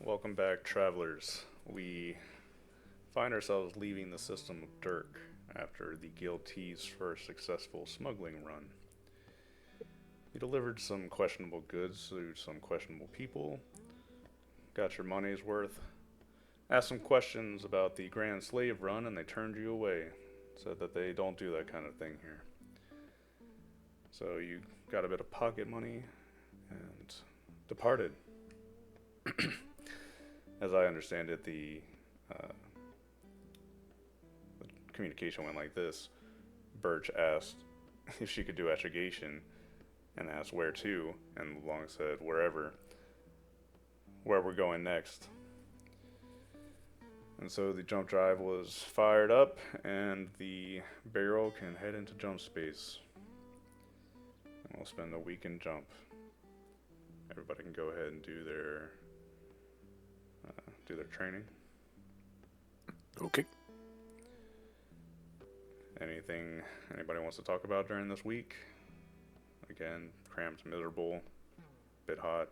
Welcome back, travelers. We find ourselves leaving the system of Dirk after the guilty's first successful smuggling run. You delivered some questionable goods to some questionable people, got your money's worth, asked some questions about the Grand Slave Run, and they turned you away. Said that they don't do that kind of thing here. So you got a bit of pocket money and departed. As I understand it, uh, the communication went like this. Birch asked if she could do astrogation and asked where to, and Long said wherever. Where we're going next. And so the jump drive was fired up, and the barrel can head into jump space. And we'll spend a week in jump. Everybody can go ahead and do their training. Okay. Anything anybody wants to talk about during this week? Again, cramped, miserable, bit hot.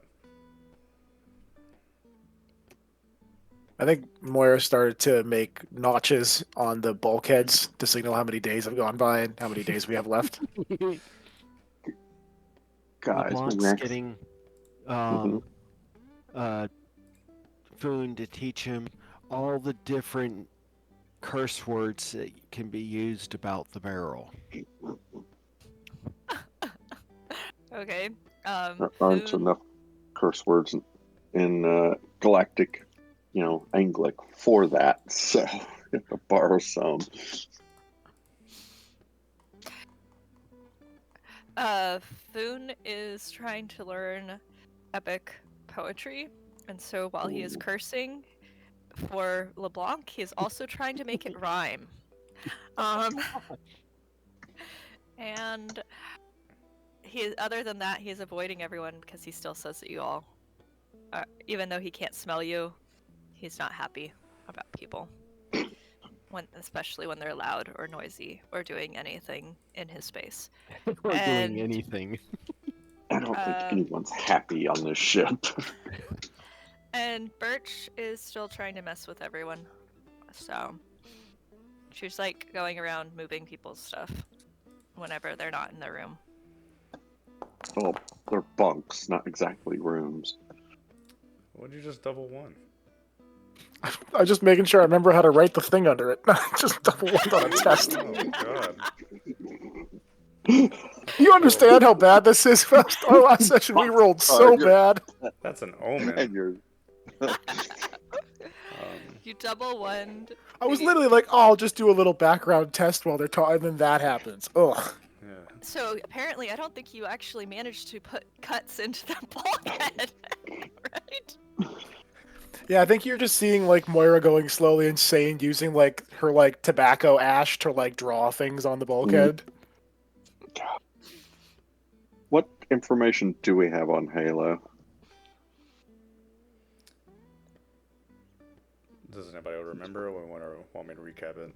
I think Moira started to make notches on the bulkheads to signal how many days have gone by and how many days we have left. Guys, LeBlanc's next. getting Mhm. uh, Foon to teach him all the different curse words that can be used about the barrel. Okay. There aren't Foon, enough curse words in Galactic, Anglic for that, so you have to borrow some. Foon is trying to learn epic poetry, and so while he is Ooh. cursing for LeBlanc, he is also trying to make it rhyme. Um, and other than that, he's avoiding everyone because he still says that you all, even though he can't smell you, he's not happy about people. Especially when they're loud or noisy or doing anything in his space. Or And doing anything. I don't think Um, anyone's happy on this ship. And Birch is still trying to mess with everyone. So she's like going around moving people's stuff whenever they're not in their room. Well, they're bunks, not exactly rooms. What'd you just double one? I'm just making sure I remember how to write the thing under it. Just double one on a test. Oh god. You understand how bad this is? Our last session, we rolled so bad. That's an omen. And you're You double one. I was literally like, oh, I'll just do a little background test while they're talking, and then that happens. Ugh. Yeah. So apparently, I don't think you actually managed to put cuts into the bulkhead, right? Yeah, I think you're just seeing like Moira going slowly insane, using like her like tobacco ash to like draw things on the bulkhead. What information do we have on Halo? Does anybody remember or want me to recap it?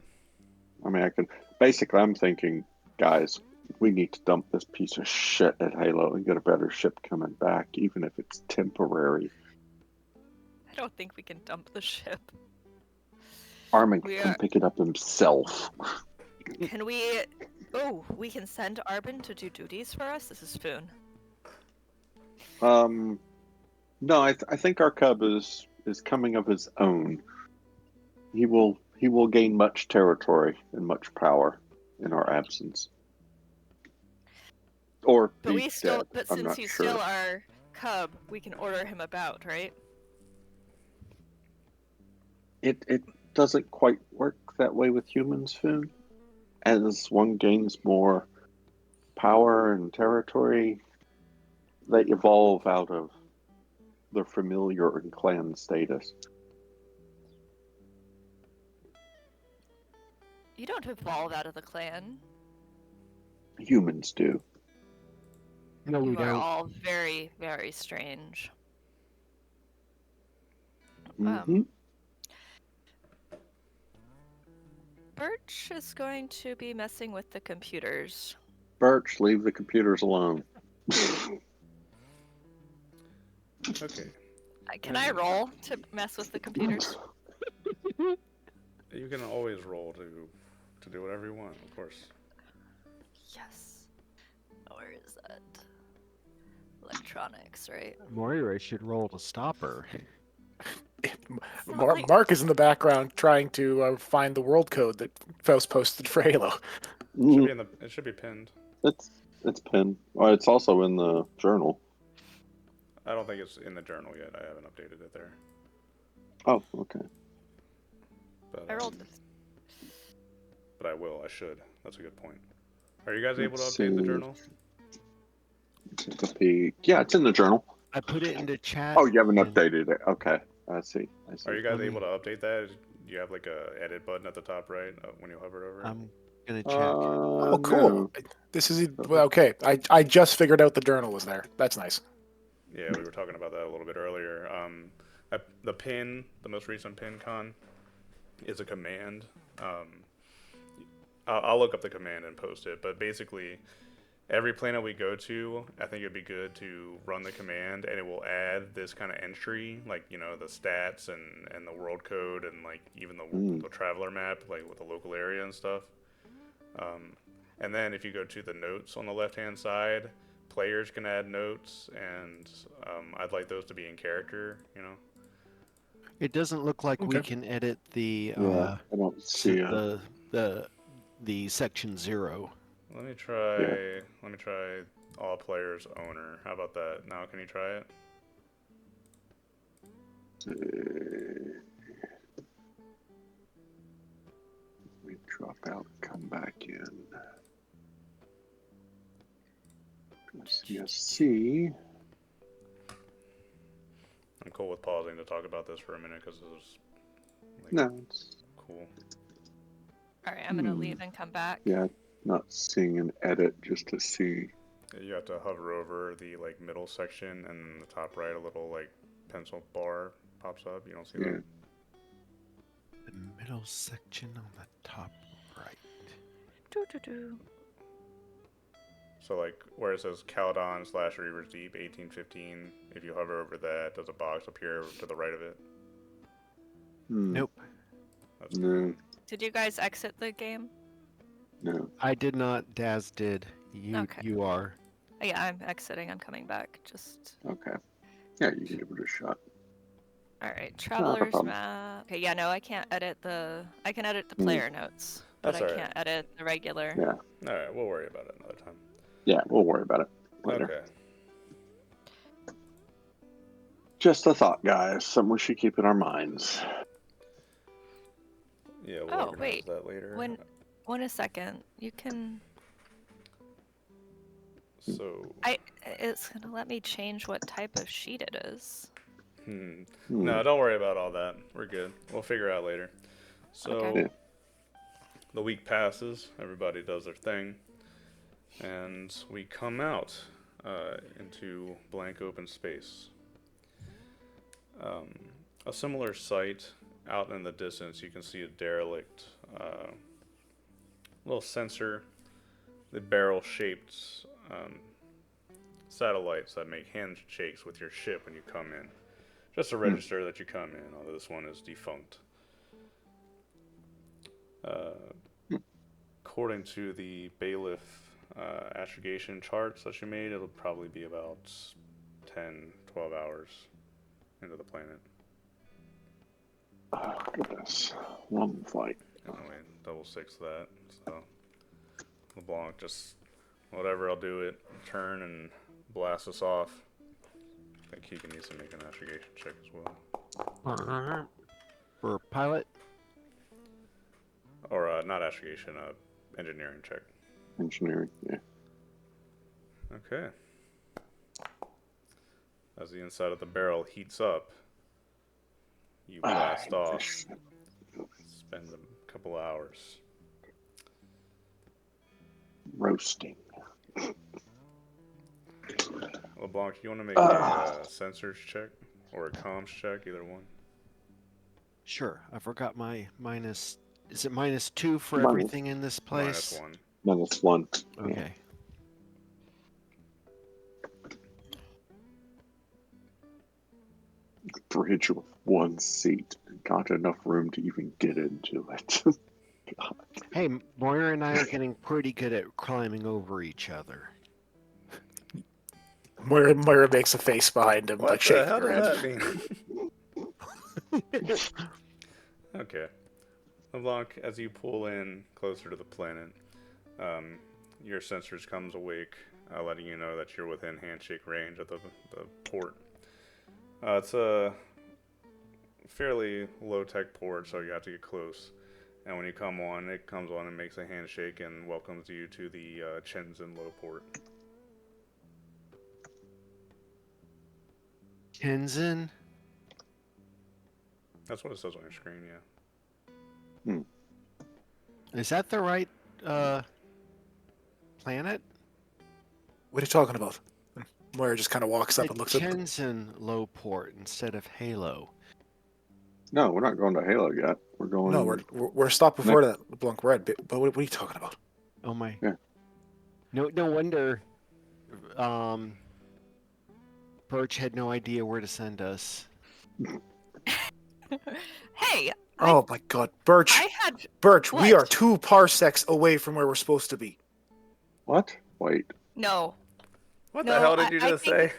I mean, basically, I'm thinking, guys, we need to dump this piece of shit at Halo and get a better ship coming back, even if it's temporary. I don't think we can dump the ship. Armin can pick it up himself. Can we? Oh, we can send Arbin to do duties for us. This is Foon. No, I think our cub is coming of his own. He will gain much territory and much power in our absence. Or But be dead. but I'm since not he's sure. still our cub, we can order him about, right? It doesn't quite work that way with humans, Foon. As one gains more power and territory, they evolve out of their familiar and clan status. You don't evolve out of the clan. Humans do. No, we You are don't. all very, very strange. Mm-hmm. Birch is going to be messing with the computers. Birch, leave the computers alone. Okay. Can I roll to mess with the computers? You can always roll to do whatever you want, of course. Yes. Where is that? Electronics, right? Moira should roll to stop her. It's not like- Mark is in the background trying to find the world code that Faust posted for Halo. It should be pinned. It's pinned. Well, it's also in the journal. I don't think it's in the journal yet. I haven't updated it there. Oh, okay. But, I rolled. but I will. I should. That's a good point. Are you guys able to Let's update the see. journal? Take a peek. Yeah, it's in the journal. I put it into chat. Oh, you haven't and updated it. Okay, I see. Are you guys Let me- able to update that? Do you have like a edit button at the top right when you hover over it? I'm gonna check. Oh, cool. No. This is well, okay. I just figured out the journal was there. That's nice. Yeah, we were talking about that a little bit earlier. The pin, the most recent pin con, is a command. I'll look up the command and post it, but basically, every planet we go to, I think it'd be good to run the command, and it will add this kind of entry, like, you know, the stats and the world code, and like even the traveler map, like with the local area and stuff. And then if you go to the notes on the left-hand side, players can add notes, and I'd like those to be in character, you know. It doesn't look like we Okay. can edit the Yeah, I don't see it. the section 0. Let me try all players owner. How about that? Now can you try it? We drop out, come back in. CSC. I'm cool with pausing to talk about this for a minute because this is like, No, it's cool. All right, I'm gonna leave and come back. yeah, not seeing an edit just to see. You have to hover over the like middle section, and in the top right, a little like pencil bar pops up. You don't see Yeah. that? The middle section on the top right. Doo-doo-doo. So like where it says Caledon / Reaver's Deep 1815, if you hover over that, does a box appear to the right of it? Nope. That's No, Did you guys exit the game? no. I did not. Daz did. Okay. You are. Yeah, I'm exiting. I'm coming back. Just Okay. Yeah, you can give it a shot. all right. Traveler's problem. map. Okay, yeah, no, I can't edit the. I can edit the player notes, but That's I all right. can't edit the regular. Yeah. all right. We'll worry about it another time. Yeah, we'll worry about it later. Okay. Just a thought, guys. Something we should keep in our minds. Yeah, we'll Oh, organize wait. that later. Wait a second. You can. So. It's gonna let me change what type of sheet it is. No, don't worry about all that. We're good. We'll figure out later. So, Okay. the week passes. Everybody does their thing. And we come out into blank open space. A similar site out in the distance, you can see a derelict little sensor, the barrel-shaped satellites that make handshakes with your ship when you come in. Just to register that you come in, although this one is defunct. According to the bailiff astrogation charts that you made, it'll probably be about 10, 12 hours into the planet. Oh, goodness. Long flight. Anyway, double six that. So, LeBlanc just, whatever, I'll do it. Turn and blast us off. I think he can need to make an astrogation check as well. For pilot. Or, not astrogation, engineering check. Engineering, yeah. Okay. As the inside of the barrel heats up, you blast off. Spend a couple hours. Roasting. LeBlanc, you want to make a sensors check? Or a comms check, either one? Sure. I forgot my minus. Is it -2 for Minus- everything in this place? -1. -1. Okay. fridge with one seat and got enough room to even get into it. Hey, Moira and I are getting pretty good at climbing over each other. Moira makes a face behind him, What like the shaking hell her does head. that mean? Okay. LeBlanc, as you pull in closer to the planet, your sensors comes awake, letting you know that you're within handshake range of the port. It's a fairly low-tech port, so you have to get close. And when you come on, it comes on and makes a handshake and welcomes you to the Shenzhen low port. Tenzin? That's what it says on your screen, yeah. Is that the right planet? What are you talking about? And Moira just kind of walks up The and looks at. Shenzhen low port instead of Halo. No, we're not going to Halo yet. We're going. No, we're stopped before that. LeBlanc Red. But what are you talking about? Oh my. Yeah. No wonder Birch had no idea where to send us. Hey, Oh my God, Birch! I had Birch, we What? are 2 parsecs away from where we're supposed to be. What? Wait. no. What No, the hell did you I just think- say?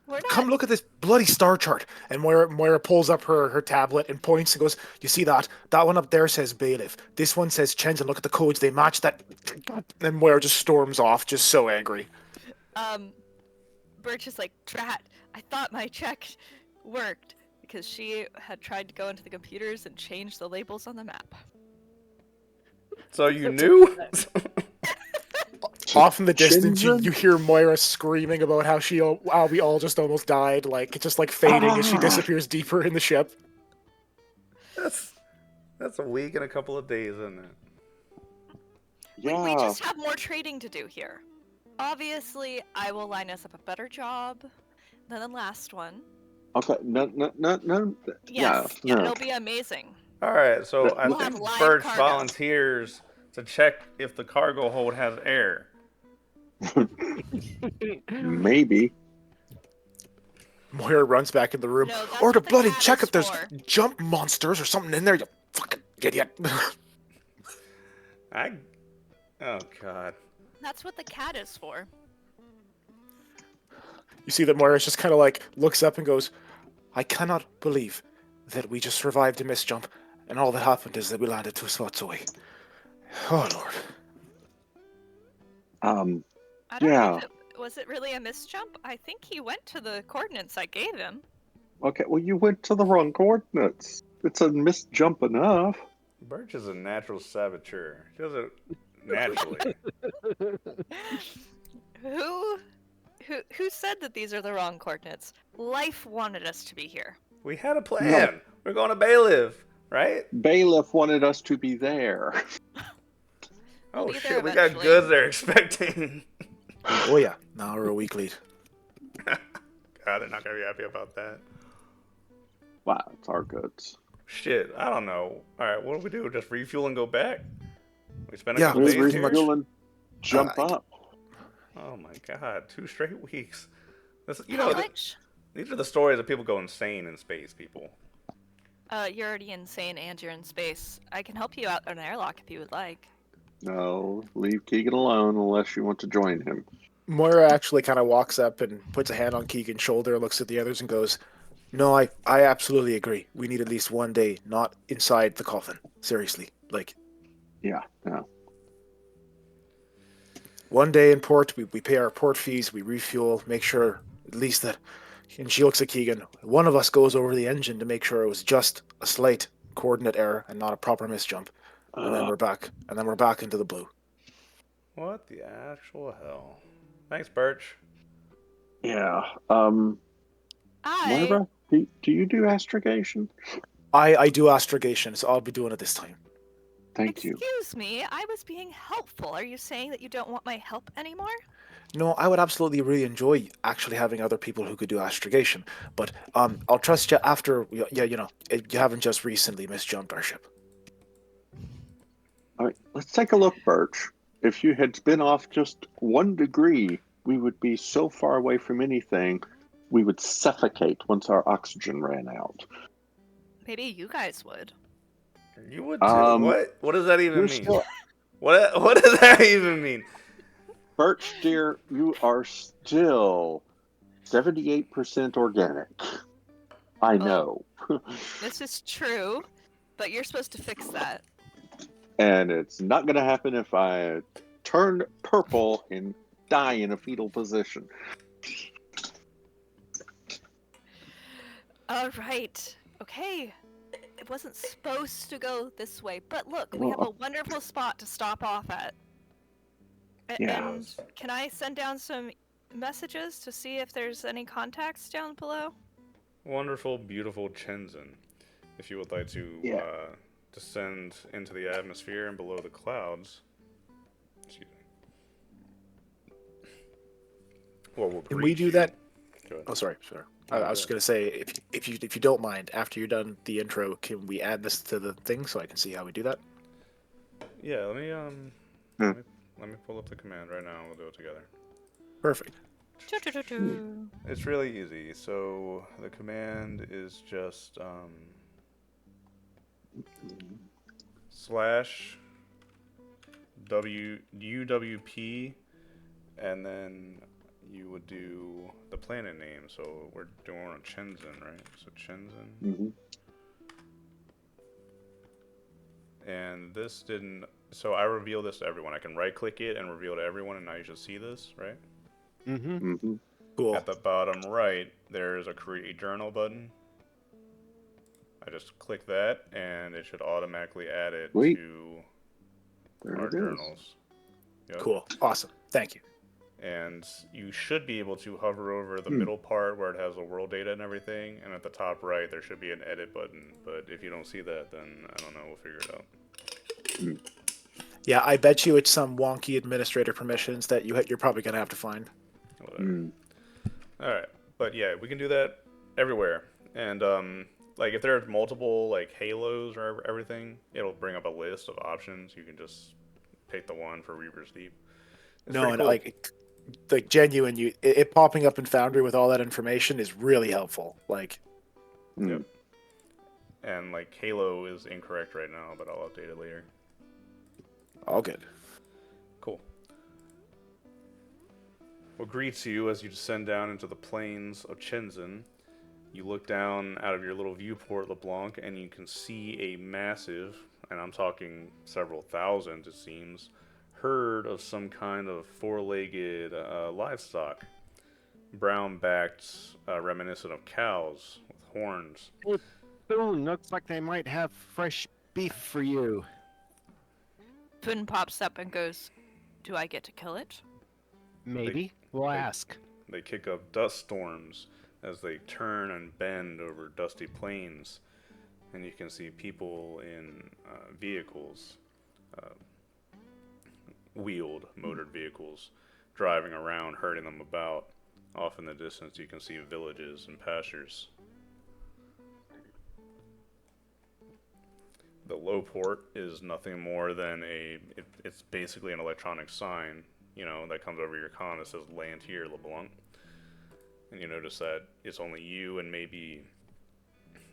We're not. Come look at this bloody star chart. And Moira pulls up her tablet and points and goes, "You see that? That one up there says bailiff. This one says Shenzhen. Look at the codes. They match that." And Moira just storms off, just so angry. Birch is like, drat, I thought my check worked because she had tried to go into the computers and change the labels on the map. So you knew? Off in the distance, you Shenzhen? hear Moira screaming about how we all just almost died, like just like fading as she disappears deeper in the ship. That's a week and a couple of days, isn't it? Yeah. We just have more trading to do here. Obviously, I will line us up a better job than the last one. Okay. No. Yes, Yeah. No. it'll be amazing. All right, so I We'll have think live Birch cargo. volunteers to check if the cargo hold has air. Maybe. Moira runs back in the room. No, that's Or to what the bloody cat check is if there's for. jump monsters or something in there, you fucking idiot. Oh God. That's what the cat is for. You see that Moira just kind of like looks up and goes, "I cannot believe that we just survived a misjump, and all that happened is that we landed 2 spots away. Oh Lord." I don't Yeah. know if was it really a misjump? I think he went to the coordinates I gave him. Okay. Well, you went to the wrong coordinates. It's a missed jump enough. Birch is a natural saboteur. She does it naturally. Who said that these are the wrong coordinates? Life wanted us to be here. We had a plan. We're going to Bailiff, right? Bailiff wanted us to be there. We'll Oh be there shit, we got eventually. goods they're expecting. Oh yeah, now we're a week late. God, they're not gonna be happy about that. Wow, it's our goods. Shit, I don't know. All right, what do we do? Just refuel and go back? We spend a Yeah, couple Let's days here. refuel and jump up. Oh my God, 2 straight weeks. This, How much? these are the stories of people go insane in space. People. You're already insane and you're in space. I can help you out on an airlock if you would like. No, leave Keegan alone unless you want to join him. Moira actually kind of walks up and puts a hand on Keegan's shoulder, looks at the others, and goes, "No, I absolutely agree. We need at least 1 day, not inside the coffin. Seriously, like Yeah. 1 day in port. We pay our port fees. We refuel. Make sure at least that." And she looks at Keegan. "One of us goes over the engine to make sure it was just a slight coordinate error and not a proper misjump. And then we're back. And then we're back into the blue." What the actual hell? Thanks, Birch. Yeah. I Moira, do you do astrogation? I do astrogation, so I'll be doing it this time. Thank you. Excuse me, I was being helpful. Are you saying that you don't want my help anymore? No, I would absolutely really enjoy actually having other people who could do astrogation, but I'll trust you after. Yeah, you haven't just recently misjumped our ship. All right, let's take a look, Birch. If you had been off just 1 degree, we would be so far away from anything we would suffocate once our oxygen ran out. Maybe you guys would. You would too. What? What does that even You're mean? still, What does that even mean? Birch dear, you are still 78% organic. I know. This is true, but you're supposed to fix that. And it's not going to happen if I turn purple and die in a fetal position. All right. Okay. It wasn't supposed to go this way, but look, we have a wonderful spot to stop off at. Yeah. And can I send down some messages to see if there's any contacts down below? Wonderful, beautiful Chenzen. If you would like to Yeah. descend into the atmosphere and below the clouds. Excuse me. Well, we'll Can greet we do you. that? Go ahead. Oh, sorry. Oh, I was just gonna say, if you don't mind, after you're done the intro, can we add this to the thing so I can see how we do that? Yeah, let me Hmm. let me pull up the command right now and we'll do it together. Perfect. It's really easy. So the command is just slash UWP, and then you would do the planet name. So we're doing on Chenzen, right? So Chenzen. Mm-hmm. And this didn't. So I reveal this to everyone. I can right click it and reveal to everyone, and now you should see this, right? Mm-hmm. Mm-hmm. Cool. At the bottom right, there's a create journal button. I just click that, and it should automatically add it Sweet. to There our it is. journals. Yep. Cool. Awesome. Thank you. And you should be able to hover over the Hmm. middle part where it has the world data and everything, and at the top right there should be an edit button. But if you don't see that, then I don't know. We'll figure it out. Yeah, I bet you it's some wonky administrator permissions that you're probably gonna have to find. Whatever. Mm. All right, but yeah, we can do that everywhere. And like if there are multiple like halos or everything, it'll bring up a list of options. You can just pick the one for Reaver's Deep. It's No, pretty and cool. like genuine, it popping up in Foundry with all that information is really helpful. Like, Mm. Yep. And like Halo is incorrect right now, but I'll update it later. all good. Cool. What greets you as you descend down into the plains of Chenzen. You look down out of your little viewport, LeBlanc, and you can see a massive, and I'm talking several thousand it seems, herd of some kind of four-legged livestock. Brown-backed, reminiscent of cows with horns. Boom, looks like they might have fresh beef for you. Finn pops up and goes, "Do I get to kill it?" Maybe. We'll they- ask. They kick up dust storms as they turn and bend over dusty plains, and you can see people in vehicles, wheeled motored vehicles, driving around, herding them about. Off in the distance, you can see villages and pastures. The low port is nothing more than it's basically an electronic sign, that comes over your comm that says "Land here, LeBlanc." And you notice that it's only you and maybe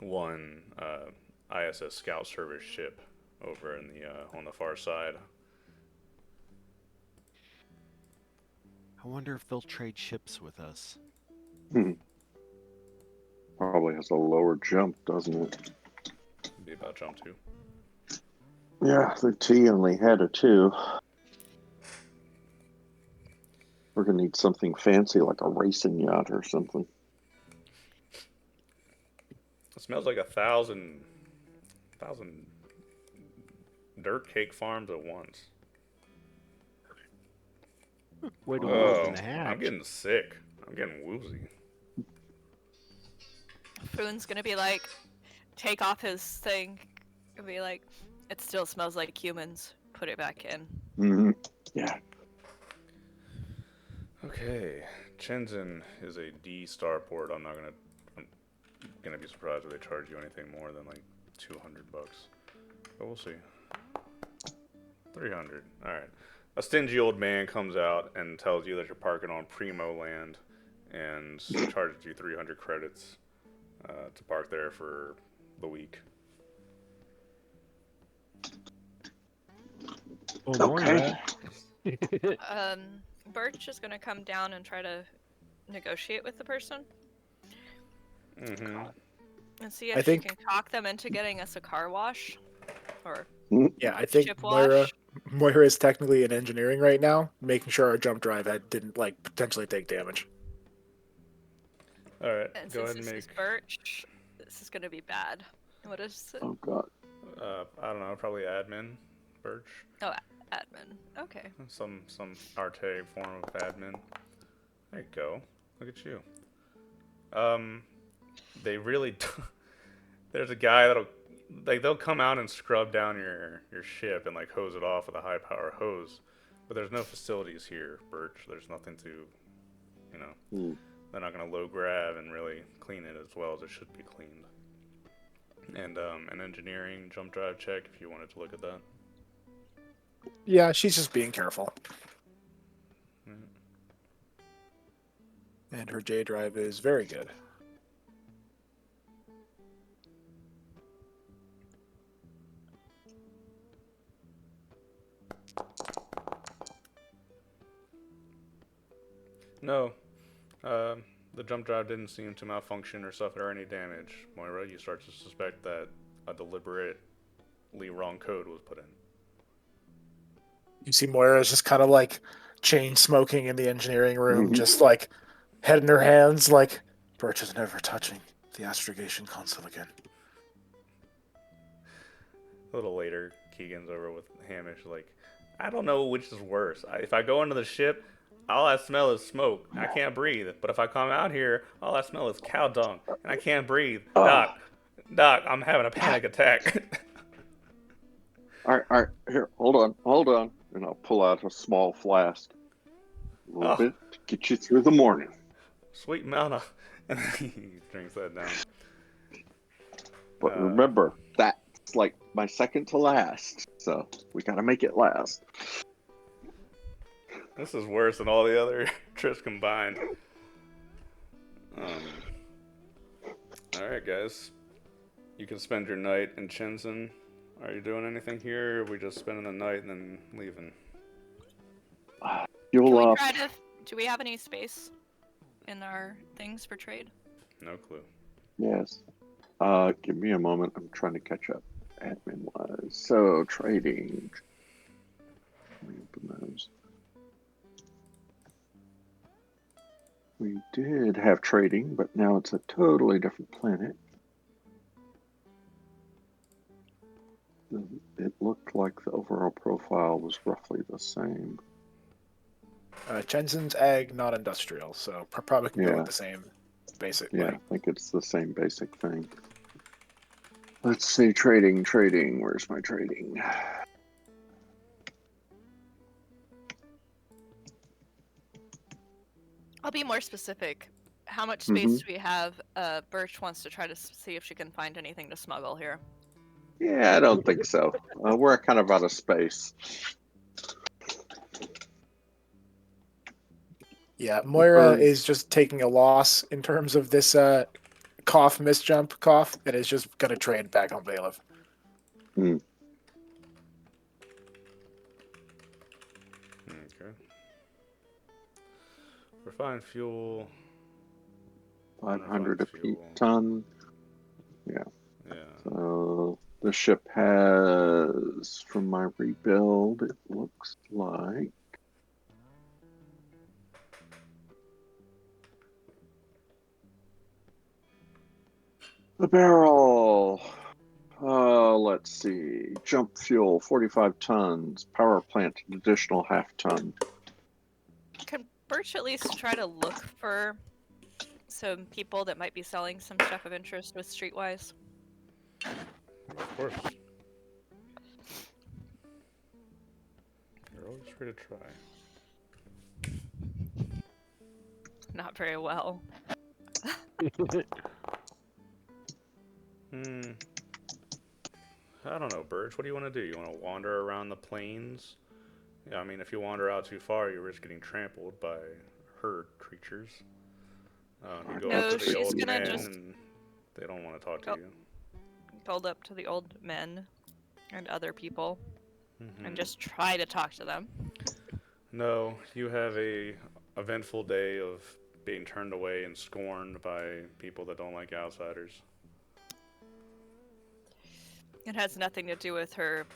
one ISS Scout Service ship over in the on the far side. I wonder if they'll trade ships with us. Probably has a lower jump, doesn't it? Be about jump 2. Yeah, the T only had a 2. We're gonna need something fancy like a racing yacht or something. It smells like 1,000 dirt cake farms at once. Way to Oh, open the hatch. I'm getting sick. I'm getting woozy. Foon's gonna be like, take off his thing, and be like, "It still smells like humans. Put it back in." Mm-hmm. Yeah. Okay, Shenzhen is a D starport. I'm gonna be surprised if they charge you anything more than like $200, but we'll see. 300. All right. A stingy old man comes out and tells you that you're parking on Primo land, and charges you 300 credits to park there for the week. Well, Moira, Birch is gonna come down and try to negotiate with the person Mm-hmm. and see I if she think- can talk them into getting us a car wash or Yeah, I think ship wash. Moira is technically in engineering right now, making sure our jump drive didn't like potentially take damage. All right, And go since ahead and this make. is Birch, this is gonna be bad. What is it? Oh god. I don't know, probably admin, Birch. Oh, admin. Okay. Some Arte form of admin. There you go. Look at you. They really. There's a guy that'll they'll come out and scrub down your ship and like hose it off with a high power hose, but there's no facilities here, Birch. There's nothing to, you know. They're not gonna low grav and really clean it as well as it should be cleaned. And an engineering jump drive check if you wanted to look at that. Yeah, she's just being careful. Mm. And her J drive is very good. No, the jump drive didn't seem to malfunction or suffer any damage. Moira, you start to suspect that a deliberately wrong code was put in. You see Moira is just kind of like chain smoking in the engineering room, Mhm. just like head in her hands, like Birch is never touching the astrogation console again. A little later, Keegan's over with Hamish, like, I don't know which is worse. If I go into the ship, all I smell is smoke. I can't breathe. But if I come out here, all I smell is cow dung, and I can't breathe. Doc, I'm having a panic attack. All right, here, hold on, and I'll pull out a small flask, a little bit to get you through the morning. Sweet Mona. And he drinks that down. But remember, that's like my second to last, so we gotta make it last. This is worse than all the other trips combined. Alright, guys. You can spend your night in Shenzhen. Are you doing anything here, or are we just spending the night and then leaving? Can You'll we try to? Do we have any space in our things for trade? No clue. yes. Give me a moment. I'm trying to catch up admin wise. So trading. Let me open those. We did have trading, but now it's a totally different planet. It looked like the overall profile was roughly the same. Chenzen's ag, not industrial, so probably can go Yeah. with the same basic. Yeah, Like, I think it's the same basic thing. Let's see, trading. Where's my trading? I'll be more specific. How much space do we have? Birch wants to try to see if she can find anything to smuggle here. Yeah, I don't think so. We're kind of out of space. yeah, Moira Bird. is just taking a loss in terms of this misjump cough, and is just gonna trade back on Bailiff. Okay. Refined fuel. 500 a fuel. ton. Yeah. Yeah. So the ship has, from my rebuild, it looks like the barrel. Let's see. Jump fuel, 45 tons. Power plant, an additional half ton. Can Birch at least try to look for some people that might be selling some stuff of interest with Streetwise? Of course. You're always free to try. Not very well. I don't know, Birch. What do you want to do? You want to wander around the plains? Yeah, I mean, if you wander out too far, you risk getting trampled by herd creatures. You go No, up to the she's old gonna men, just- and they don't want to talk to Oh. you. Pulled up to the old men and other people Mhm. and just try to talk to them. No, you have a eventful day of being turned away and scorned by people that don't like outsiders. It has nothing to do with her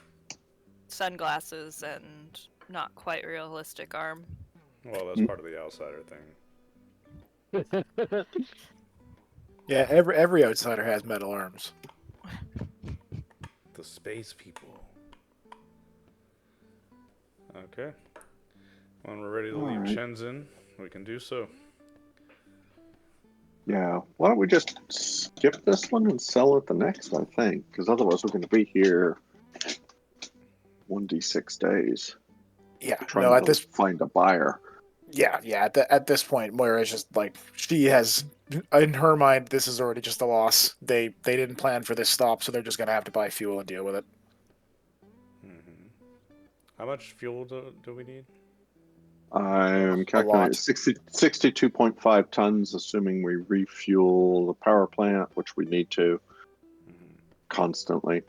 sunglasses and not quite realistic arm. Well, that's part of the outsider thing. Yeah, every outsider has metal arms. The space people. Okay. When we're ready to leave Alright. Shenzhen, we can do so. Yeah. Why don't we just skip this one and sell it the next? I think, because otherwise we're going to be here 1d6 days Yeah, trying no, at to this find a buyer. yeah, at this point, Moira's just like she has in her mind this is already just a loss. They didn't plan for this stop, so they're just gonna have to buy fuel and deal with it. Hmm. How much fuel do we need? I'm A calculating lot. 62.5 tons, assuming we refuel the power plant, which we need to Mhm. constantly, the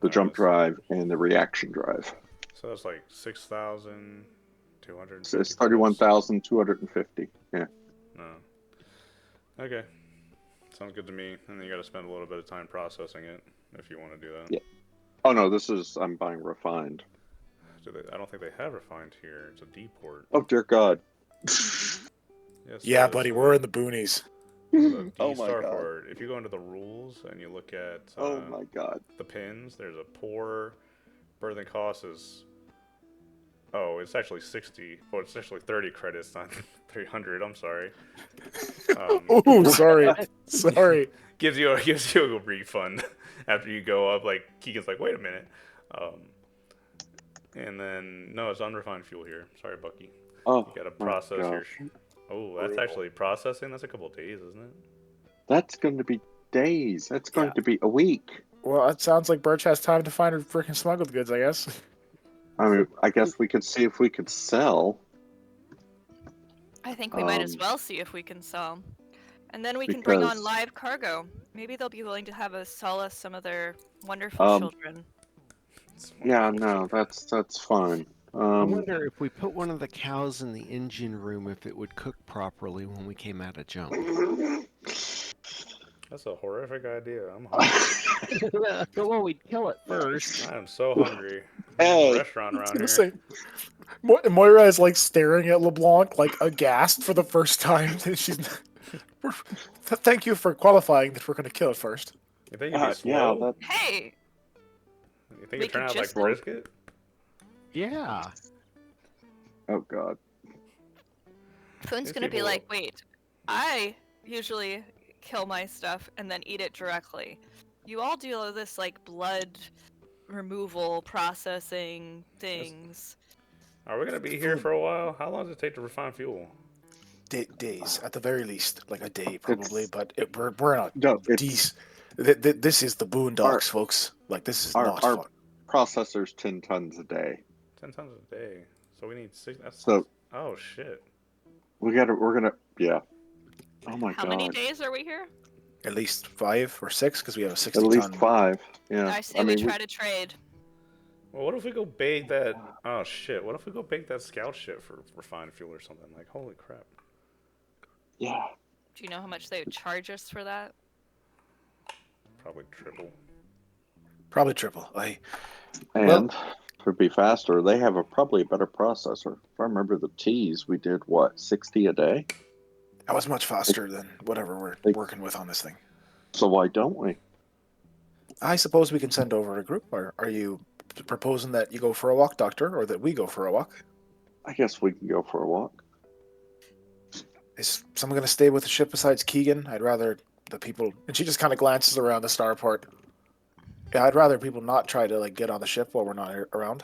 Alright, jump drive and the reaction drive. So that's like 6,250. So it's 31,250. Yeah. No. Okay. Sounds good to me. And then you got to spend a little bit of time processing it if you want to do that. Yeah. Oh no, I'm buying refined. I don't think they have refined here. It's a D port. Oh dear God. Yes, Yeah, so buddy, the- we're in the boonies. the D Oh my star God. port. If you go into the rules and you look at Oh my God. the pins, there's a pour. Birthing cost is. Oh, it's actually 60. Well, it's actually 30 credits, not 300. I'm sorry. Oh, sorry, sorry. gives you a refund after you go up. Like Keegan's like, wait a minute. And then no, it's unrefined fuel here. Sorry, Bucky. Oh, You gotta my process your. gosh. Oh, that's actually processing. That's a couple of days, isn't it? That's going to be days. That's going Yeah. to be a week. Well, it sounds like Birch has time to find her freaking smuggled goods, I guess. I mean, I guess we could see if we could sell. I think we might as well see if we can sell. And then we can bring on Because- live cargo. Maybe they'll be willing to have us sell us some of their wonderful children. It's Yeah, wonderful. no, that's fine. I wonder if we put one of the cows in the engine room if it would cook properly when we came out of jump. That's a horrific idea. I'm hungry. Well, we'd kill it first. I am so hungry. Hey. There's a restaurant I was around gonna here. say, Moira is like staring at LeBlanc, like aghast for the first time. She's. Thank you for qualifying that we're gonna kill it first. You think it'd be yeah, slow? that. Hey, You think we it'd turn could out like just- brisket? Yeah. Oh God. Foon's These gonna be people- like, wait, I usually kill my stuff and then eat it directly. You all do all this like blood removal processing things. Are we gonna be here for a while? How long does it take to refine fuel? Days, at the very least, like a day probably. It's- But we're not. No, These, this is the boondocks, folks. Like this is not our fun. processor's 10 tons a day. 10 tons a day. So we need 6. That's So- oh shit. We're gonna. Yeah. Oh my How God. many days are we here? At least 5 or 6, because we have a At 60 least ton. 5. Yeah. I say we try to trade. Well, what if we go bait that? Oh shit. What if we go bait that scout shit for refined fuel or something? Like holy crap. Yeah. Do you know how much they would charge us for that? Probably triple. Probably triple. And to be faster, they have probably a better processor. If I remember the T's, we did what, 60 a day? That was much faster than whatever we're working with on this thing. So why don't we? I suppose we can send over a group. Or are you proposing that you go for a walk, Doctor, or that we go for a walk? I guess we can go for a walk. Is someone going to stay with the ship besides Keegan? I'd rather the people. And she just kind of glances around the starport. Yeah, I'd rather people not try to like get on the ship while we're not around.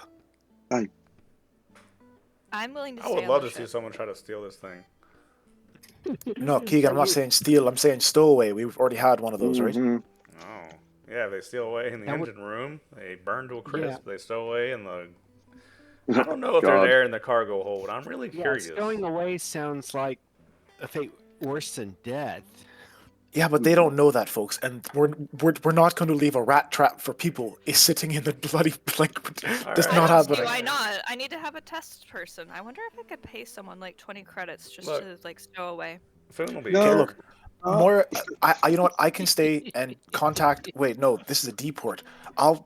I'm willing to I stay would on love the to see ship. someone try to steal this thing. No, Keegan, I'm not saying steal. I'm saying stowaway. We've already had one of those, right? Mhm. Oh. Yeah, they steal away in the That would- engine room. They burn to a crisp. Yeah. They stow away in the. I don't know if God. there's air in the cargo hold. I'm really Yeah, curious. stowing away sounds like if they worse than death. Yeah, but they don't know that, folks, and we're not going to leave a rat trap for people is sitting in the bloody does Alright, not I have don't see the. why not. I need to have a test person. I wonder if I could pay someone like 20 credits just Look. to like stow away. Foon will be Okay, No. here. look, Moira, you know what? I can stay and contact. Wait, no, this is a D port. I'll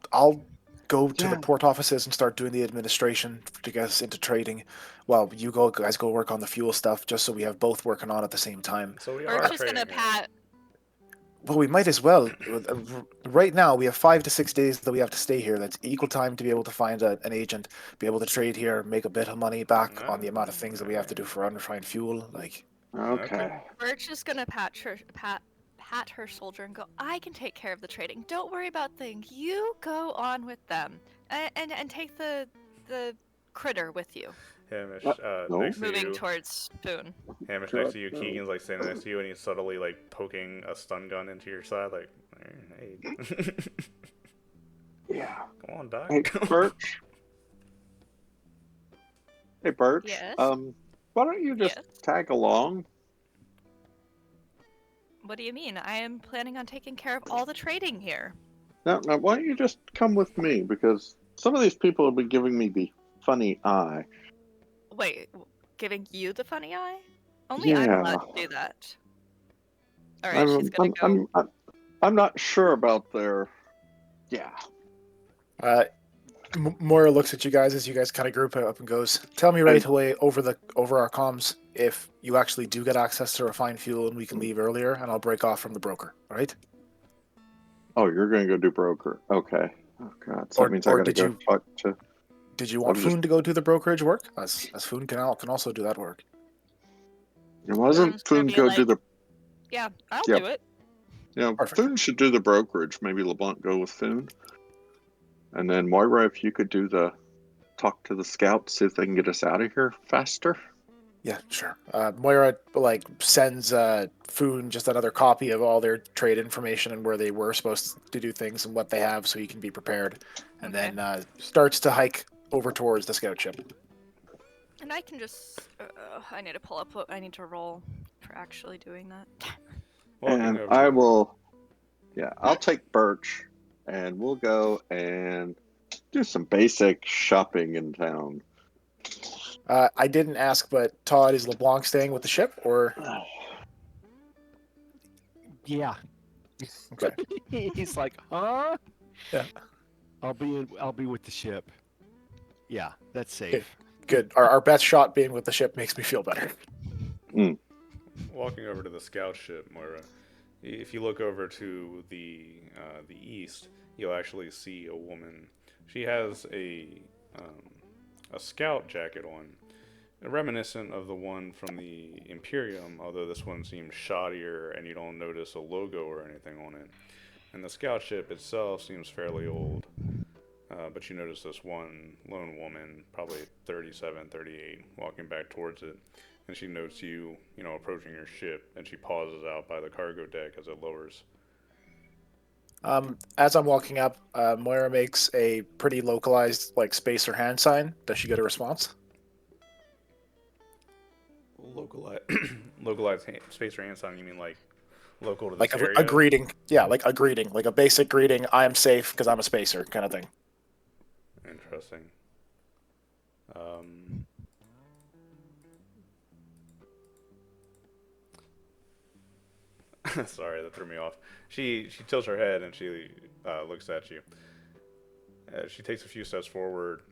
go to the Yeah. port offices and start doing the administration to get us into trading. While you guys go work on the fuel stuff, just so we have both working on at the same time. So we We're are just gonna trading here. pat. Well, we might as well. Right now, we have 5 to 6 days that we have to stay here. That's equal time to be able to find an agent, be able to trade here, make a bit of money back on the amount of things that we have to do for unrefined fuel. Like, Okay. We're just gonna pat her soldier and go. I can take care of the trading. Don't worry about things. You go on with them, and take the critter with you. Hamish, No. next to Moving you. towards Spoon. Hamish next to you. Keegan's like standing next to you, and he's subtly like poking a stun gun into your side, like, hey. Yeah. Come on, Doc. Hey, Birch. Hey, Birch. Yes? Why don't you just Yes. tag along? What do you mean? I am planning on taking care of all the trading here. No, why don't you just come with me? Because some of these people have been giving me the funny eye. Wait, giving you the funny eye? Only I'm Yeah. allowed to do that. All right, she's gonna go. I'm not sure about their. Yeah. Moira looks at you guys as you guys kind of group up and goes, "Tell me right away over our comms if you actually do get access to refined fuel and we can leave earlier, and I'll break off from the broker. All right? Oh, you're going to go do broker. Okay. Oh, God. So that means I got to go talk to. Did you want Foon to go do the brokerage work? As Foon can also do that work. It wasn't Foon go do the. Yeah, I'll do it. Yeah, Perfect. Foon should do the brokerage. Maybe LeBlanc go with Foon. And then Moira, if you could do the talk to the scouts, see if they can get us out of here faster. Yeah, sure. Moira sends Foon just another copy of all their trade information and where they were supposed to do things and what they have, so he can be prepared, and then starts to hike over towards the scout ship. And I can just. I need to pull up what I need to roll for actually doing that. And I will. Yeah, I'll take Birch, and we'll go and do some basic shopping in town. I didn't ask, but Todd, is LeBlanc staying with the ship, or? Yeah. Okay. He's like, huh? Yeah. I'll be with the ship. Yeah, that's safe. Good. Our best shot being with the ship makes me feel better. Walking over to the scout ship, Moira, if you look over to the east, you'll actually see a woman. She has a scout jacket on, reminiscent of the one from the Imperium, although this one seems shoddier and you don't notice a logo or anything on it. And the scout ship itself seems fairly old, but you notice this one lone woman, probably 37, 38, walking back towards it. And she notes you, approaching your ship, and she pauses out by the cargo deck as it lowers. As I'm walking up, Moira makes a pretty localized spacer hand sign. Does she get a response? Localized spacer hand sign. You mean like local to this like area? a greeting? Yeah, like a greeting, like a basic greeting. I am safe because I'm a spacer, kind of thing. Interesting. Sorry, that threw me off. She tilts her head and she looks at you. She takes a few steps forward,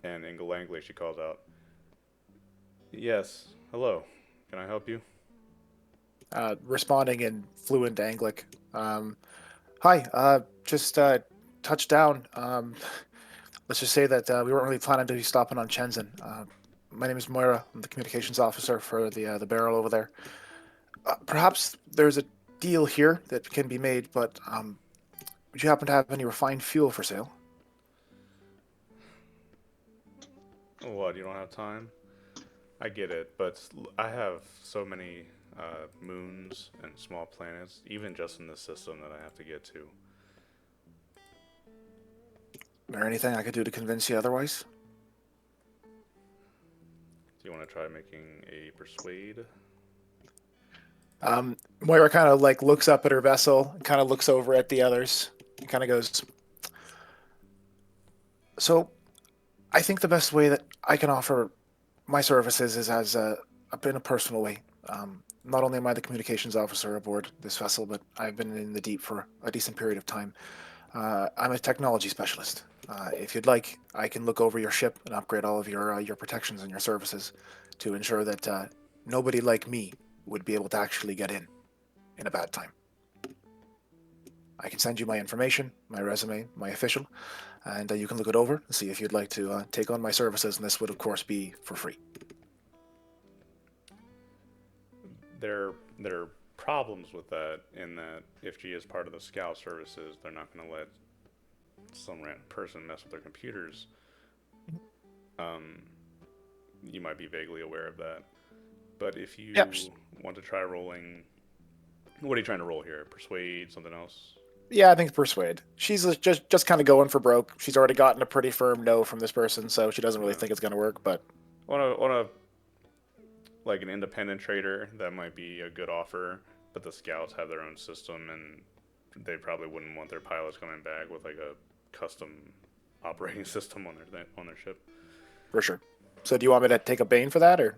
and in Galangly she calls out, "Yes, hello. Can I help you?" Responding in fluent Anglic. Hi, just touched down. Let's just say that we weren't really planning to be stopping on Shenzhen. My name is Moira. I'm the communications officer for the barrel over there. Perhaps there's a deal here that can be made, but would you happen to have any refined fuel for sale? What, you don't have time? I get it, but I have so many moons and small planets, even just in this system, that I have to get to. Is there anything I could do to convince you otherwise? Do you want to try making a persuade? Moira kind of like looks up at her vessel and kind of looks over at the others and kind of goes, "So I think the best way that I can offer my services is as in a personal way. Not only am I the communications officer aboard this vessel, but I've been in the deep for a decent period of time. I'm a technology specialist. If you'd like, I can look over your ship and upgrade all of your protections and your services to ensure that nobody like me would be able to actually get in a bad time. I can send you my information, my resume, my official, and you can look it over and see if you'd like to take on my services. And this would, of course, be for free." There are problems with that in that if she is part of the scout services, they're not going to let some random person mess with their computers. Um, you might be vaguely aware of that. But if you Yep. want to try rolling, what are you trying to roll here? Persuade, something else? Yeah, I think persuade. She's just kind of going for broke. She's already gotten a pretty firm no from this person, so she doesn't really No. think it's going to work. But On a like an independent trader, that might be a good offer. But the scouts have their own system, and they probably wouldn't want their pilots coming back with like a custom operating system on their ship. for sure. So do you want me to take a bane for that, or?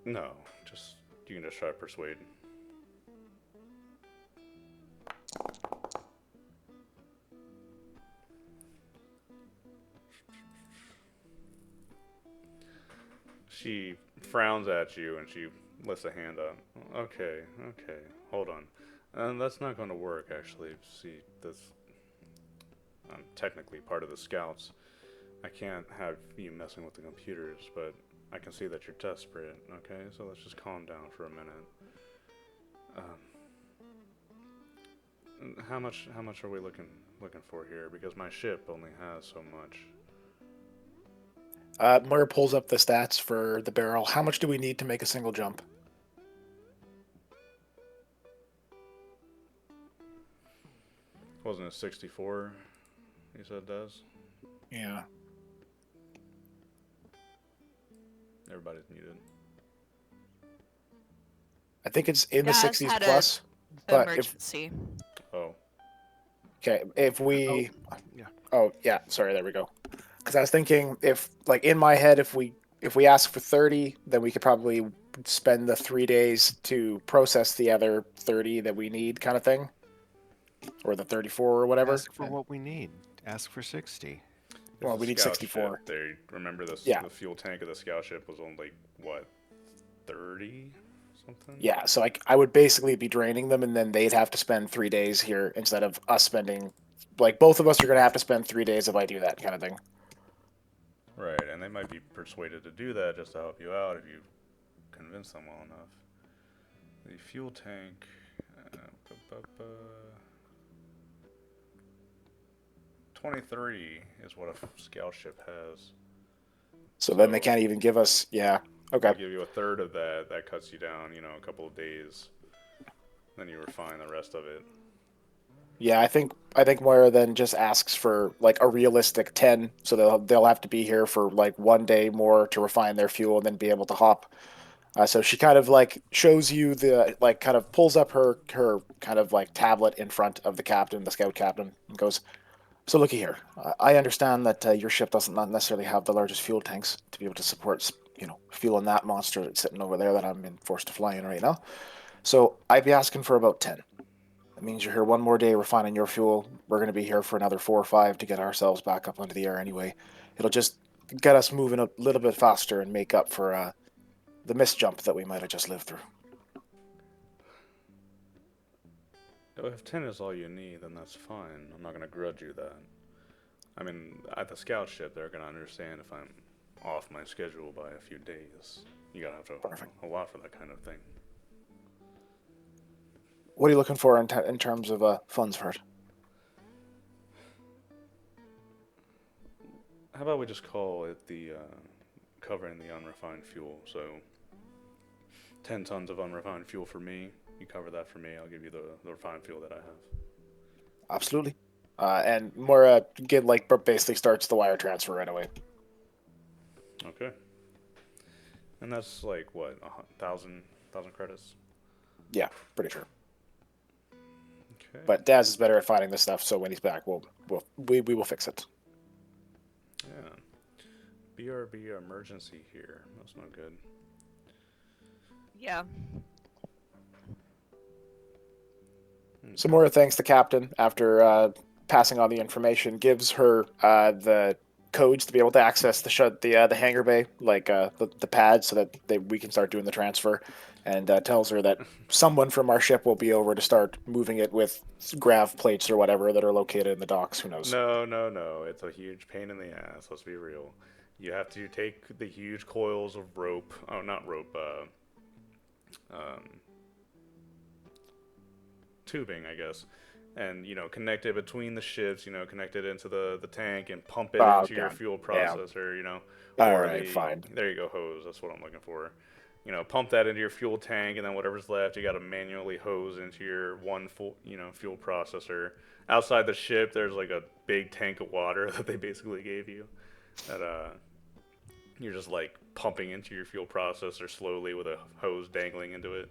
No, just you can just try to persuade. She frowns at you and she lifts a hand up. Okay, hold on. That's not going to work, actually. See, I'm technically part of the scouts. I can't have you messing with the computers, but I can see that you're desperate. Okay, so let's just calm down for a minute. How much are we looking for here? Because my ship only has so much. Moira pulls up the stats for the barrel. How much do we need to make a single jump? Wasn't it 64? You said it does? Yeah. Everybody's muted. I think it's in the Daz 60s had a plus. But if Emergency. Oh, okay, if we Yeah. oh yeah, sorry, there we go. Because I was thinking if like in my head if we ask for 30, then we could probably spend the 3 days to process the other 30 that we need, kind of thing, or the 34 or whatever. Ask for what we need. Ask for 60. it's Well, a we need scout 64. ship. They remember this. Yeah. The fuel tank of the scout ship was only what 30 something. Yeah, so I would basically be draining them, and then they'd have to spend 3 days here instead of us spending. Like both of us are gonna have to spend 3 days if I do that kind of thing. Right, and they might be persuaded to do that just to help you out if you convince them well enough. The fuel tank. Uh, 23 is what a scout ship has. So then they So- can't even give us. Yeah. Okay. I'll give you a third of that. That cuts you down, a couple of days. Then you refine the rest of it. Yeah, I think Moira then just asks for like a realistic 10, so they'll have to be here for like 1 day more to refine their fuel and then be able to hop. So she kind of like shows you the like kind of pulls up her kind of like tablet in front of the captain, the scout captain, and goes, "So looky here. I understand that your ship doesn't not necessarily have the largest fuel tanks to be able to support fueling that monster that's sitting over there that I'm being forced to fly in right now. So I'd be asking for about 10. That means you're here 1 more day refining your fuel. We're going to be here for another 4 or 5 to get ourselves back up onto the air anyway. It'll just get us moving a little bit faster and make up for the missed jump that we might have just lived through." If 10 is all you need, then that's fine. I'm not going to grudge you that. I mean, at the scout ship, they're going to understand if I'm off my schedule by a few days. You got to have to Perfect. a lot for that kind of thing. What are you looking for in terms of funds for it? How about we just call it the covering the unrefined fuel? So 10 tons of unrefined fuel for me. You cover that for me. I'll give you the refined fuel that I have. Absolutely. And Moira basically starts the wire transfer right away. Okay. And that's like what, 1,000 1,000 credits. Yeah, pretty sure. Okay. But Daz is better at finding this stuff, so when he's back, we will fix it. Yeah. BRB emergency here. That's not good. Yeah. Some more thanks to Captain after passing on the information. Gives her the codes to be able to access the hangar bay, like the pad, so that we can start doing the transfer. And tells her that someone from our ship will be over to start moving it with grav plates or whatever that are located in the docks. Who knows? No. It's a huge pain in the ass. Let's be real. You have to take the huge coils of rope. Oh, not rope. Tubing, I guess, and connect it between the ships. Connect it into the tank and pump it into your fuel processor. All Or right, fine. there you go, hose. That's what I'm looking for. Pump that into your fuel tank, and then whatever's left, you got to manually hose into your one full, fuel processor. Outside the ship, there's like a big tank of water that they basically gave you. That you're just like pumping into your fuel processor slowly with a hose dangling into it.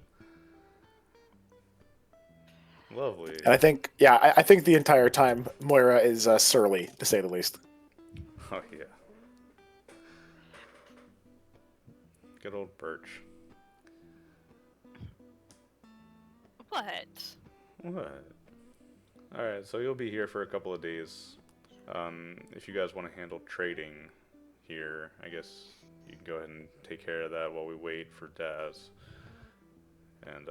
Lovely. And I think, I think the entire time Moira is surly, to say the least. Oh yeah. Good old Birch. What? What? Alright, so you'll be here for a couple of days. If you guys want to handle trading here, I guess you can go ahead and take care of that while we wait for Daz. And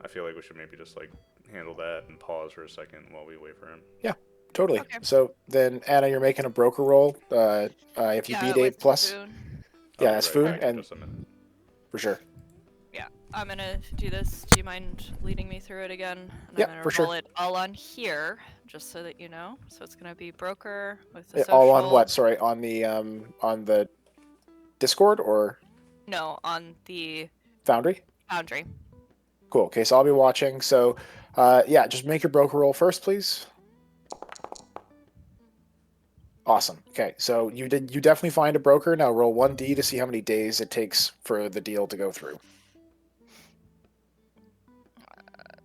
I feel like we should maybe just like handle that and pause for a second while we wait for him. Yeah, totally. Okay. So then, Anna, you're making a broker roll. If you beat 8 with plus, Foon. yeah, that's I'll be Foon, back in and just a minute. for sure. Yeah, I'm gonna do this. Do you mind leading me through it again? And Yeah, I'm gonna for sure. roll it all on here, just so that you know. So it's gonna be broker with the social. All on what? Sorry, on the Discord or No, on the Foundry? Foundry. Cool. Okay, so I'll be watching. So, yeah, just make your broker roll first, please. Awesome. Okay, so you definitely find a broker. Now roll 1d to see how many days it takes for the deal to go through.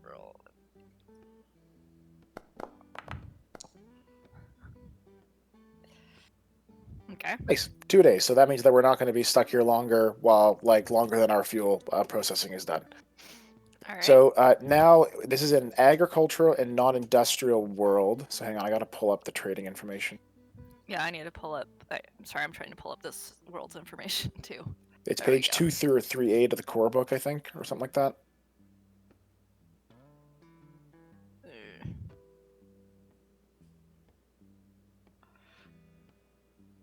Roll. Okay. Nice. 2 days. So that means that we're not going to be stuck here longer longer than our fuel processing is done. All right. So now this is an agricultural and non-industrial world. So hang on, I got to pull up the trading information. Yeah, I need to pull up. I'm sorry, I'm trying to pull up this world's information too. It's There we page go. 2 through 3A of the core book, I think, or something like that.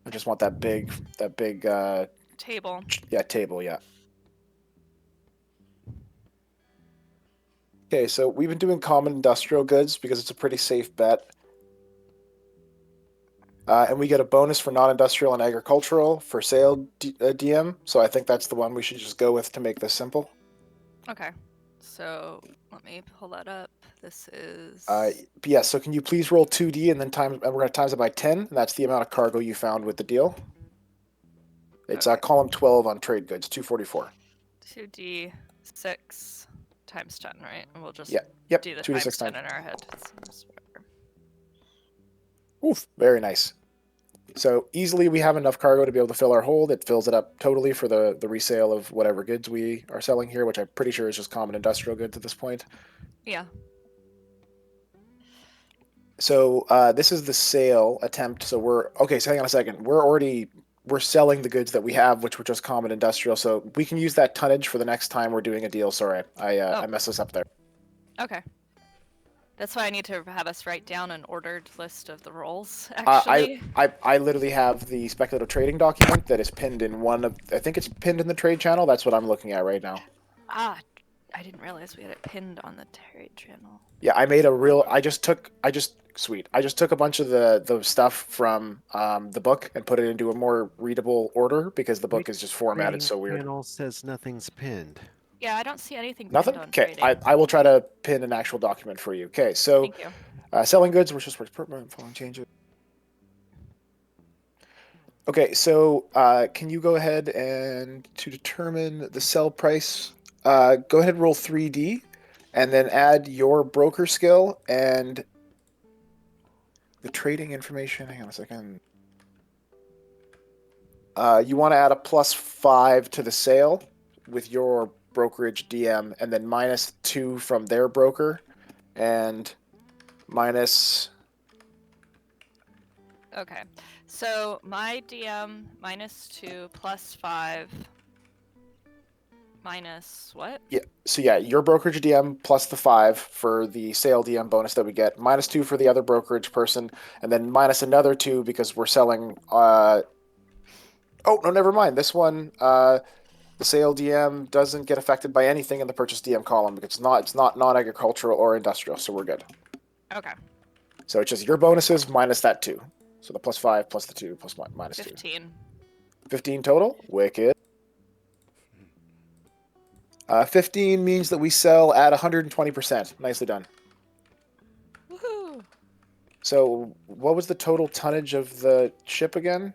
I just want that big Table. table, yeah. Okay, so we've been doing common industrial goods because it's a pretty safe bet. And we get a bonus for non-industrial and agricultural for sale DM, so I think that's the one we should just go with to make this simple. Okay. So let me pull that up. This is. Yeah, so can you please roll 2d and then we're going to times it by 10, and that's the amount of cargo you found with the deal. It's Okay. column 12 on trade goods, 244. 2d6 times 10, right? And we'll just Yep, do the 2d6 times 10 times. in our head. Seems better. Oof, very nice. So easily we have enough cargo to be able to fill our hold. It fills it up totally for the resale of whatever goods we are selling here, which I'm pretty sure is just common industrial goods at this point. Yeah. So this is the sale attempt. So so hang on a second. We're selling the goods that we have, which were just common industrial. So we can use that tonnage for the next time we're doing a deal. Sorry, I messed this up there. Okay. That's why I need to have us write down an ordered list of the rolls, actually. I literally have the speculative trading document that is pinned in I think it's pinned in the trade channel. That's what I'm looking at right now. I didn't realize we had it pinned on the trade channel. Yeah, I made I just took a bunch of the stuff from the book and put it into a more readable order because the book is just formatted so weird. Channel says nothing's pinned. Yeah, I don't see anything Nothing? pinned on Okay, trading. I will try to pin an actual document for you. Okay, so Thank you. selling goods versus following changes. Okay, so can you go ahead and to determine the sell price Go ahead and roll 3D, and then add your broker skill and the trading information. Hang on a second. You want to add a +5 to the sale with your brokerage DM, and then -2 from their broker, and minus. Okay. So my DM -2 +5 minus what? Yeah. So yeah, your brokerage DM plus the 5 for the sale DM bonus that we get, -2 for the other brokerage person, and then minus another 2 because we're selling. Oh no, never mind. This one, the sale DM doesn't get affected by anything in the purchase DM column because it's not non-agricultural or industrial, so we're good. Okay. So it's just your bonuses minus that 2. So the +5 plus the 2 plus -2. 15. 15 total. Wicked. 15 means that we sell at 120%. Nicely done. Woohoo! So what was the total tonnage of the ship again?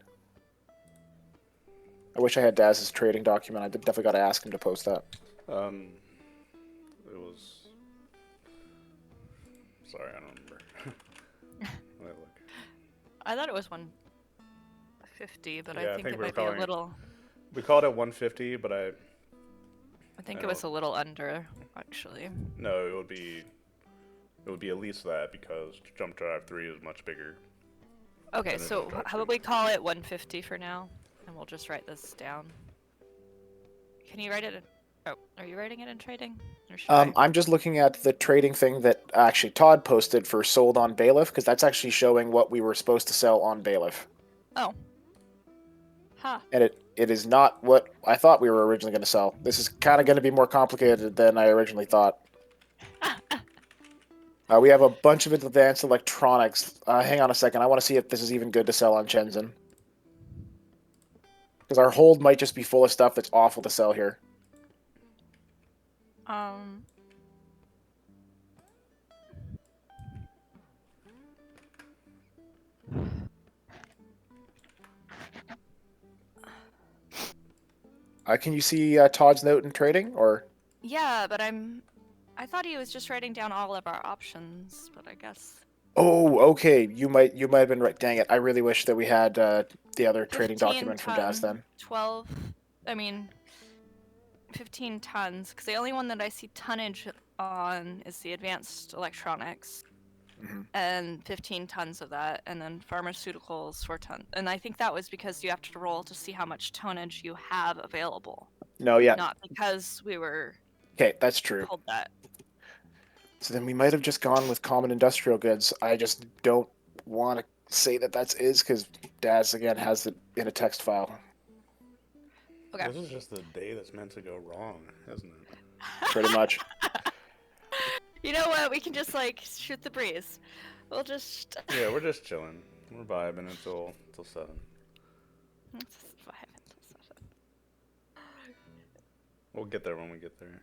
I wish I had Daz's trading document. I definitely got to ask him to post that. It was. Sorry, I don't remember. Let me look. I thought it was 150, but Yeah, I think it we were might be a calling it- little. We called it 150, but I think it was a little under, actually. no, it would be at least that because Jump Drive 3 is much bigger. Okay, Then it so would drop how about we call it 150 for now, and we'll just write this down. Can you write it in... Oh, are you writing it in trading? Or should I? I'm just looking at the trading thing that actually Todd posted for sold on Bailiff, because that's actually showing what we were supposed to sell on Bailiff. Oh. Huh. And it is not what I thought we were originally going to sell. This is kind of going to be more complicated than I originally thought. We have a bunch of advanced electronics. Hang on a second. I want to see if this is even good to sell on Shenzhen. Because our hold might just be full of stuff that's awful to sell here. Can you see Todd's note in trading, or? Yeah, but I thought he was just writing down all of our options, but I guess... Oh, okay. You might have been right. Dang it! I really wish that we had the other trading 15 document from Daz then. 12... I mean... 15 tons, because the only one that I see tonnage on is the advanced electronics. Mm-hmm. And 15 tons of that, and then pharmaceuticals 4 tons. And I think that was because you have to roll to see how much tonnage you have available. No, yeah. Not because we were Okay, that's true. told that. So then we might have just gone with common industrial goods. I just don't want to say that that's because Daz again has it in a text file. Okay. This is just the day that's meant to go wrong, isn't it? Pretty much. You know what? We can just like shoot the breeze. We'll just. Yeah, we're just chilling. We're vibing until 7. We'll get there when we get there.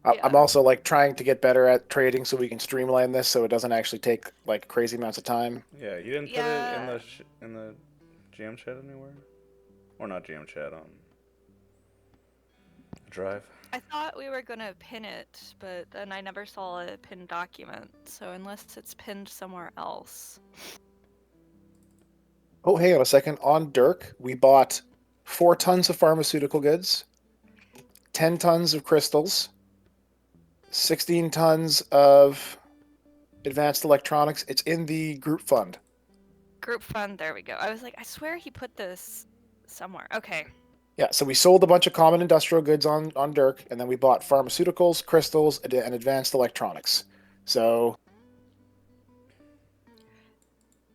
Yeah. I'm also like trying to get better at trading so we can streamline this so it doesn't actually take like crazy amounts of time. Yeah, you didn't put it in the GM chat anywhere, or not GM chat on Drive. I thought we were gonna pin it, but then I never saw a pinned document. So unless it's pinned somewhere else. Oh, hang on a second. On Dirk, we bought 4 tons of pharmaceutical goods, 10 tons of crystals, 16 tons of advanced electronics. It's in the group fund. Group fund, there we go. I was like, I swear he put this somewhere. Okay. Yeah, so we sold a bunch of common industrial goods on Dirk, and then we bought pharmaceuticals, crystals, and advanced electronics. So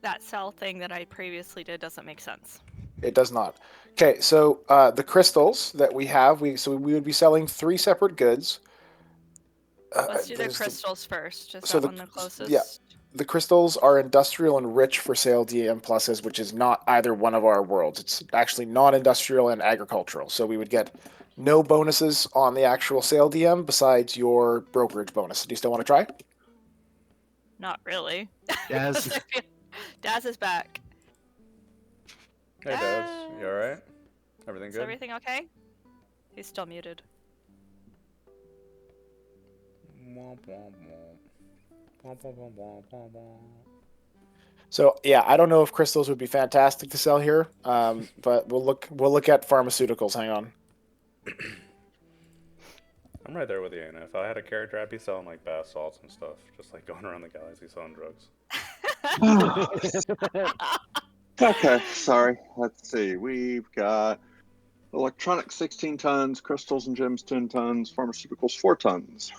That sell thing that I previously did doesn't make sense. it does not. Okay, so the crystals that we have, we would be selling 3 separate goods. Let's do the crystals first. Is so that one the closest? Yeah. The crystals are industrial and rich for sale DM pluses, which is not either one of our worlds. It's actually non-industrial and agricultural. So we would get no bonuses on the actual sale DM besides your brokerage bonus. Do you still want to try? Not really. Daz, Daz is back. Hey, Daz, you alright? Everything Is good? everything okay? He's still muted. Womp, womp, womp. Womp, womp, womp, womp, womp, womp. So yeah, I don't know if crystals would be fantastic to sell here, but we'll look at pharmaceuticals. Hang on. I'm right there with you, Anna. If I had a character, I'd be selling like bath salts and stuff, just like going around the galaxy selling drugs. Okay, sorry. Let's see. We've got electronics 16 tons, crystals and gems 10 tons, pharmaceuticals 4 tons.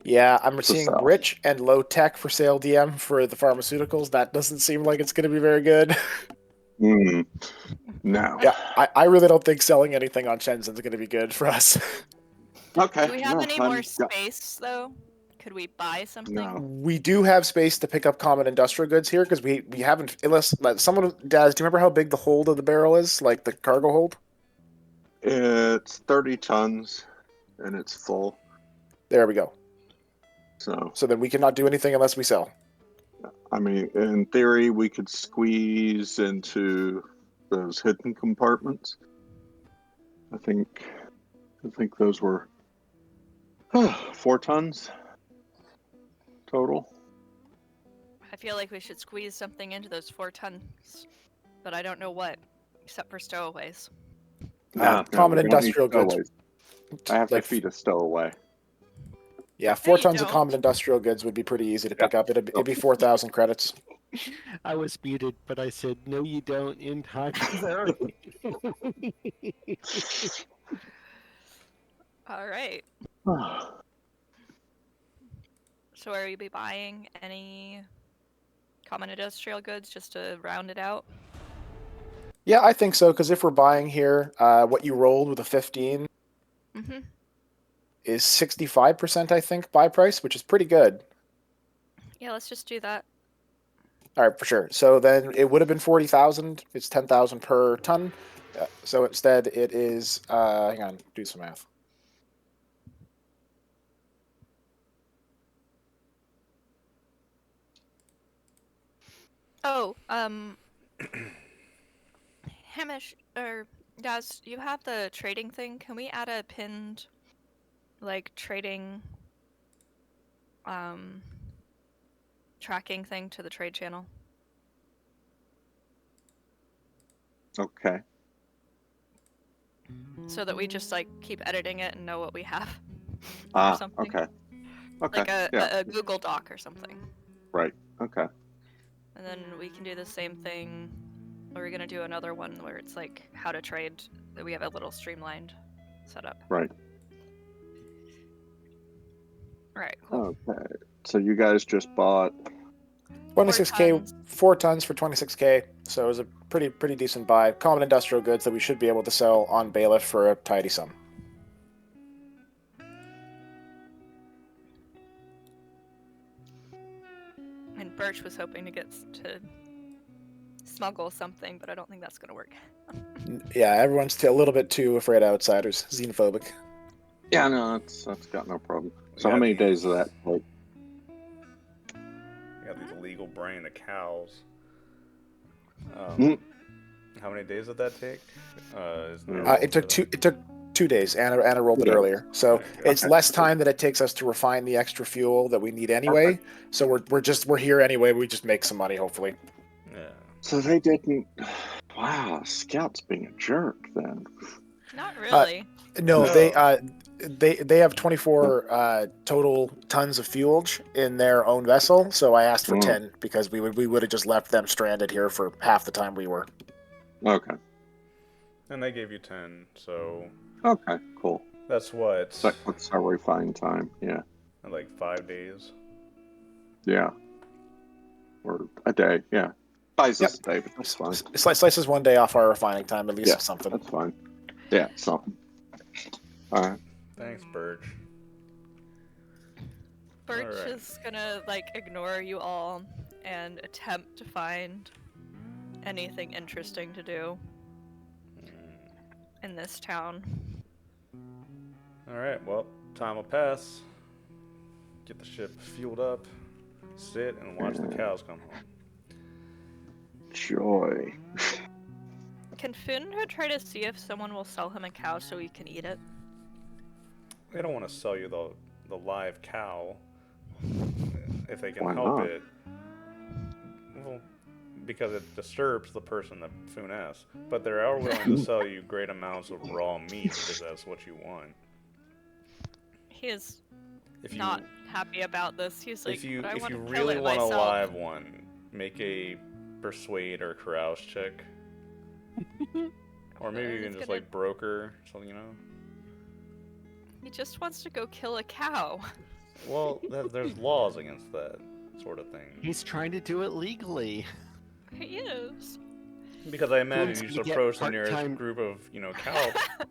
Yeah, I'm To seeing sell. rich and low tech for sale DM for the pharmaceuticals. That doesn't seem like it's going to be very good. Hmm. No. Yeah, I really don't think selling anything on Shenzhen's going to be good for us. Okay. Do we have no, any more space though? Could we buy something? No. We do have space to pick up common industrial goods here because we haven't. Unless like, someone, Daz, do you remember how big the hold of the barrel is? Like the cargo hold? It's 30 tons and it's full. There we go. So, So then we cannot do anything unless we sell. I mean, in theory, we could squeeze into those hidden compartments. I think those were 4 tons total. I feel like we should squeeze something into those 4 tons, but I don't know what, except for stowaways. Common we don't need industrial goods. stowaways. I have Like, to feed a stowaway. yeah, No, 4 you tons of don't. common industrial goods would be pretty easy to pick up. It'd be 4,000 credits. I was muted, but I said, no, you don't, in time. There. All right. So are you be buying any common industrial goods just to round it out? Yeah, I think so. Because if we're buying here, what you rolled with a 15 Mm-hmm. is 65%, I think, buy price, which is pretty good. Yeah, let's just do that. All right, for sure. So then it would have been 40,000. It's 10,000 per ton. So instead, it is. Hang on, do some math. Oh, Hamish, or Daz, you have the trading thing. Can we add a pinned, like, trading, tracking thing to the trade channel? Okay. So that we just, like, keep editing it and know what we have. Ah, something. okay. Okay. Like yeah. a Google Doc or something. Right. Okay. And then we can do the same thing. Or we're gonna do another one where it's like how to trade, that we have a little streamlined setup. Right. Alright, cool. Okay. So you guys just bought 26K, tons. 4 tons for 26K. So it was a pretty decent buy. Common industrial goods that we should be able to sell on bailiff for a tidy sum. And Birch was hoping to get to smuggle something, but I don't think that's gonna work. Yeah, everyone's a little bit too afraid of outsiders. Xenophobic. Yeah, no, that's got no problem. So Yeah, how many these- days of that take? We got these illegal brain of cows. Mm. How many days did that take? Is there a Uh, roll It took for two. that? It took 2 days. Anna rolled it 2 days. earlier, so Okay, good. it's less time that it takes us to refine the extra fuel that we need anyway. So we're here anyway. We just make some money, hopefully. Yeah. So they didn't. Wow, Scout's being a jerk then. Not really. No, No. they have 24 total tons of fuel in their own vessel. So I asked for Mm. 10 because we would have just left them stranded here for half the time we were. Okay. And they gave you 10, so Okay. Cool. that's what? So what's our refine time? Yeah. Like 5 days? Yeah. Or a day. Yeah. Buys us a day, but that's fine. Slices 1 day off our refining time, at least Yeah, something. that's fine. Yeah, something. All right. Thanks, Birch. Birch Alright. is gonna like ignore you all and attempt to find anything interesting to do in this town. Alright, well, time will pass. Get the ship fueled up, sit, and watch the cows come home. Joy. Can Finn try to see if someone will sell him a cow so he can eat it? They don't want to sell you the live cow if they can Why help not? it. Well, because it disturbs the person that Foon asks. But they are willing to sell you great amounts of raw meat because that's what you want. He is If you not happy about this. He's like, if you but I if want you to kill really it want a myself. live one, make a persuade or carouse check. Or maybe you He's can just gonna- like broker something, you know. He just wants to go kill a cow. Well, there's laws against that sort of thing. He's trying to do it legally. He is. Because I imagine Foon's you gonna just get approach the nearest part-time- group of,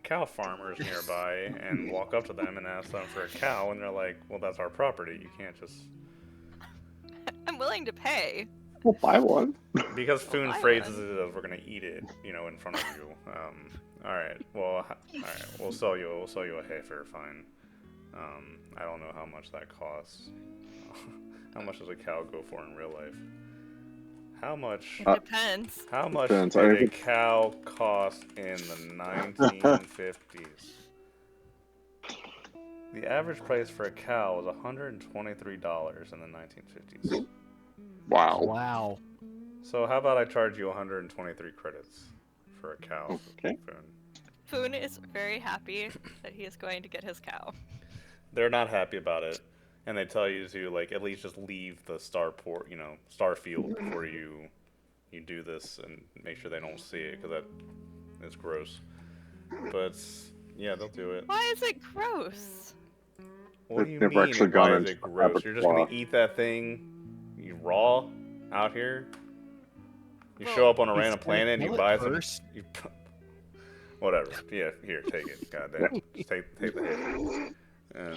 cow farmers nearby and walk up to them and ask them for a cow, and they're like, well, that's our property. You can't just... I'm willing to pay. We'll buy one. Because Foon buy phrases one. it as we're going to eat it, in front of you. Alright, well, alright, we'll sell you a heifer, fine. I don't know how much that costs. How much does a cow go for in real life? How much... It depends. How much Depends. did a cow cost in the 1950s? The average price for a cow was $123 in the 1950s. Wow. Wow. So how about I charge you 123 credits for a cow? Okay. Foon? Foon is very happy that he is going to get his cow. They're not happy about it, and they tell you to like at least just leave the starport, Starfield before you do this, and make sure they don't see it because that is gross. But yeah, they'll do it. Why is it gross? What do you They've mean? actually Why gone is into it gross? You're just gonna abattoir. eat that thing raw out here? You Well, show up on a He's random gonna planet and you kill it buy some. first. Whatever. Yeah, here, take it. Goddamn. Just take the hit. And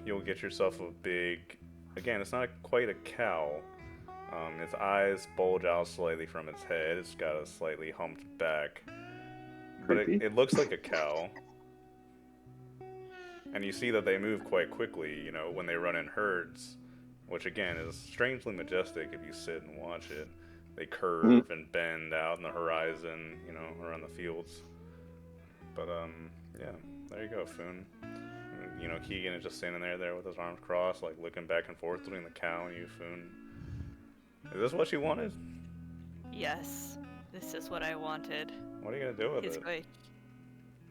you'll get yourself a big. Again, it's not quite a cow. Its eyes bulge out slightly from its head. It's got a slightly humped back. But Creepy. it looks like a cow. And you see that they move quite quickly, when they run in herds. Which, again, is strangely majestic if you sit and watch it. They curve and bend out in the horizon, around the fields. But, yeah, there you go, Foon. Keegan is just standing there with his arms crossed, like, looking back and forth between the cow and you, Foon. Is this what you wanted? Yes, this is what I wanted. What are you gonna do with He's it? going to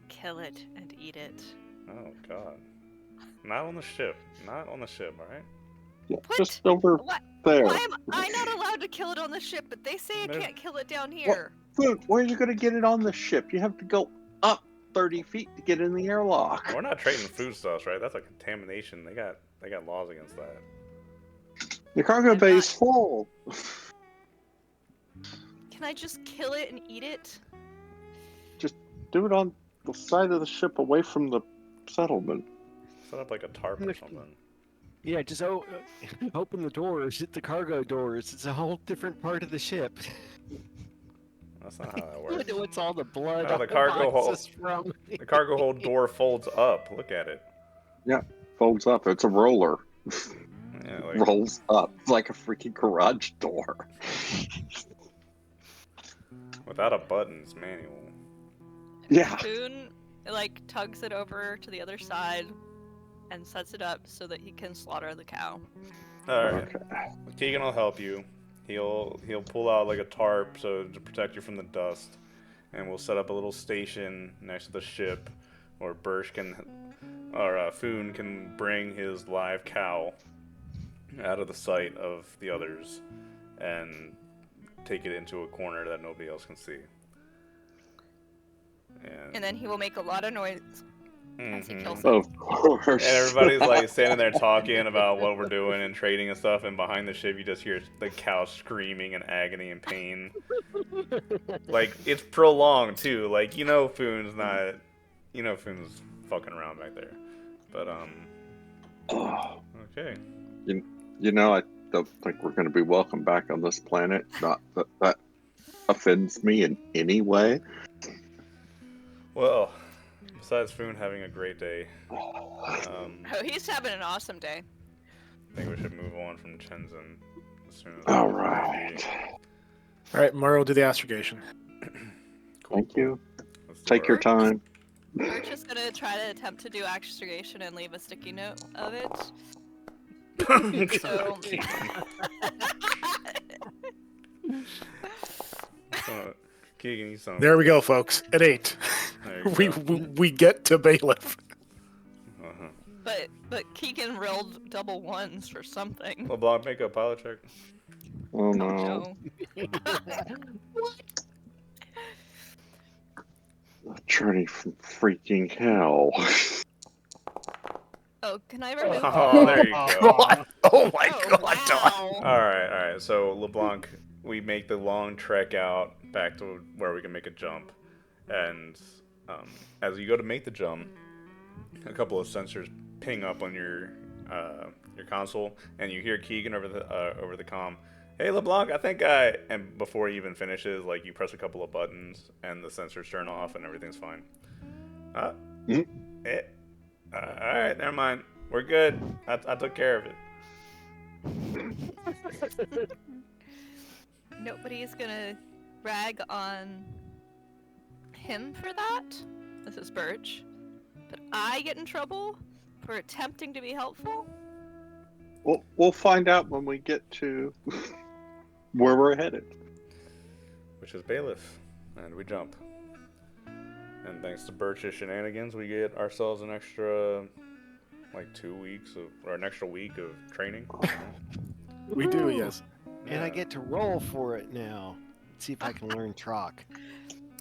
kill it and eat it. Oh, God. Not on the ship. Not on the ship, alright? Yeah, What? just over What? there. Why am I not allowed to kill it on the ship, but they say I There's- can't kill it down here? Dude, where are you going to get it on the ship? You have to go up 30 feet to get in the airlock. We're not trading foodstuffs, right? That's a contamination. They got laws against that. The cargo I'm bay not- is full. Can I just kill it and eat it? Do it on the side of the ship away from the settlement. Set up like a tarp or something. Yeah, just open the doors, hit the cargo doors. It's a whole different part of the ship. That's not how that I works. know what's all the blood Oh, on the the cargo boxes from. The cargo hold door folds up. Look at it. Folds up. It's a roller. Yeah, like, Rolls up. It's like a freaking garage door. without a button, it's manual. Yeah. Foon, tugs it over to the other side and sets it up so that he can slaughter the cow. Alright. Okay. Keegan will help you. He'll pull out like a tarp so to protect you from the dust. And we'll set up a little station next to the ship where Foon can bring his live cow out of the sight of the others and take it into a corner that nobody else can see. And then he will make a lot of noise as he Mhm. kills it. Of course. And everybody's like standing there talking about what we're doing and trading and stuff, and behind the ship you just hear the cow screaming in agony and pain. Like, it's prolonged too. Like, Foon's not, Foon's fucking around back there. But Oh, okay. I don't think we're going to be welcome back on this planet. Not that that offends me in any way. Well, besides Foon having a great day, Oh, he's having an awesome day. I think we should move on from Shenzhen as soon as All we're right. All right, Mario, do the astrogation. Cool. Thank you. Let's do Take your our- time. We're just gonna try to attempt to do astrogation and leave a sticky note of it. So. Keegan, you sound. There we go, folks. At 8. There you We, go. we get to bailiff. Uh-huh. But Keegan rolled double ones for something. LeBlanc, make a pilot check. Oh Oh no. no. A journey from freaking hell. Oh, can I remove? Oh, there you go. God. Oh my Oh, God, Don. wow. All right. So LeBlanc, we make the long trek out back to where we can make a jump, and as you go to make the jump, a couple of sensors ping up on your console, and you hear Keegan over the comm. Hey LeBlanc, I think I. And before he even finishes, like you press a couple of buttons, and the sensors turn off, and everything's fine. All right, never mind. We're good. I took care of it. Nobody's gonna rag on him for that. This is Birch. But I get in trouble for attempting to be helpful? We'll find out when we get to where we're headed. Which is bailiff, and we jump. And thanks to Birch's shenanigans, we get ourselves an extra, like 2 weeks or an extra week of training. We do, yes. And I get to roll for it now. Let's see if I can learn Troc.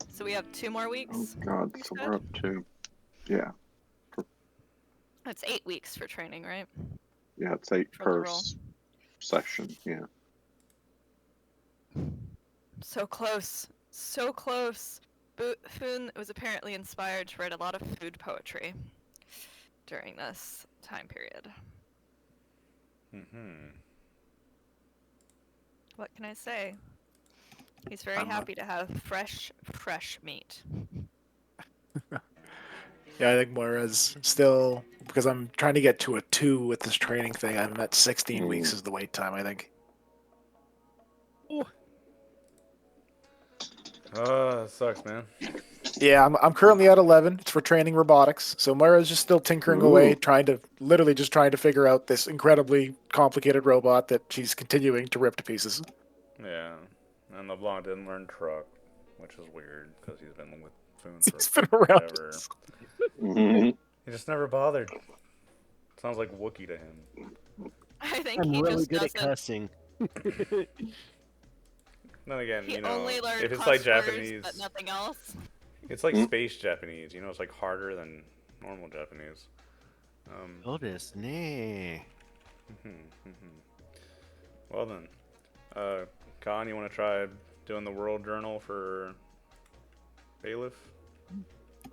So we have 2 more Oh weeks? God, so we're up to, yeah, That's 8 weeks for training, right? yeah, it's 8 For the per roll. session, yeah. So close. So close. Foon was apparently inspired to write a lot of food poetry during this time period. Mm-hmm. What can I say? He's very I'm not- happy to have fresh meat. Yeah, I think Moira's still, because I'm trying to get to a 2 with this training thing. I'm at 16 weeks is the wait time, I think. That sucks, man. Yeah, I'm currently at 11. It's for training robotics. So Moira's just still tinkering away, literally just trying to figure out this incredibly complicated robot that she's continuing to rip to pieces. Yeah. And LeBlanc didn't learn truck, which is weird because he's been with Foon It's for been around. forever. Mhm. He just never bothered. Sounds like Wookiee to him. I think I'm he really just good at doesn't. cussing. Then again, He you know, only learned if it's cuss like words, Japanese, but nothing else. it's like space Japanese. You know, it's like harder than normal Japanese. Otis, nay. Well then, Khan, you want to try doing the world journal for bailiff?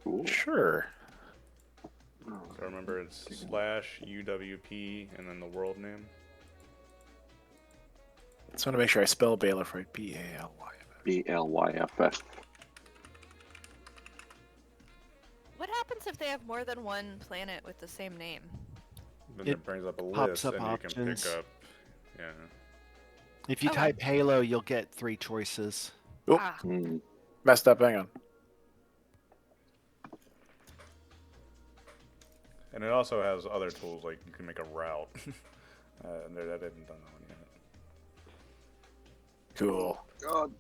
Cool. Sure. So remember, it's /UWP and then the world name. Just want to make sure I spell bailiff right. B-A-L-Y-F. BLYFF. What happens if they have more than one planet with the same name? Then It it brings up a pops list, up and you can options. pick up. Yeah. If you Okay. type Halo, you'll get 3 choices. Oh, Ah, messed up. Hang on. And it also has other tools, like you can make a route. I didn't done that one yet. Cool. God.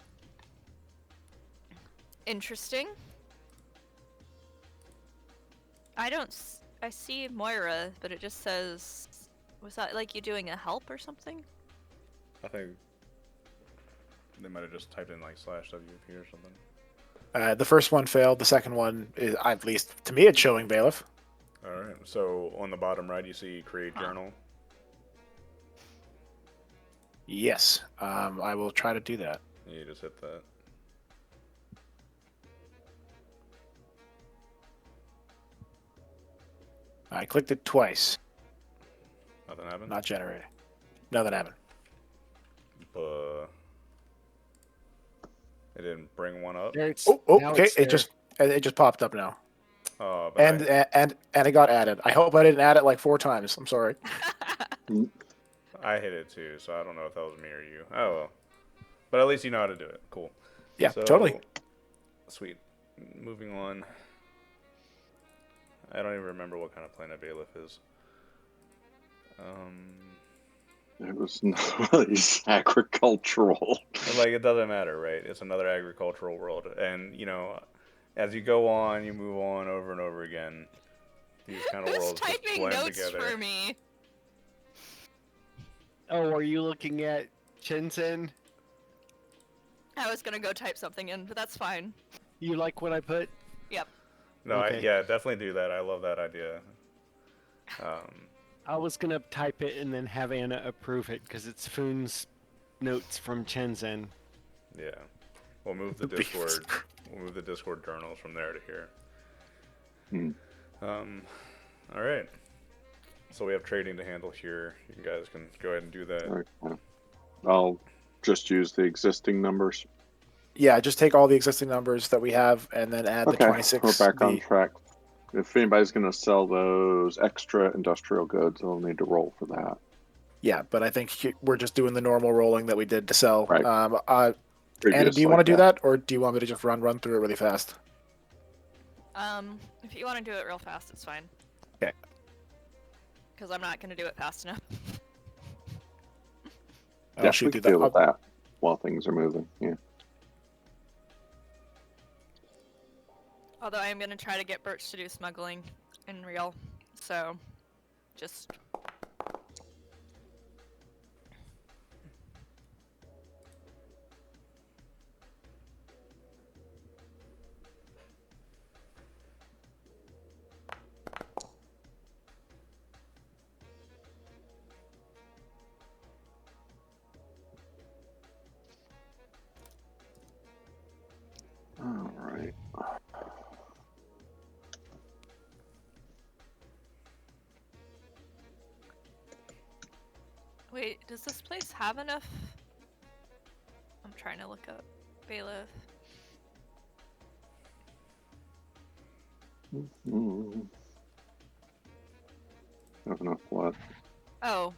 interesting. I see Moira, but it just says. Was that like you doing a help or something? I think they might have just typed in like /WP or something. The first one failed. The second one, is, at least to me, it's showing bailiff. Alright, so on the bottom right you see create journal. Yes. I will try to do that. You just hit that. I clicked it twice. Nothing happened? Not generating. Nothing happened. It didn't bring one up. There it's, Oh, now okay. it's there. It just popped up now, Oh, but and it got added. I hope I didn't add it like 4 times. I'm sorry. I hit it too, so I don't know if that was me or you. Oh well. But at least you know how to do it. Cool. Yeah, So, totally. Sweet. Moving on. I don't even remember what kind of planet Bailiff is. It was not agricultural. Like, it doesn't matter, right? It's another agricultural world. And, as you go on, you move on over and over again. These kind of Who's worlds just typing blend notes together. for me? Oh, are you looking at Shenzhen? I was gonna go type something in, but that's fine. You like what I put? Yep. No, Okay. yeah, definitely do that. I love that idea. I was gonna type it and then have Anna approve it because it's Foon's notes from Shenzhen. Yeah. We'll move the Discord. We'll move the Discord journals from there to here. All right. So we have trading to handle here. You guys can go ahead and do that. Okay. I'll just use the existing numbers. Yeah, just take all the existing numbers that we have and then add the Okay, 26. we're back on track. If anybody's going to sell those extra industrial goods, they'll need to roll for that. Yeah, but I think we're just doing the normal rolling that we did to sell. Right. Anna, Previous do you like want to do that, or do you want me to just run through it really fast? If you want to do it real fast, it's fine. Okay. Because I'm not gonna do it fast enough. I'll Yeah, shoot we through can deal with that while things are moving. Yeah. Although I am gonna try to get Birch to do smuggling in real, so just. All right. Wait, does this place have enough? I'm trying to look up bailiff. Have enough what? Oh,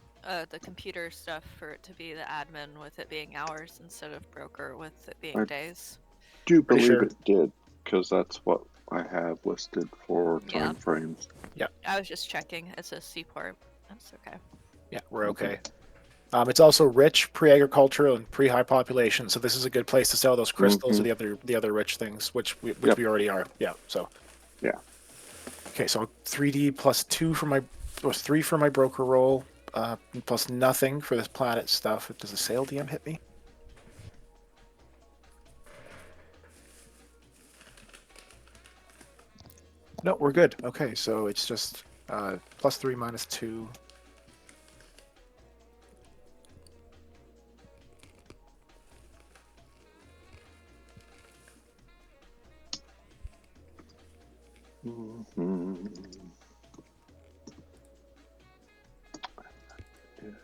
the computer stuff for it to be the admin with it being hours instead of broker with it being I- days. Do Pretty believe sure. it did, because that's what I have listed for Yeah. time frames. I was just checking. It's a seaport. That's okay. Yeah, we're okay. It's also rich, pre-agricultural, and pre-high population, so this is a good place to sell those crystals or the other rich things, which we already are. Yeah, so. Yeah. Okay, so 3D plus 2 for my, plus 3 for my broker roll, plus nothing for this planet stuff. Does the sale DM hit me? No, we're good. Okay, so it's just plus 3 minus 2.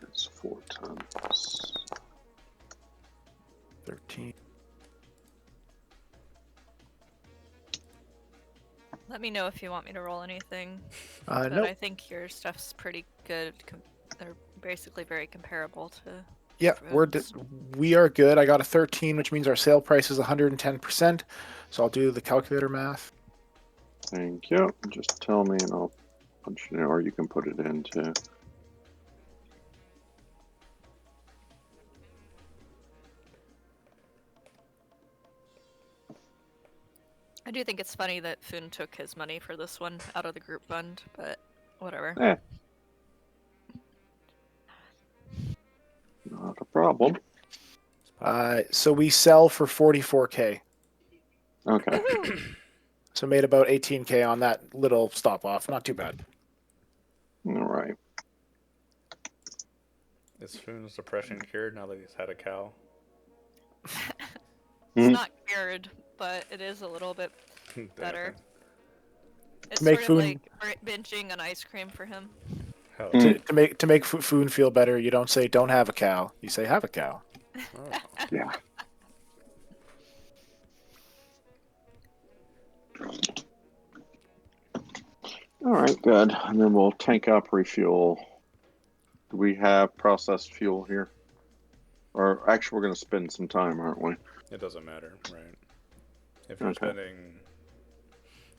It's 4 times. 13. Let me know if you want me to roll anything. But Nope. I think your stuff's pretty good. They're basically very comparable to. Yeah, Fruits. we are good. I got a 13, which means our sale price is 110%. So I'll do the calculator math. Thank you. Just tell me and I'll punch it in, or you can put it in too. I do think it's funny that Foon took his money for this one out of the group fund, but whatever. Not a problem. So we sell for 44K. Okay. So made about 18K on that little stop off. Not too bad. All right. Is Foon's depression cured now that he's had a cow? It's not cured, but it is a little bit better. It's make sort of Foon- like binging an ice cream for him. Hell, To make Foon feel better, you don't say don't have a cow. You say have a cow. oh. Yeah. All right, good. And then we'll tank up, refuel. Do we have processed fuel here? Or actually, we're going to spend some time, aren't we? It doesn't matter, right? If you're Okay. spending,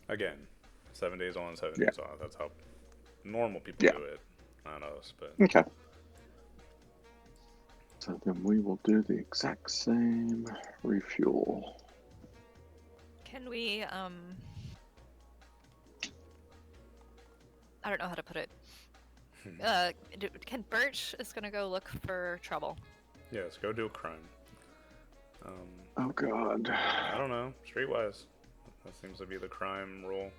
again, 7 days on, 7 Yeah. days off, that's how normal people Yeah. do it. Not us, but Okay. So then we will do the exact same refuel. Can we, I don't know how to put it. Can Birch is gonna go look for trouble. yes, go do a crime. Oh God. I don't know, streetwise. That seems to be the crime rule.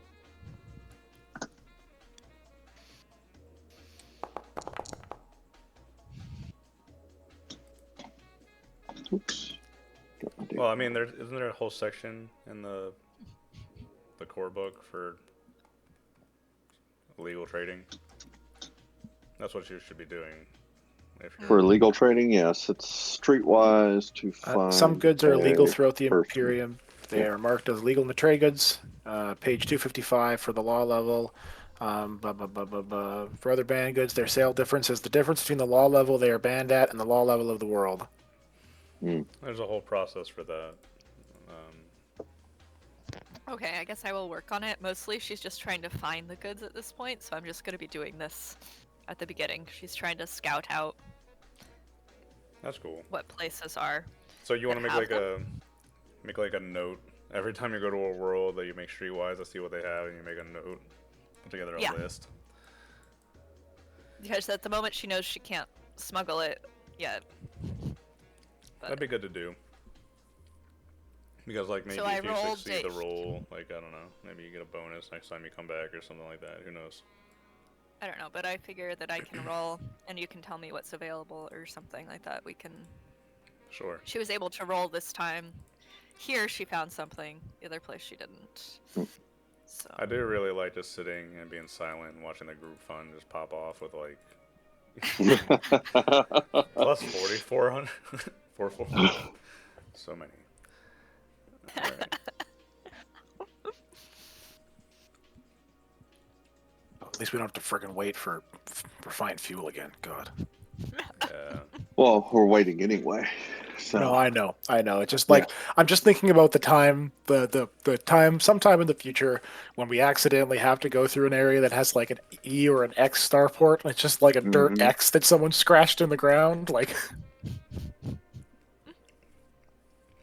Oops. Well, I mean, isn't there a whole section in the core book for illegal trading? That's what you should be doing. If you're For illegal trading, yes, it's streetwise to find. Some goods are illegal a throughout the person. Imperium. They are marked as legal trade goods. Page 255 for the law level. For other banned goods, their sale difference is the difference between the law level they are banned at and the law level of the world. there's a whole process for that. Okay, I guess I will work on it. Mostly she's just trying to find the goods at this point, so I'm just gonna be doing this at the beginning. She's trying to scout out That's cool. what places are. So you want to that make like a note every time you go to a world that you make streetwise to see what they have, and you make a note, put together a Yeah. list. Because at the moment she knows she can't smuggle it yet. That'd be good to do. Because like maybe So I if you rolled succeed the a- roll, like I don't know, maybe you get a bonus next time you come back or something like that. Who knows? I don't know, but I figure that I can roll and you can tell me what's available or something like that. We can. Sure. She was able to roll this time. Here she found something. The other place she didn't. So. I do really like just sitting and being silent and watching the group fun just pop off with like plus 40, 400, 440. So many. Alright. At least we don't have to friggin' wait for refined fuel again. God. Yeah. Well, we're waiting anyway. So No, I know. It's just like I'm just thinking about the time, the time, sometime in the future when we accidentally have to go through an area that has like an E or an X starport, and it's just like a dirt Mhm. X that someone scratched in the ground. Like,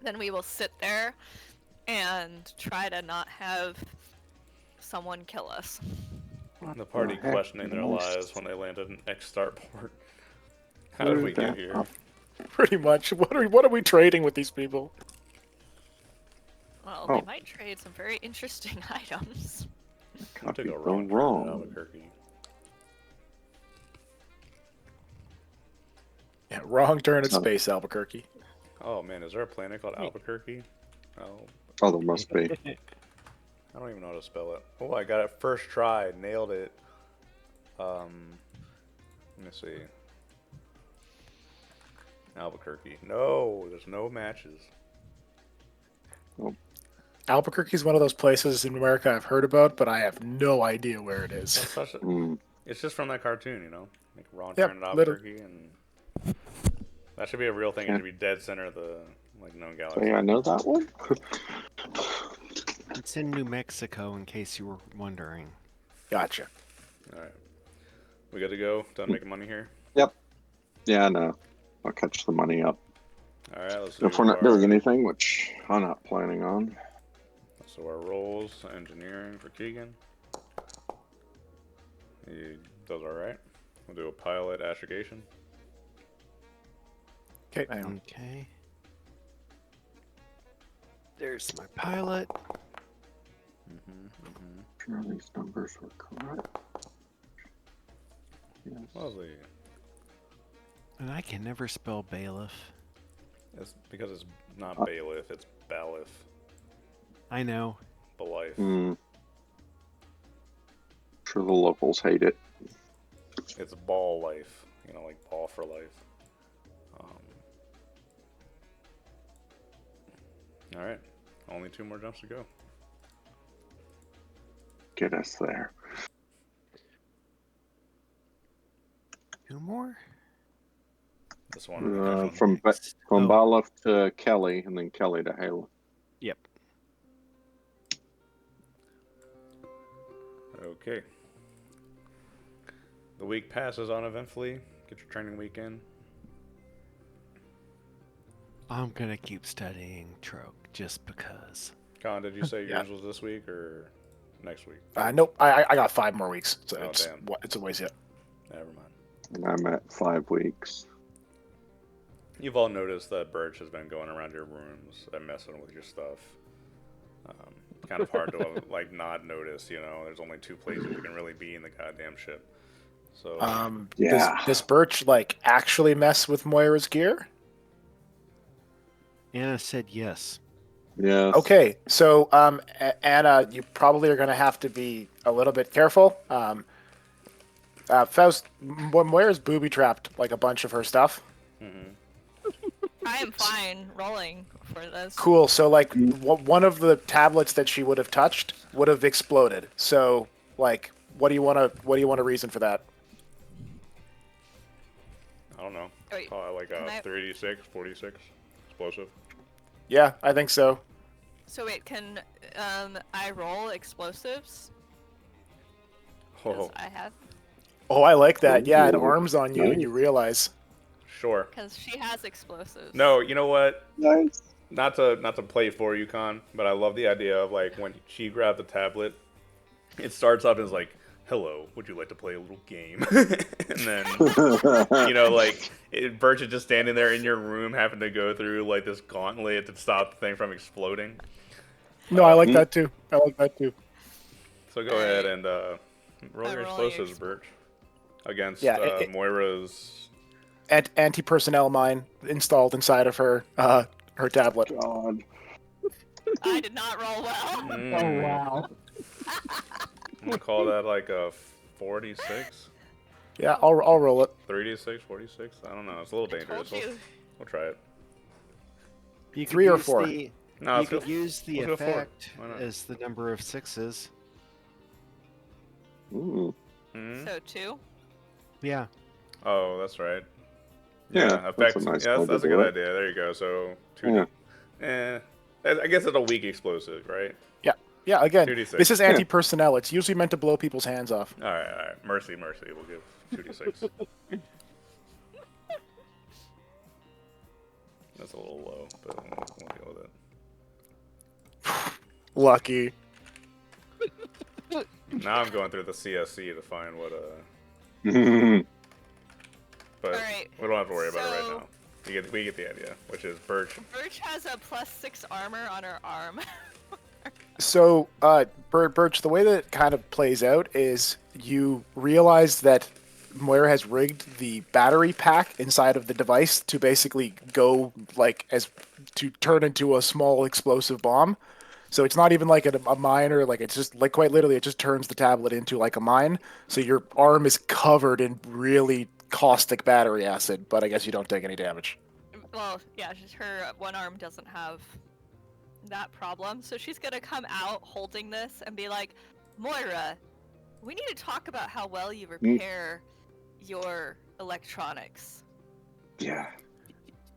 Then we will sit there and try to not have someone kill us. The party the heck questioning their most- lives when they landed in X Starport. How did we get here? pretty much. What are we trading with these people? Well, Oh. they might trade some very interesting items. I took Could a go wrong turn in wrong. Albuquerque. Yeah, wrong turn at Oh. Space Albuquerque. Oh man, is there a planet called Albuquerque? Oh, Oh, there must be. I don't even know how to spell it. Oh, I got it first try. Nailed it. Let me see. Albuquerque. No, there's no matches. Albuquerque is one of those places in America I've heard about, but I have no idea where it is. That's such a, Mm. it's just from that cartoon, you know? Like wrong Yep, turn at Albuquerque, and that should be a real thing. It should be dead center of the like known galaxy. Hey, I know that one. It's in New Mexico, in case you were wondering. Gotcha. All right, we good to go? Done making money here. Yeah, I know. I'll catch the money up. All right, let's If do we're not our, doing anything, which I'm not planning on. So our rolls, engineering for Keegan. He does all right. We'll do a pilot astrogation. Okay, hang on. Okay. There's my pilot. Sure, these numbers were correct. Yes. Lovely. And I can never spell bailiff. It's because it's not Uh, bailiff, it's bailiff. I know. Belife. Mm. Sure, the locals hate it. It's ball life. You know, like ball for life. All right. Only 2 more jumps to go. Get us there. 2 more? This one. From Oh. Balaf to Kelly, and then Kelly to Halo. Yep. Okay. The week passes uneventfully. Get your training week in. I'm gonna keep studying Troke just because. Con, did you say Yeah. yours was this week or next week? Nope. I got 5 more weeks, so Oh, damn. it's a ways yet. Never mind. And I'm at 5 weeks. You've all noticed that Birch has been going around your rooms and messing with your stuff. Kind of hard to like not notice, you know. There's only 2 places you can really be in the goddamn ship. So Yeah. Does Birch like actually mess with Moira's gear? Anna said yes. Yes. Okay, so Anna, you probably are going to have to be a little bit careful. Faust, Moira's booby trapped like a bunch of her stuff. I am fine rolling for this. Cool. So like one of the tablets that she would have touched would have exploded. So like, what do you want to reason for that? I don't know. Wait, Probably like can a I- 36, 46 explosive. Yeah, I think so. So wait, can I roll explosives? 'Cause Oh, I have, Oh, I like that. Yeah, it Ooh, arms on you and nice. you realize. sure. because she has explosives. No, you know what? Nice. Not to play for you, Con, but I love the idea of like when she grabbed the tablet, it starts off as like, "Hello, would you like to play a little game?" And then you know, like Birch is just standing there in your room, having to go through like this gauntlet to stop the thing from exploding. No, I like that too. I like that too. So go ahead and roll I'm your rolling explosives, Birch, against Yeah, it- Moira's. Anti-personnel mine installed inside of her tablet. God. I did not roll well. I'm gonna call that like a 46, Yeah, I'll roll it. 36, 46. I don't know. It's a little dangerous. Told you. We'll try it. You could 3 or use 4? The, No, you let's could go- use the let's go for it. effect Why not? as the number of 6s. Ooh. Mhm. So 2. Yeah. Oh, that's right. Yeah, that's a effects. nice Yeah, way that's to a do good it. idea. There you go. So 2. Yeah. I guess it's a weak explosive, right? Yeah, again, 2d6. this is anti-personnel. It's usually meant to blow people's hands off. All right. Mercy. We'll give 2d6. That's a little low, but we'll deal with it. Lucky. Now I'm going through the CSC to find what but Alright, we don't have to worry about it right so- now. We get the idea, which is Birch. Birch has a +6 armor on her arm. So, Birch, the way that it kind of plays out is you realize that Moira has rigged the battery pack inside of the device to basically go to turn into a small explosive bomb. So it's not even like a mine or like it's just like quite literally it just turns the tablet into like a mine. So your arm is covered in really caustic battery acid, but I guess you don't take any damage. Well, yeah, her one arm doesn't have that problem, so she's gonna come out holding this and be like, Moira, we need to talk about how well you repair your electronics. Yeah.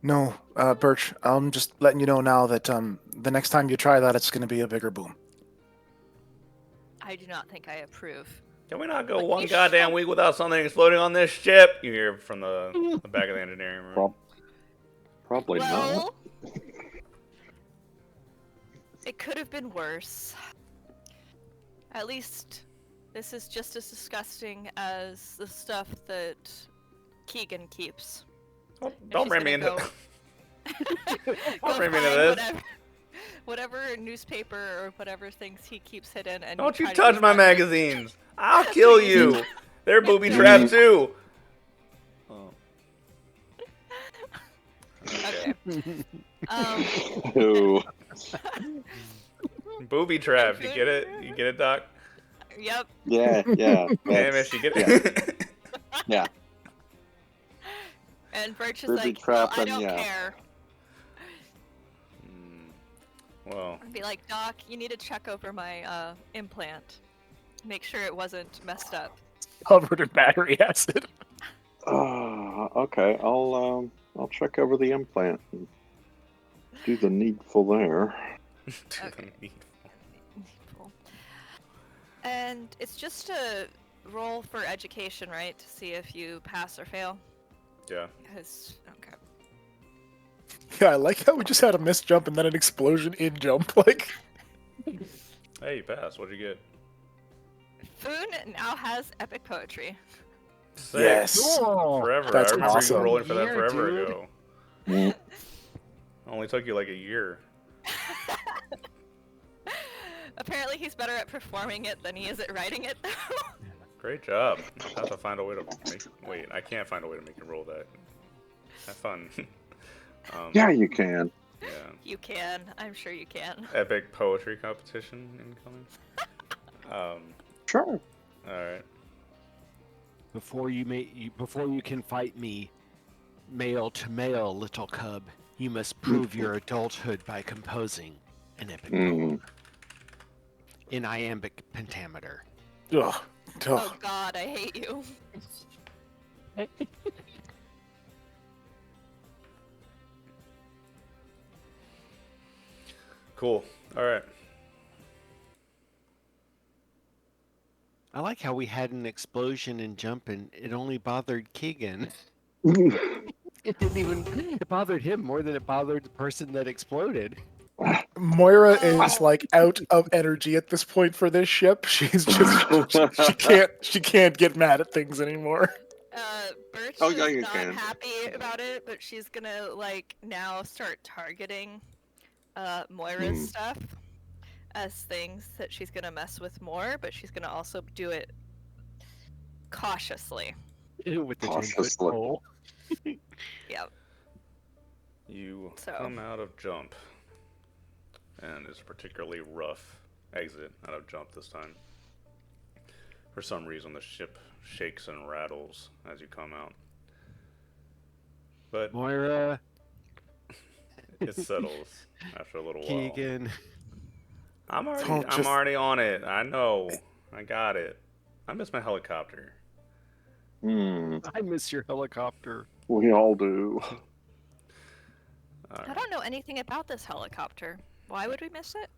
No, Birch, I'm just letting you know now that the next time you try that, it's going to be a bigger boom. I do not think I approve. Can we not go But one you goddamn should- week without something exploding on this ship? You hear from the back of the engineering room. Probably not. Well, it could have been worse. At least this is just as disgusting as the stuff that Keegan keeps. Don't she's bring me gonna into. Go Don't bring me find into this. whatever newspaper or whatever things he keeps hidden, and Don't you try to touch use my that to- magazines! I'll kill you. They're booby trapped too. Oh. Okay. Um, Ooh. Booby trapped. You get it? You get it, Doc? yep. Yeah. Hamish, you get it? Yeah. And Birch is Booby like, well, trap I and don't yeah. care. Well, I'd be like, Doc, you need to check over my implant. Make sure it wasn't messed up. Covered in battery acid. Okay. I'll I'll check over the implant and do the needful there. Do the Okay. needful. And it's just a roll for education, right? To see if you pass or fail. Yeah. Okay. Yeah, I like how we just had a missed jump and then an explosion in jump. Like, Hey, you passed. What'd you get? Foon now has epic poetry. Sick. yes. Forever. That's I remember awesome. you rolling for that Yeah, forever dude. ago. Mm. Only took you like a year. Apparently, he's better at performing it than he is at writing it, though. Great job. I have to find a way to make. Wait, I can't find a way to make you roll that. Have fun. Yeah, you can. Yeah. You can. I'm sure you can. Epic poetry competition incoming. Sure. All right. Before you can fight me, male to male, little cub, you must prove your adulthood by composing an epic poem in iambic pentameter. Ugh. Oh God, I hate you. Cool. All right. I like how we had an explosion and jump, and it only bothered Keegan. It didn't even. It bothered him more than it bothered the person that exploded. Moira is Oh. like out of energy at this point for this ship. She's just she can't get mad at things anymore. Birch Oh, yeah, is you not can. happy about it, but she's gonna like now start targeting Moira's Hmm. stuff as things that she's gonna mess with more, but she's gonna also do it cautiously. With the 10-foot Cautiously. pole. Yep. You So. come out of jump, and it's a particularly rough exit out of jump this time. For some reason, the ship shakes and rattles as you come out. But Moira, it settles after a little while. Keegan. I'm Don't just- already on it. I know. I got it. I miss my helicopter. I miss your helicopter. We all do. I don't know anything about this helicopter. Why would we miss it?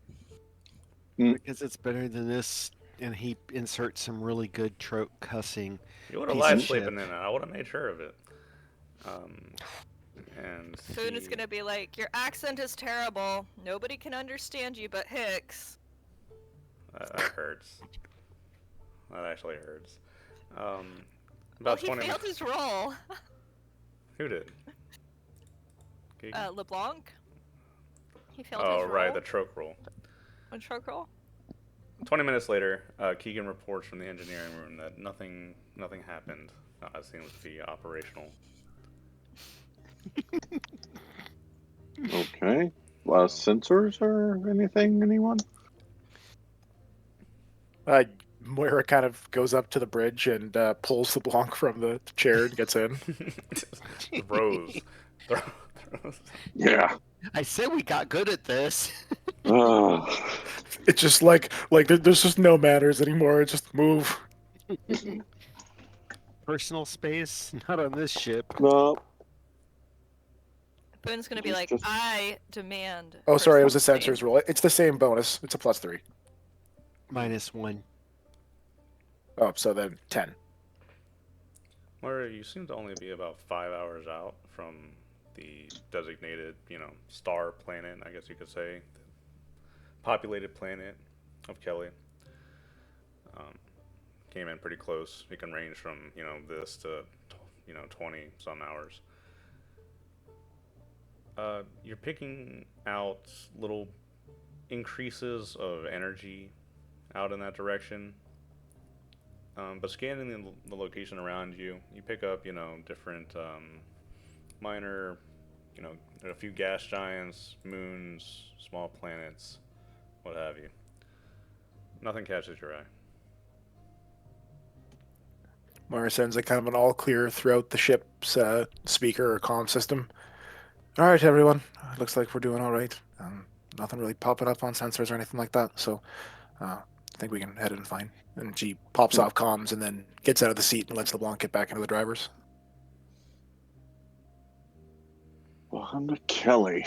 Because it's better than this, and he inserts some really good trope cussing. You would have Piece of live shit. sleeping in it. I would have made sure of it. And Foon is gonna be like, your accent is terrible. Nobody can understand you but Hicks. That hurts. That actually hurts. Well, About he 20 failed minutes. his roll. Who did? Keegan? LeBlanc. He failed his Oh, roll. right, the troke roll. One stroke roll. 20 minutes later, Keegan reports from the engineering room that nothing happened. It seems to be operational. Okay. Sensors or anything, anyone? Moira kind of goes up to the bridge and pulls LeBlanc from the chair and gets in. Throws. Yeah. I said we got good at this. It's just like there's just no manners anymore. It's just move. Personal space, not on this ship. No. Foon's gonna be like, Just- I demand. Oh, sorry, it was a personal sensors space." roll. It's the same bonus. It's a +3. -1. Oh, so then 10. Where you seem to only be about 5 hours out from the designated, star planet, I guess you could say, populated planet of Kelly. Came in pretty close. It can range from, this to, 20 some hours. You're picking out little increases of energy out in that direction. But scanning the location around you, you pick up, different minor, a few gas giants, moons, small planets, what have you. Nothing catches your eye. Moira sends a kind of an all clear throughout the ship's speaker or comm system. All right, everyone. Looks like we're doing all right. Nothing really popping up on sensors or anything like that. So I think we can head in fine. And she pops off comms and then gets out of the seat and lets LeBlanc get back into the driver's. Welcome to Kelly.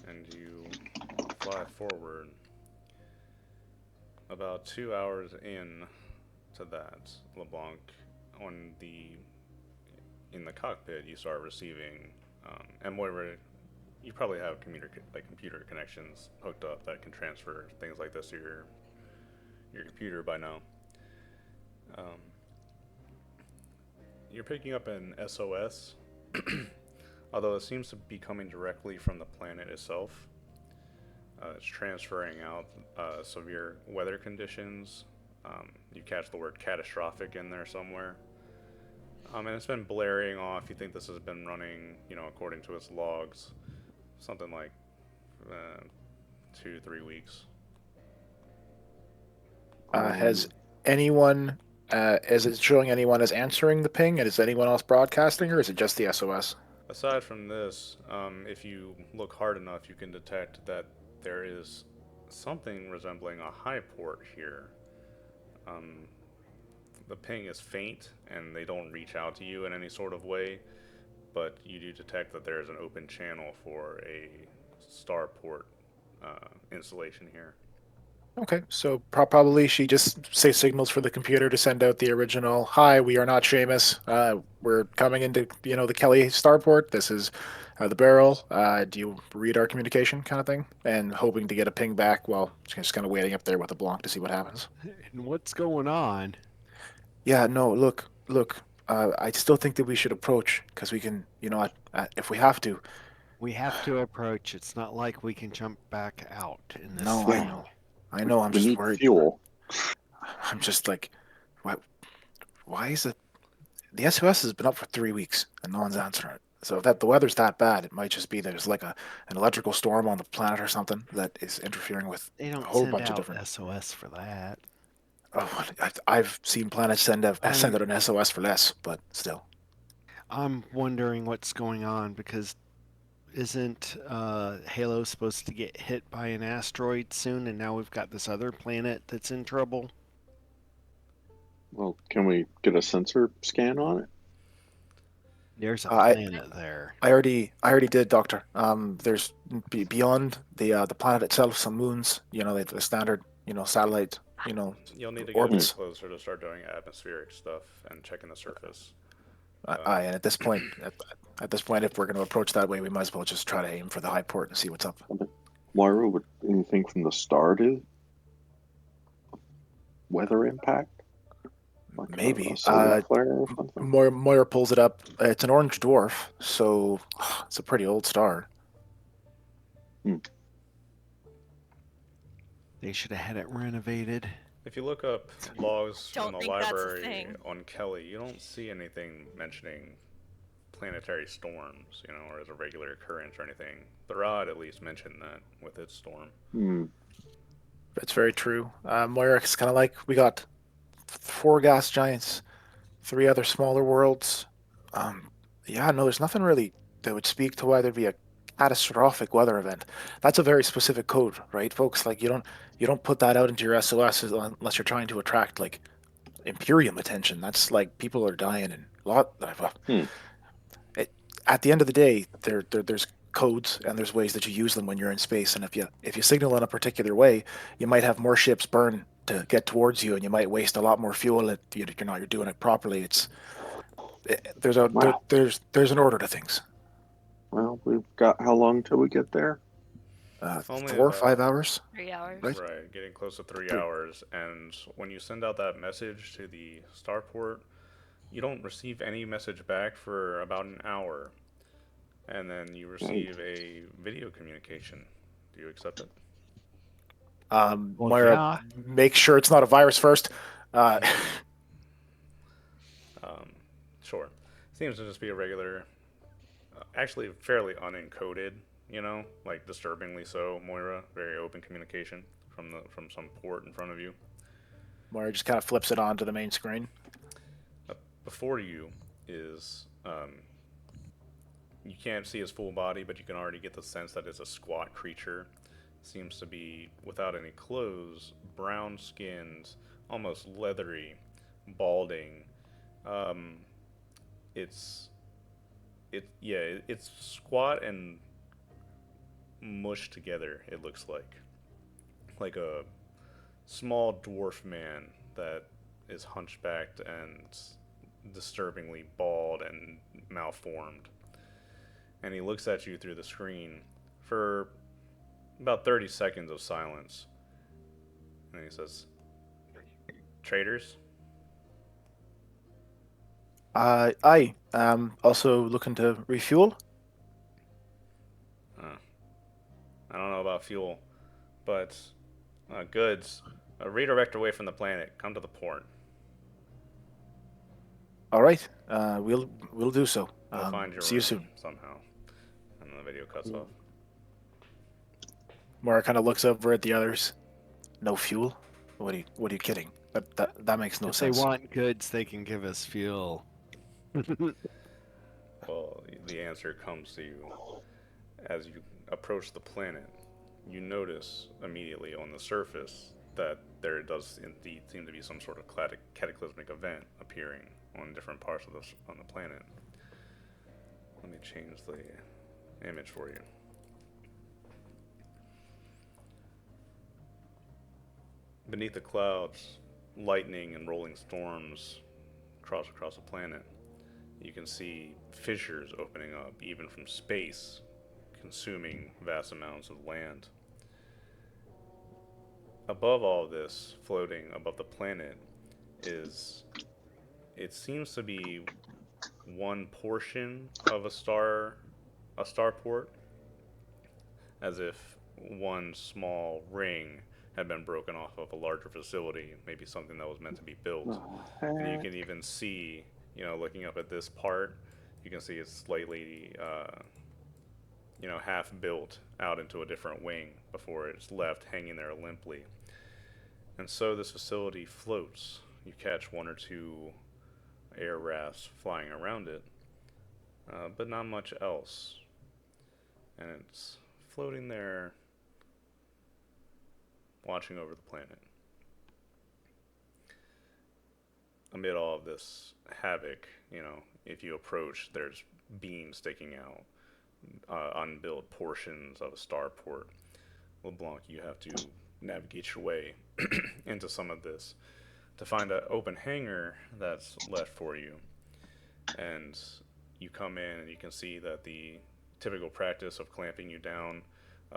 And you fly forward. About 2 hours in to that, LeBlanc, in the cockpit, you start receiving, and Moira, you probably have computer connections hooked up that can transfer things like this to your computer by now. Um, you're picking up an SOS, although it seems to be coming directly from the planet itself. It's transferring out severe weather conditions. You catch the word catastrophic in there somewhere. And it's been blaring off. You think this has been running, according to its logs, something like 2-3 weeks. Has anyone, is it showing anyone as answering the ping? And is anyone else broadcasting, or is it just the SOS? Aside from this, if you look hard enough, you can detect that there is something resembling a high port here. The ping is faint, and they don't reach out to you in any sort of way, but you do detect that there is an open channel for a starport installation here. Okay, so probably she just say signals for the computer to send out the original. Hi, we are not Seamus. We're coming into the Kelly starport. This is the barrel. Do you read our communication, kind of thing? And hoping to get a ping back. Well, just kind of waiting up there with a Blanc to see what happens. And what's going on? Yeah, no, look. I still think that we should approach because we can, if we have to. We have to approach. It's not like we can jump back out in this No, thing. I know. I'm We just need worried. fuel. I'm just like, why is it? The SOS has been up for 3 weeks and no one's answering it. So if the weather's that bad, it might just be there's like an electrical storm on the planet or something that is interfering with They a don't whole send bunch of out different. SOS for that. Oh, I've seen planets send out an SOS for less, but still. I'm wondering what's going on because isn't Halo supposed to get hit by an asteroid soon, and now we've got this other planet that's in trouble? Well, can we get a sensor scan on it? There's a I planet there. I already did, Doctor. There's beyond the planet itself some moons. The standard satellite. You'll need to get a bit Orbits. closer to start doing atmospheric stuff and checking the surface. And at this point, if we're going to approach that way, we might as well just try to aim for the high port and see what's up. Moira, would anything from the star do? Weather impact? Like Maybe. a solar flare or something? Moira pulls it up. It's an orange dwarf, so it's a pretty old star. They should have had it renovated. If you look up logs Don't in the think that's a library thing. on Kelly, you don't see anything mentioning planetary storms, or as a regular occurrence or anything. The Rod at least mentioned that with its storm. That's very true. Moira's kind of like, we got 4 gas giants, 3 other smaller worlds. Yeah, no, there's nothing really that would speak to why there'd be a catastrophic weather event. That's a very specific code, right, folks? Like you don't put that out into your SOS unless you're trying to attract like Imperium attention. That's like people are dying and at the end of the day, there's codes and there's ways that you use them when you're in space. And if you signal in a particular way, you might have more ships burn to get towards you, and you might waste a lot more fuel if you're doing it properly. There's Wow. there's an order to things. Well, we've got how long till we get there? Only 4 or about 5 hours. 3 hours. Right. Getting close to 3 3. hours. And when you send out that message to the starport, you don't receive any message back for about an hour. And then you receive a video communication. Do you accept it? Well, Moira, yeah. make sure it's not a virus first. Sure. Seems to just be a regular, actually fairly unencoded, like disturbingly so, Moira. Very open communication from some port in front of you. Moira just kind of flips it onto the main screen. Before you is, you can't see his full body, but you can already get the sense that it's a squat creature. Seems to be without any clothes, brown skinned, almost leathery, balding. It's it's squat and mushed together. It looks like a small dwarf man that is hunchbacked and disturbingly bald and malformed. And he looks at you through the screen for about 30 seconds of silence. And he says, "Traders?" Aye. Also looking to refuel. Uh, I don't know about fuel, but goods. Redirect away from the planet. Come to the port. All right. We'll do so. We'll find your See you room soon. somehow. And the video cuts off. Moira kind of looks over at the others. No fuel? What are you kidding? That makes no If they sense. want goods, they can give us fuel. Well, the answer comes to you as you approach the planet. You notice immediately on the surface that there does indeed seem to be some sort of cataclysmic event appearing on different parts of on the planet. Let me change the image for you. Beneath the clouds, lightning and rolling storms cross across the planet. You can see fissures opening up, even from space, consuming vast amounts of land. Above all this, floating above the planet, it seems to be one portion of a starport, as if one small ring had been broken off of a larger facility, maybe something that was meant to be built. And you can even see, looking up at this part, you can see it's slightly, half built out into a different wing before it's left hanging there limply. And so this facility floats. You catch one or two air rafts flying around it, but not much else. And it's floating there, watching over the planet. Amid all of this havoc, if you approach, there's beams sticking out, unbuilt portions of a starport. LeBlanc, you have to navigate your way into some of this to find an open hangar that's left for you. And you come in and you can see that the typical practice of clamping you down,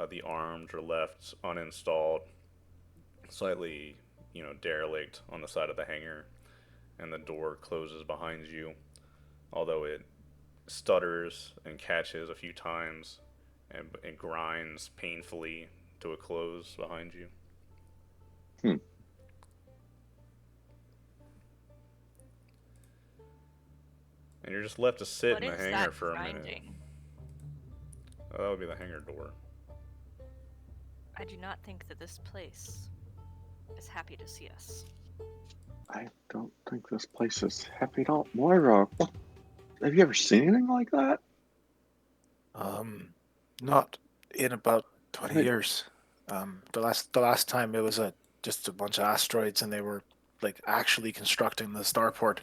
the arms are left uninstalled, slightly, derelict on the side of the hangar, and the door closes behind you, although it stutters and catches a few times and it grinds painfully to a close behind you. And you're just left to sit What in the is hangar that for a minute. grinding? That would be the hangar door. I do not think that this place is happy to see us. I don't think this place is happy at all. Moira, have you ever seen anything like that? Not in about 20 Hey. years. The last time it was just a bunch of asteroids, and they were like actually constructing the starport.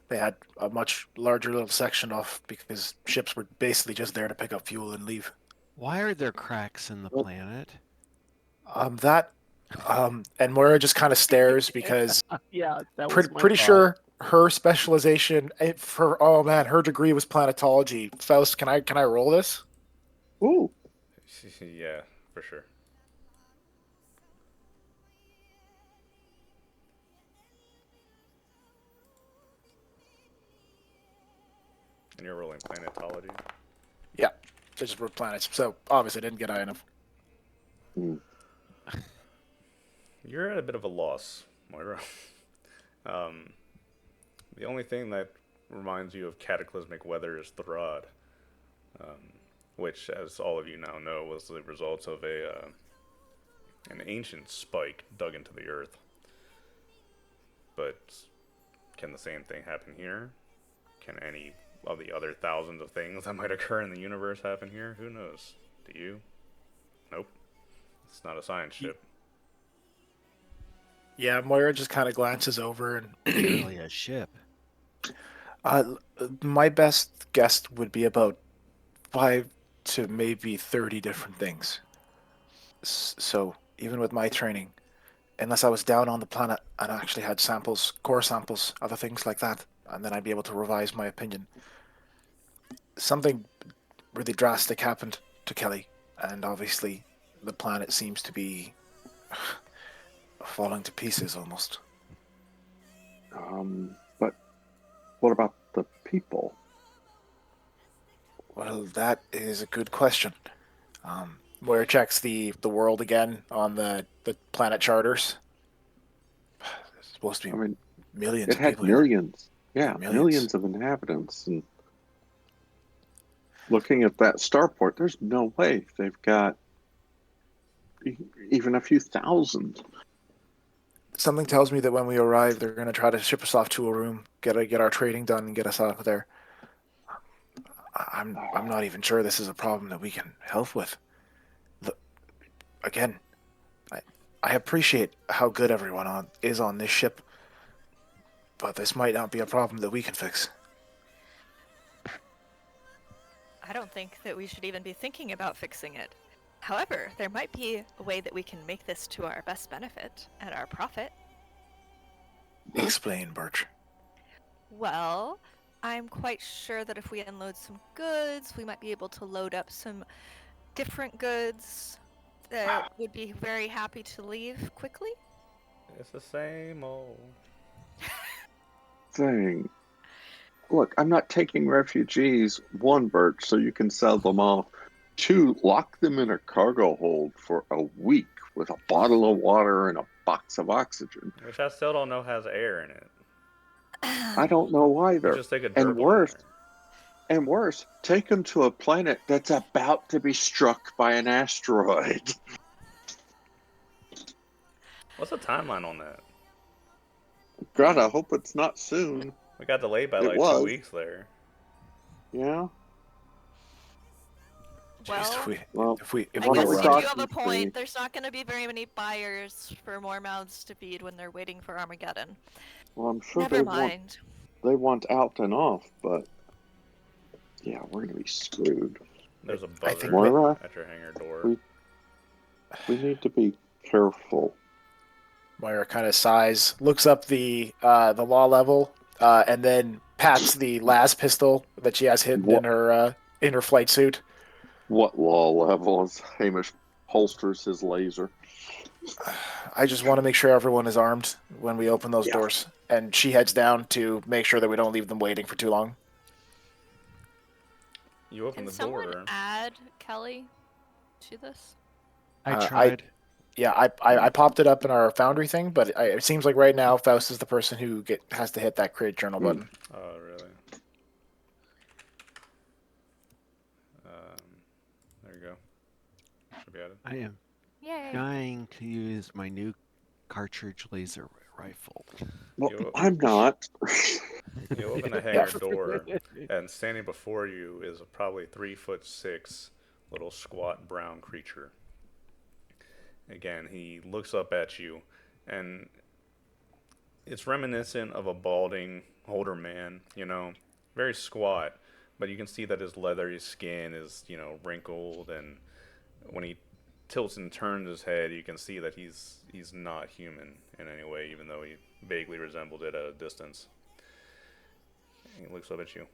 They had a much larger little section off because ships were basically just there to pick up fuel and leave. Why are there cracks in the Well- planet? And Moira just kind of stares because Yeah, that pretty sure her specialization her degree was planetology. Faust, can I roll this? Ooh. Yeah, for sure. And you're rolling planetology. Yeah, just were planets. So obviously didn't get high enough. You're at a bit of a loss, Moira. The only thing that reminds you of cataclysmic weather is Throd, which, as all of you now know, was the result of an ancient spike dug into the earth. But can the same thing happen here? Can any of the other thousands of things that might occur in the universe happen here? Who knows? Do you? Nope. It's not a science ship. Yeah, Moira just kind of glances over and Really a ship. My best guess would be about 5 to maybe 30 different things. So even with my training, unless I was down on the planet and actually had samples, core samples, other things like that, and then I'd be able to revise my opinion. Something really drastic happened to Kelly, and obviously the planet seems to be falling to pieces almost. But what about the people? Well, that is a good question. Where it checks the world again on the planet charters. There's supposed to I be mean, millions it of had people here. millions. Yeah, Millions. millions of inhabitants. And looking at that starport, there's no way they've got even a few thousand. Something tells me that when we arrive, they're going to try to ship us off to a room, get our trading done, and get us out of there. I'm not even sure this is a problem that we can help with. The, again, I I appreciate how good everyone is on this ship, but this might not be a problem that we can fix. I don't think that we should even be thinking about fixing it. However, there might be a way that we can make this to our best benefit and our profit. Explain, Birch. Well, I'm quite sure that if we unload some goods, we might be able to load up some different goods that would be very happy to leave quickly. It's the same old. Thing. Look, I'm not taking refugees, one, Birch, so you can sell them off. Two, lock them in a cargo hold for a week with a bottle of water and a box of oxygen. Which I still don't know has air in it. I don't know You either. just take a And durable in worse, there. take them to a planet that's about to be struck by an asteroid. What's the timeline on that? God, I hope it's not soon. We got delayed by It like 2 was. weeks there. Yeah. Jeez, Well, if I one we of guess the you do arrive, have a doctors point. say, There's not going to be very many buyers for more mouths to feed when they're waiting for Armageddon. well, I'm sure Never mind. they want out and off, but yeah, we're gonna be screwed. There's a I think buzzer Moira, at your hangar door. we need to be careful. Moira kind of sighs, looks up the law level, and then pats the las pistol that she has hidden What in her flight suit. what law level is Hamish holsters his laser? I just want to make sure everyone is armed when we open those Yeah. doors, and she heads down to make sure that we don't leave them waiting for too long. You open Can the someone door. add Kelly to this? I Uh, tried. I popped it up in our Foundry thing, but it seems like right now Faust is the person who has to hit that create journal button. Oh, really? There you go. Should be added. I am Yay. dying to use my new cartridge laser rifle. Well, You- I'm not. You open the hangar door, and standing before you is a probably 3'6" little squat brown creature. Again, he looks up at you, and it's reminiscent of a balding older man, very squat, but you can see that his leathery skin is, wrinkled, and when he tilts and turns his head, you can see that he's not human in any way, even though he vaguely resembled it at a distance. And he looks up at you.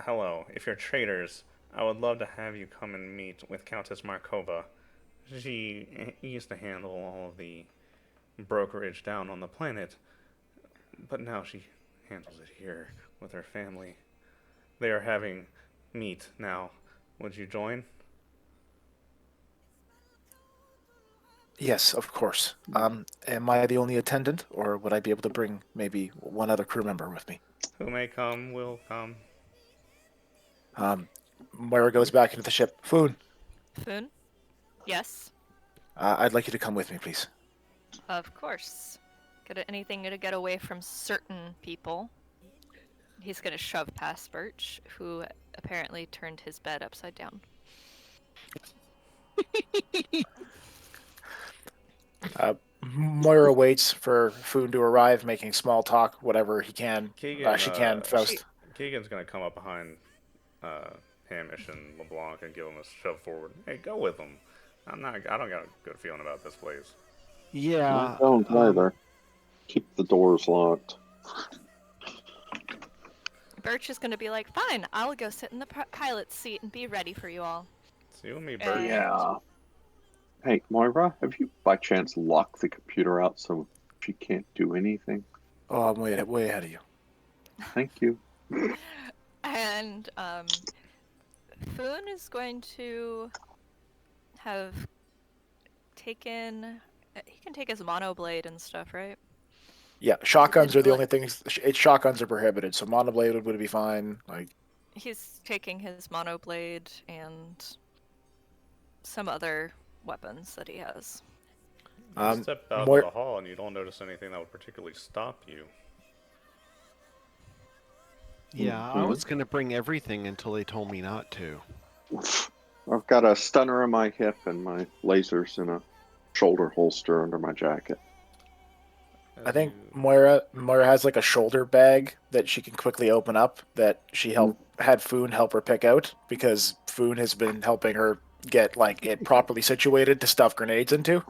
Hello. If you're traders, I would love to have you come and meet with Countess Markova. She used to handle all of the brokerage down on the planet, but now she handles it here with her family. They are having meat now. Would you join? Yes, of course. Am I the only attendant, or would I be able to bring maybe one other crew member with me? Who may come will come. Moira goes back into the ship. Foon, Foon? Yes, I'd like you to come with me, please. of course. Anything to get away from certain people. He's gonna shove past Birch, who apparently turned his bed upside down. Moira waits for Foon to arrive, making small talk, whatever he can. Keegan, She can, She Faust. Keegan's gonna come up behind uh, Hamish and LeBlanc and give him a shove forward. Hey, go with him. I don't got a good feeling about this place. I Yeah. don't either. Keep the doors locked. Birch is going to be like, fine, I'll go sit in the pilot's seat and be ready for you all. It's you and me, And- Birch. Yeah. Hey, Moira, have you by chance locked the computer out so she can't do anything? Oh, I'm way ahead of you. Thank you. And Foon is going to have taken. He can take his mono blade and stuff, right? Yeah, shotguns are the Like- only things. Shotguns are prohibited, so monoblade would be fine. Like, He's taking his mono blade and some other weapons that he has. You step out Moira- of the hall and you don't notice anything that would particularly stop you. Yeah, I was gonna bring everything until they told me not to. I've got a stunner on my hip and my lasers in a shoulder holster under my jacket. I think Moira has like a shoulder bag that she can quickly open up that she had Foon help her pick out because Foon has been helping her get like it properly situated to stuff grenades into.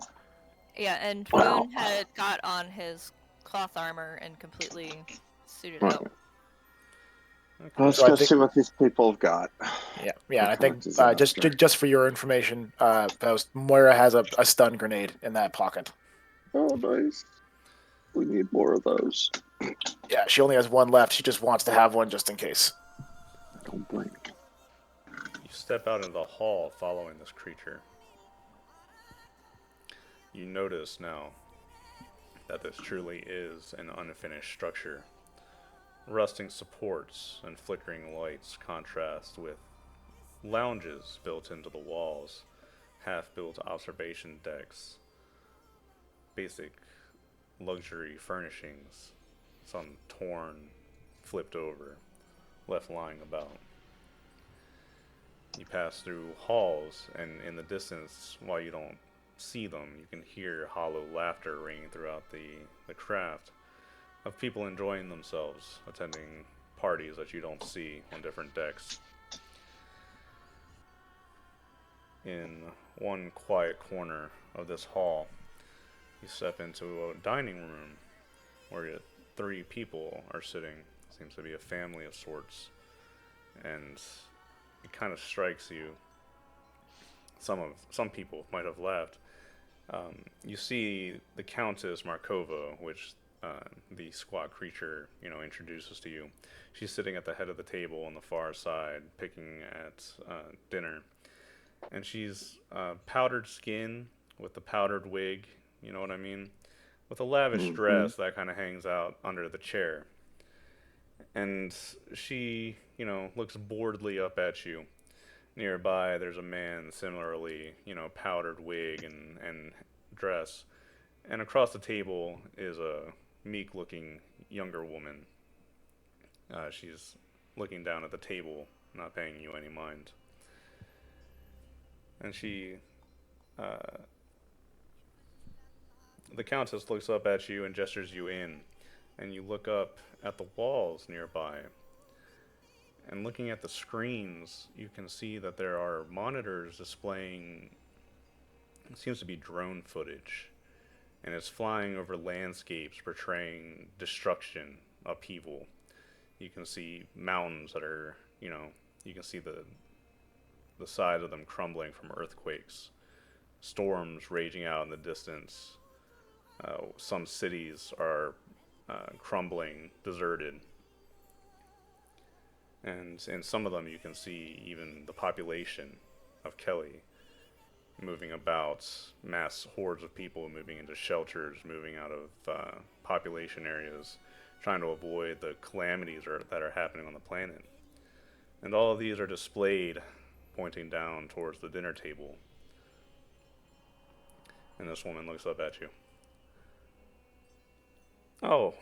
Yeah, and Wow. Foon had got on his cloth armor and completely suited Right. up. Let's So I go think- see what these people have got. Yeah. What I kind think of disaster. just for your information, Faust, Moira has a stun grenade in that pocket. Oh, nice. We need more of those. Yeah, she only has one left. She just wants to have one just in case. Don't blame me. You step out into the hall following this creature. You notice now that this truly is an unfinished structure. Rusting supports and flickering lights contrast with lounges built into the walls, half-built observation decks, basic luxury furnishings, some torn, flipped over, left lying about. You pass through halls, and in the distance, while you don't see them, you can hear hollow laughter ringing throughout the craft of people enjoying themselves, attending parties that you don't see on different decks. In one quiet corner of this hall, you step into a dining room where three people are sitting. Seems to be a family of sorts. And it kind of strikes you. Some people might have left. You see the Countess Markova, which the squat creature, introduces to you. She's sitting at the head of the table on the far side, picking at dinner. And she's powdered skin with the powdered wig, you know what I mean? With a lavish dress that kind of hangs out under the chair. And she, looks boredly up at you. Nearby, there's a man similarly, powdered wig and dress. And across the table is a meek-looking younger woman. She's looking down at the table, not paying you any mind. And the Countess looks up at you and gestures you in. And you look up at the walls nearby. And looking at the screens, you can see that there are monitors displaying, it seems to be drone footage. And it's flying over landscapes portraying destruction, upheaval. You can see mountains that are, you can see the sides of them crumbling from earthquakes. Storms raging out in the distance. Some cities are crumbling, deserted. And in some of them you can see even the population of Kelly moving about, mass hordes of people moving into shelters, moving out of population areas, trying to avoid the calamities that are happening on the planet. And all of these are displayed pointing down towards the dinner table. And this woman looks up at you. Oh,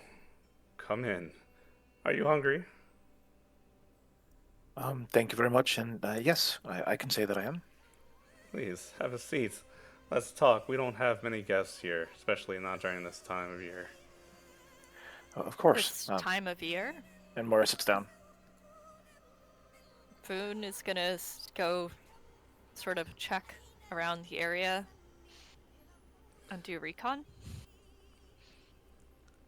come in. Are you hungry? Thank you very much, and yes, I can say that I am. Please, have a seat. Let's talk. We don't have many guests here, especially not during this time of year. Of course. This time of year, And Moira sits down. Foon is gonna go sort of check around the area and do recon.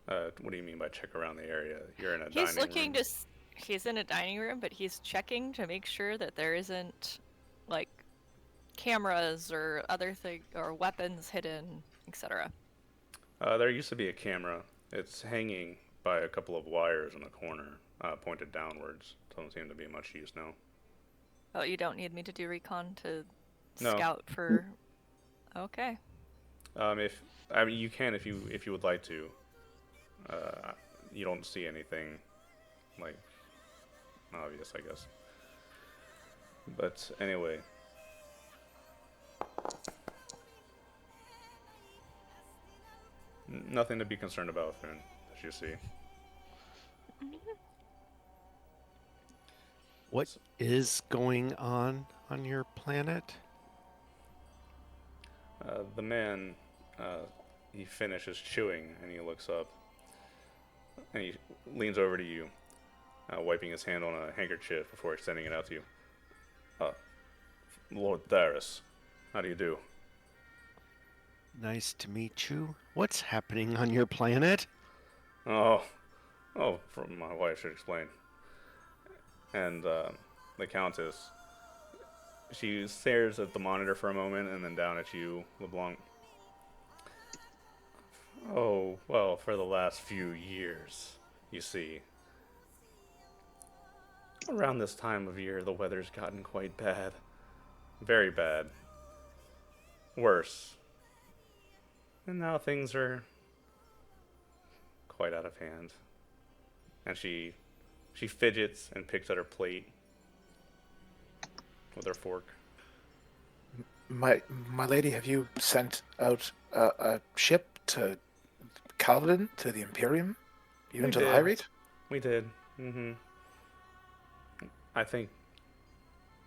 What do you mean by check around the area? You're in a He's dining looking room. to. He's in a dining room, but he's checking to make sure that there isn't, like, cameras or other thing or weapons hidden, etc. There used to be a camera. It's hanging by a couple of wires in the corner, pointed downwards. Doesn't seem to be much use now. Oh, you don't need me to do recon to No. scout for. Okay. If I mean you can if you would like to. You don't see anything like obvious, I guess. But anyway. Nothing to be concerned about, Finn, as you see. What is going on your planet? The man, he finishes chewing and he looks up and he leans over to you, wiping his hand on a handkerchief before extending it out to you. Lord Darius, how do you do? Nice to meet you. What's happening on your planet? Oh, my wife should explain. And the Countess, she stares at the monitor for a moment and then down at you, LeBlanc. Oh, well, for the last few years, you see. Around this time of year, the weather's gotten quite bad. Very bad. Worse. And now things are quite out of hand. And she fidgets and picks at her plate with her fork. My lady, have you sent out a ship to Calvin, to the Imperium, even We to the did. High Rate? We did. Mm-hmm.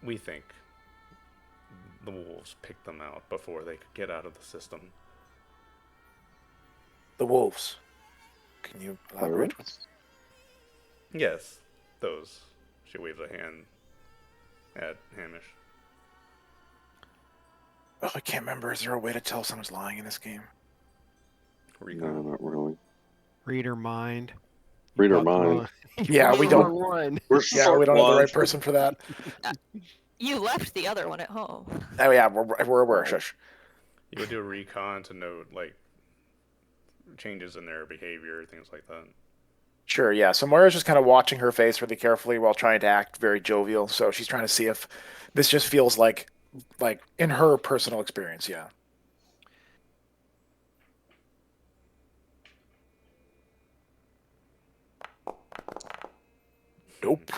We think the wolves picked them out before they could get out of the system. The wolves. Can you elaborate? Yes, those. She waves a hand at Hamish. Oh, I can't remember. Is there a way to tell someone's lying in this game? Recon. No, not really. Read her mind. Read her bought the mind. wrong- Yeah, bought we the don't- wrong one. We're Yeah, short we don't have the right ones. person for that. You left the other one at home. Oh yeah, we're aware. Shush. You would do a recon to note like changes in their behavior, things like that. Sure, yeah. So Moira's just kind of watching her face really carefully while trying to act very jovial. So she's trying to see if this just feels like in her personal experience, yeah. Nope.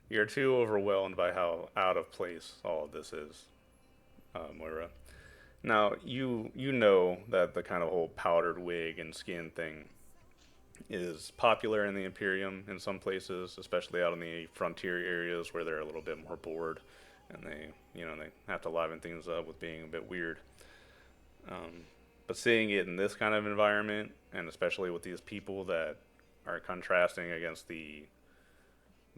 You're too overwhelmed by how out of place all of this is, Moira. Now, you know that the kind of whole powdered wig and skin thing is popular in the Imperium in some places, especially out in the frontier areas where they're a little bit more bored and they have to liven things up with being a bit weird. But seeing it in this kind of environment, and especially with these people that are contrasting against the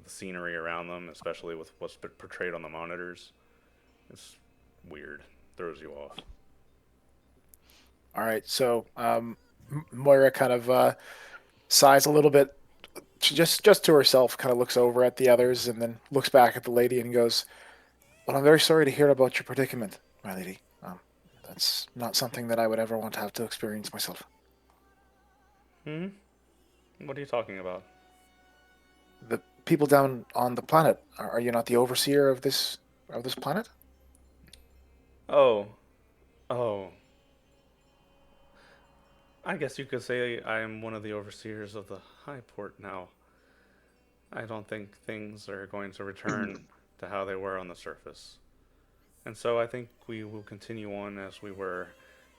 scenery around them, especially with what's portrayed on the monitors, it's weird. Throws you off. All right. So Moira kind of sighs a little bit, just to herself, kind of looks over at the others, and then looks back at the lady and goes, "Well, I'm very sorry to hear about your predicament, my lady. That's not something that I would ever want to have to experience myself." What are you talking about? The people down on the planet, are you not the overseer of this planet? Oh. I guess you could say I am one of the overseers of the High Port now. I don't think things are going to return to how they were on the surface. And so I think we will continue on as we were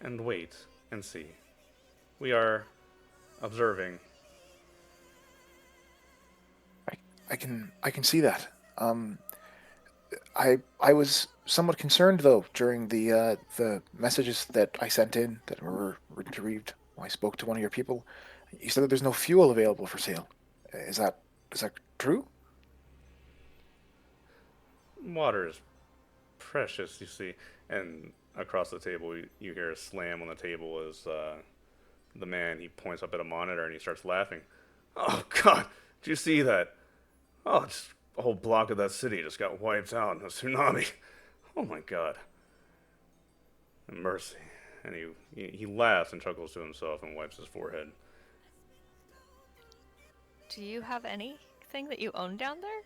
and wait and see. We are observing. I can see that. I was somewhat concerned though during the messages that I sent in that were retrieved when I spoke to one of your people. You said that there's no fuel available for sale. Is that true? Water is precious, you see. And across the table, you hear a slam on the table as the man, he points up at a monitor and he starts laughing. Oh, God, did you see that? Oh, it's a whole block of that city just got wiped out in a tsunami. Oh, my God. Mercy. And he laughs and chuckles to himself and wipes his forehead. Do you have anything that you own down there?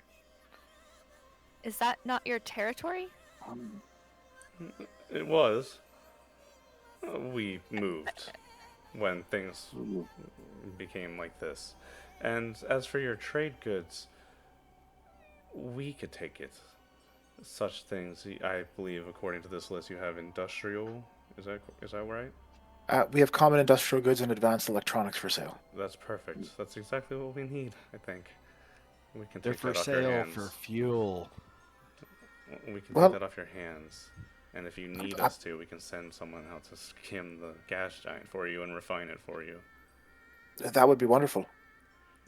Is that not your territory? Um, It was. We moved when things mm, became like this. And as for your trade goods, we could take it. Such things, I believe, according to this list, you have industrial. Is that right? We have common industrial goods and advanced electronics for sale. That's perfect. That's exactly what we need, I think. We can They're take for that off your sale for hands. fuel. We can take Well, that off your hands. And if you need I, us to, we can send someone out to skim the gas giant for you and refine it for you. that would be wonderful.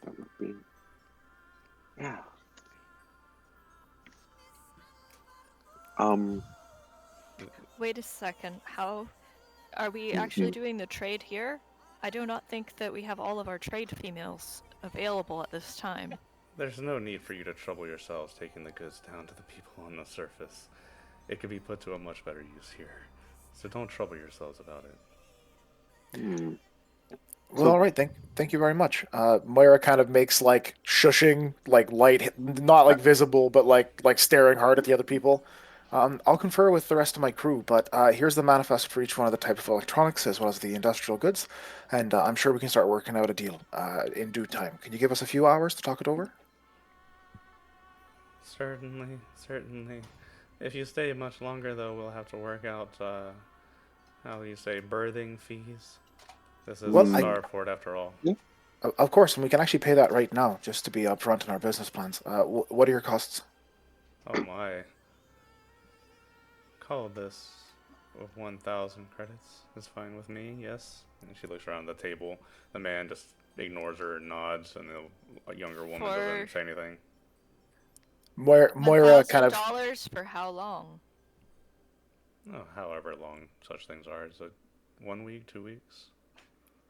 that would be. Yeah. Um. Wait a second. How are we actually Mhm. doing the trade here? I do not think that we have all of our trade females available at this time. There's no need for you to trouble yourselves taking the goods down to the people on the surface. It could be put to a much better use here. So don't trouble yourselves about it. Mm. Well, all So. right. Thank you very much. Moira kind of makes like shushing, like light, not like visible, but like staring hard at the other people. I'll confer with the rest of my crew, but here's the manifest for each one of the type of electronics as well as the industrial goods, and I'm sure we can start working out a deal in due time. Can you give us a few hours to talk it over? Certainly, certainly. If you stay much longer, though, we'll have to work out, how do you say, birthing fees? This is a Well, Mm, starport after all. yeah. of course, and we can actually pay that right now, just to be upfront in our business plans. What are your costs? Oh my. Call this of 1,000 credits is fine with me, yes? And she looks around the table. The man just ignores her and nods, and the younger woman For doesn't say anything. Moira kind of $1,000 for how long? Oh, however long such things are. Is it 1 week, 2 weeks?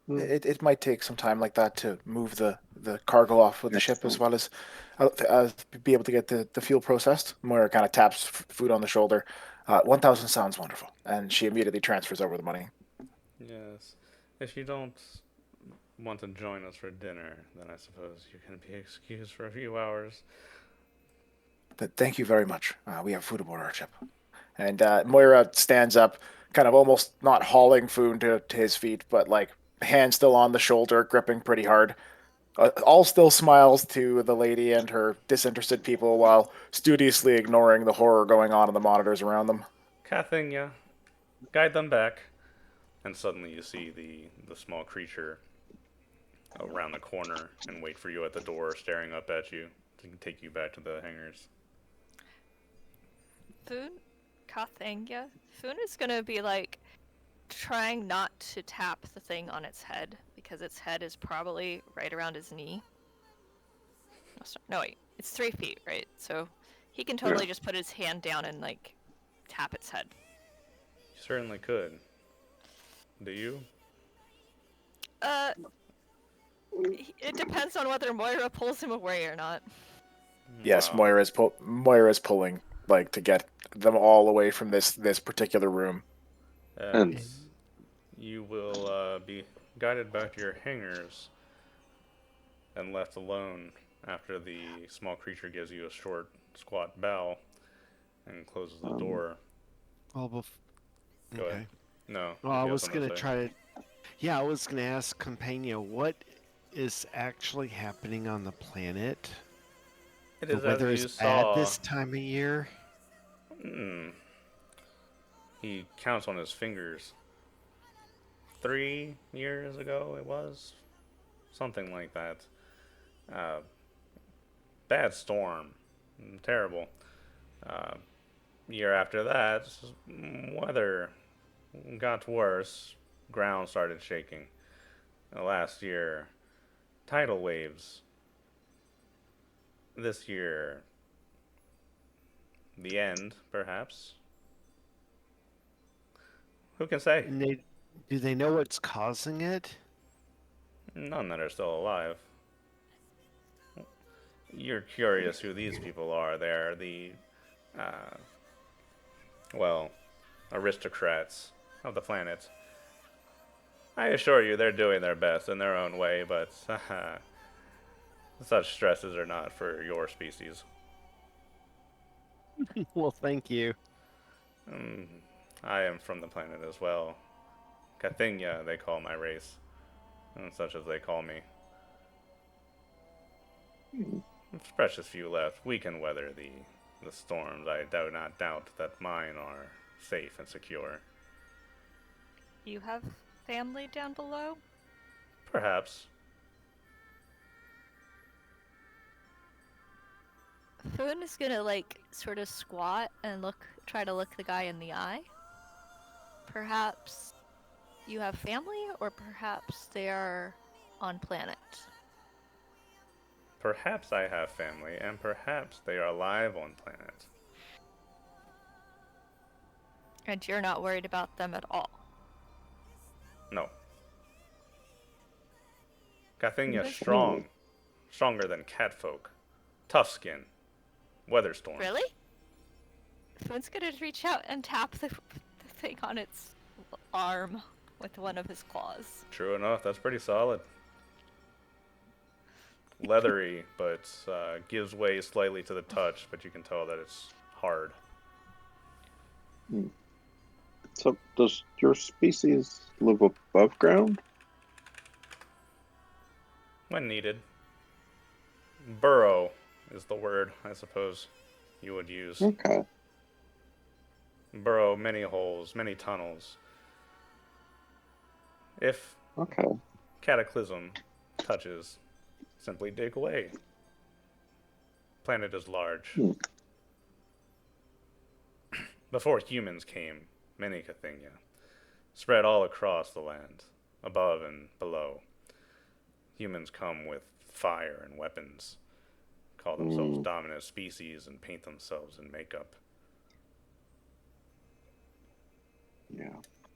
Mm, it might take some time like that to move the cargo off with the ship as excellent. well as be able to get the fuel processed. Moira kind of taps food on the shoulder. 1,000 sounds wonderful, and she immediately transfers over the money. Yes. If you don't want to join us for dinner, then I suppose you can be excused for a few hours. But thank you very much. We have food aboard our ship. And Moira stands up, kind of almost not hauling food to his feet, but like hand still on the shoulder, gripping pretty hard. All still smiles to the lady and her disinterested people while studiously ignoring the horror going on in the monitors around them. Cathinia, guide them back. And suddenly you see the small creature around the corner and wait for you at the door, staring up at you to take you back to the hangars. Foon? Kathanga? Foon is gonna be like trying not to tap the thing on its head because its head is probably right around his knee. No, wait, it's 3 feet, right? So he can Yeah. totally just put his hand down and like tap its head. You certainly could. Do you? Uh, it depends on whether Moira pulls him away or not. Yes, Wow. Moira's pulling like to get them all away from this particular room. And And you will be guided back to your hangars and left alone after the small creature gives you a short, squat bow and closes the um, door. Well, Go okay. ahead. No. Well, if I you have was something gonna to say. try to. Yeah, I was gonna ask Campania what is actually happening on the planet. It The is as weather you is bad saw. this time of year. Hmm. He counts on his fingers. 3 years ago, it was something like that. Uh, bad storm, terrible. Uh, Year after that, weather got worse. Ground started shaking. Last year, tidal waves. This year, the end, perhaps. Who can say? And do they know what's causing it? None that are still alive. You're curious who these people are. They're the, uh, well, aristocrats of the planet. I assure you they're doing their best in their own way, but such stresses are not for your species. Well, thank you. Mm, I am from the planet as well. Cathinia, they call my race, and such as they call me. Hmm. It's precious few left. We can weather the storms. I do not doubt that mine are safe and secure. You have family down below? Perhaps. Foon is gonna like sort of squat and try to look the guy in the eye. Perhaps you have family, or perhaps they are on planet. Perhaps I have family, and perhaps they are alive on planet. And you're not worried about them at all. No. Cathinia's This- strong. Stronger than catfolk. Tough skin. Weather storms. Really? Foon's gonna reach out and tap the thing on its arm with one of his claws. True enough, that's pretty solid. Leathery, but gives way slightly to the touch, but you can tell that it's hard. So, does your species live above ground? When needed. Burrow is the word, I suppose, you would use. Okay. Burrow many holes, many tunnels. If Okay. cataclysm touches, simply dig away. Planet is large. Hmm. Before humans came, many Cathinia, spread all across the land, above and below. Humans come with fire and weapons, call themselves dominant species, and paint themselves in makeup. Yeah.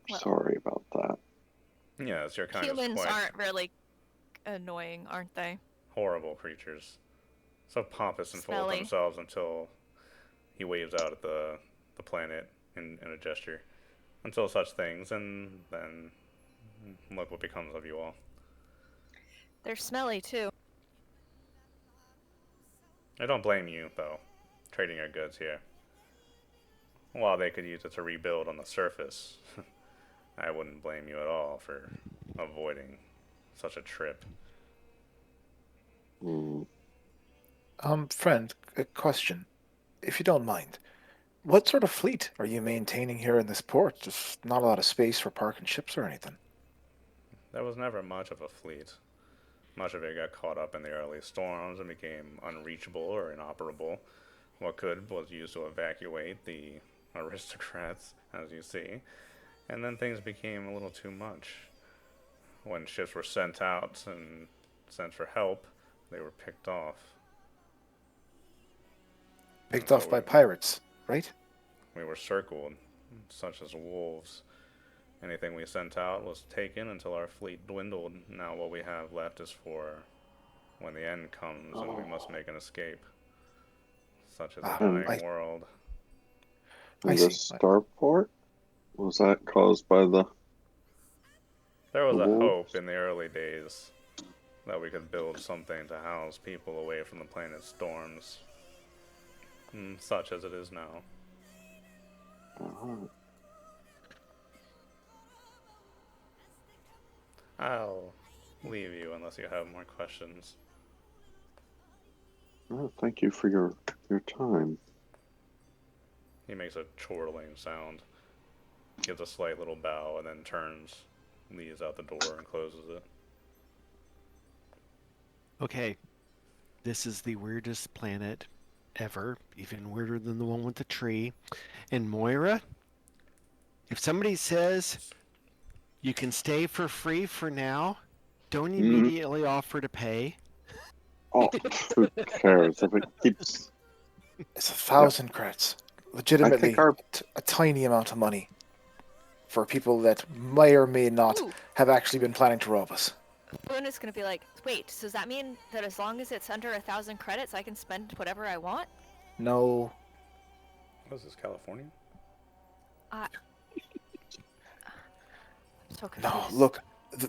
Well- Sorry about that. Yeah, it's your kind Humans of quite aren't really annoying, aren't they? horrible creatures. So pompous and full of Smelly. themselves until he waves out at the planet in a gesture. Until such things, and then look what becomes of you all. They're smelly too. I don't blame you, though, trading your goods here. While they could use it to rebuild on the surface, I wouldn't blame you at all for avoiding such a trip. Hmm. Friend, a question, if you don't mind. What sort of fleet are you maintaining here in this port? Just not a lot of space for parking ships or anything. There was never much of a fleet. Much of it got caught up in the early storms and became unreachable or inoperable. What could was used to evacuate the aristocrats, as you see, and then things became a little too much. When ships were sent out and sent for help, they were picked off. Picked So off by pirates, right? we were circled, such as wolves. Anything we sent out was taken until our fleet dwindled. Now what we have left is for when the end comes and we must make an escape. Such as a dying world. I And see. the starport? Was that caused by the There was a wolves? hope in the early days that we could build something to house people away from the planet's storms. Such as it is now. I'll leave you unless you have more questions. Oh, thank you for your time. He makes a chortling sound, gives a slight little bow, and then turns, leaves out the door, and closes it. Okay. This is the weirdest planet ever, even weirder than the one with the tree. And Moira, if somebody says you can stay for free for now, don't Mm. immediately offer to pay. Oh, who cares if it keeps? It's Yeah, 1,000 credits. I think Legitimately, our a tiny amount of money for people that may or may not Ooh, have actually been planning to rob us. Boone is gonna be like, wait, so does that mean that as long as it's under 1,000 credits, I can spend whatever I want? No, What is this, California? I'm so no. confused. Look,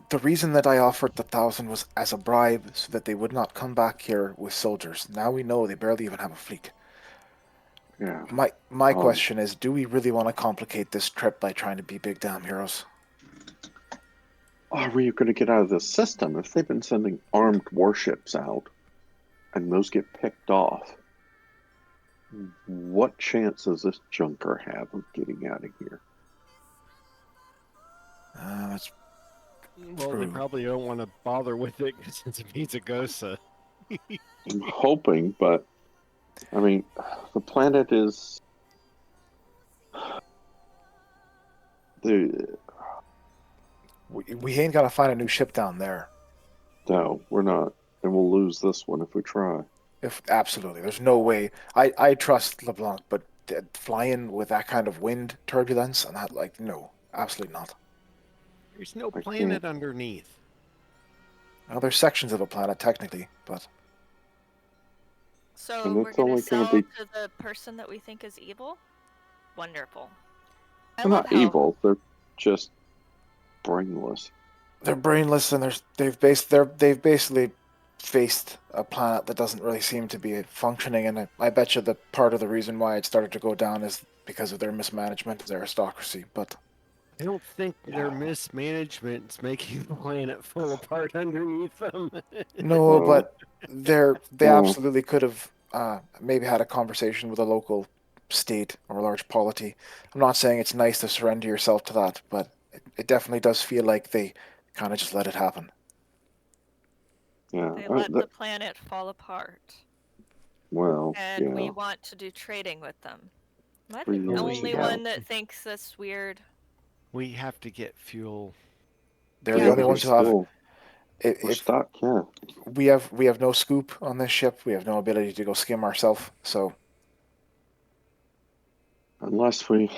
the reason that I offered the 1,000 was as a bribe, so that they would not come back here with soldiers. Now we know they barely even have a fleet. yeah. My Um, question is, do we really want to complicate this trip by trying to be big damn heroes? are we going to get out of this system if they've been sending armed warships out and those get picked off? What chance does this junker have of getting out of here? That's Well, they true. probably don't want to bother with it since it means a Gosa. I'm hoping, but I mean, the planet is the We ain't gotta find a new ship down there. no, we're not, and we'll lose this one if we try. If absolutely, there's no way. I trust LeBlanc, but flying with that kind of wind turbulence and that, like, no, absolutely not. There's no I can't. planet underneath. Now, there's sections of a planet technically, but So And we're it's gonna only going to sell be to the person that we think is evil? Wonderful. I they're love not how evil. They're just brainless. they're brainless and they've basically faced a planet that doesn't really seem to be functioning. And I bet you that part of the reason why it started to go down is because of their mismanagement, their aristocracy. But I don't think their Yeah. mismanagement's making the planet fall apart underneath them. no, Well, but they well, absolutely could have maybe had a conversation with a local state or a large polity. I'm not saying it's nice to surrender yourself to that, but it definitely does feel like they kind of just let it happen. yeah. they let the planet fall apart. Well, And we yeah. want to do trading with them. Am I the Free Well, as we only she have one has. that thinks that's weird? we have to get fuel. They're the Yeah, Yeah, only but but ones who we have. still, we're If stuck. Yeah. we have no scoop on this ship, we have no ability to go skim ourselves. So Unless we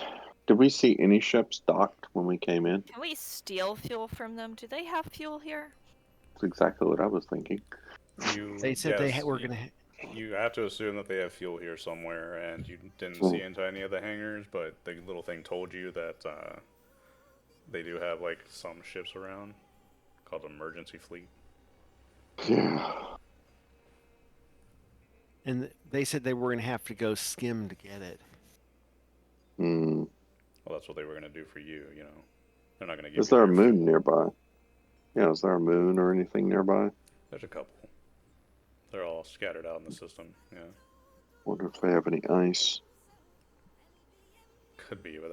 did we see any ships docked when we came in? can we steal fuel from them? Do they have fuel here? That's exactly what I was thinking. They said Yes, were gonna. you have to assume that they have fuel here somewhere, and you didn't Hmm. see into any of the hangars, but the little thing told you that they do have like some ships around called emergency fleet. Yeah. And they said they were gonna have to go skim to get it. Hmm. Well, that's what they were gonna do for you. You know, they're not gonna give Is you there a their moon fuel. nearby? Yeah, is there a moon or anything nearby? There's a couple. They're all scattered out in the system. Yeah, Wonder if they have any ice. could be, but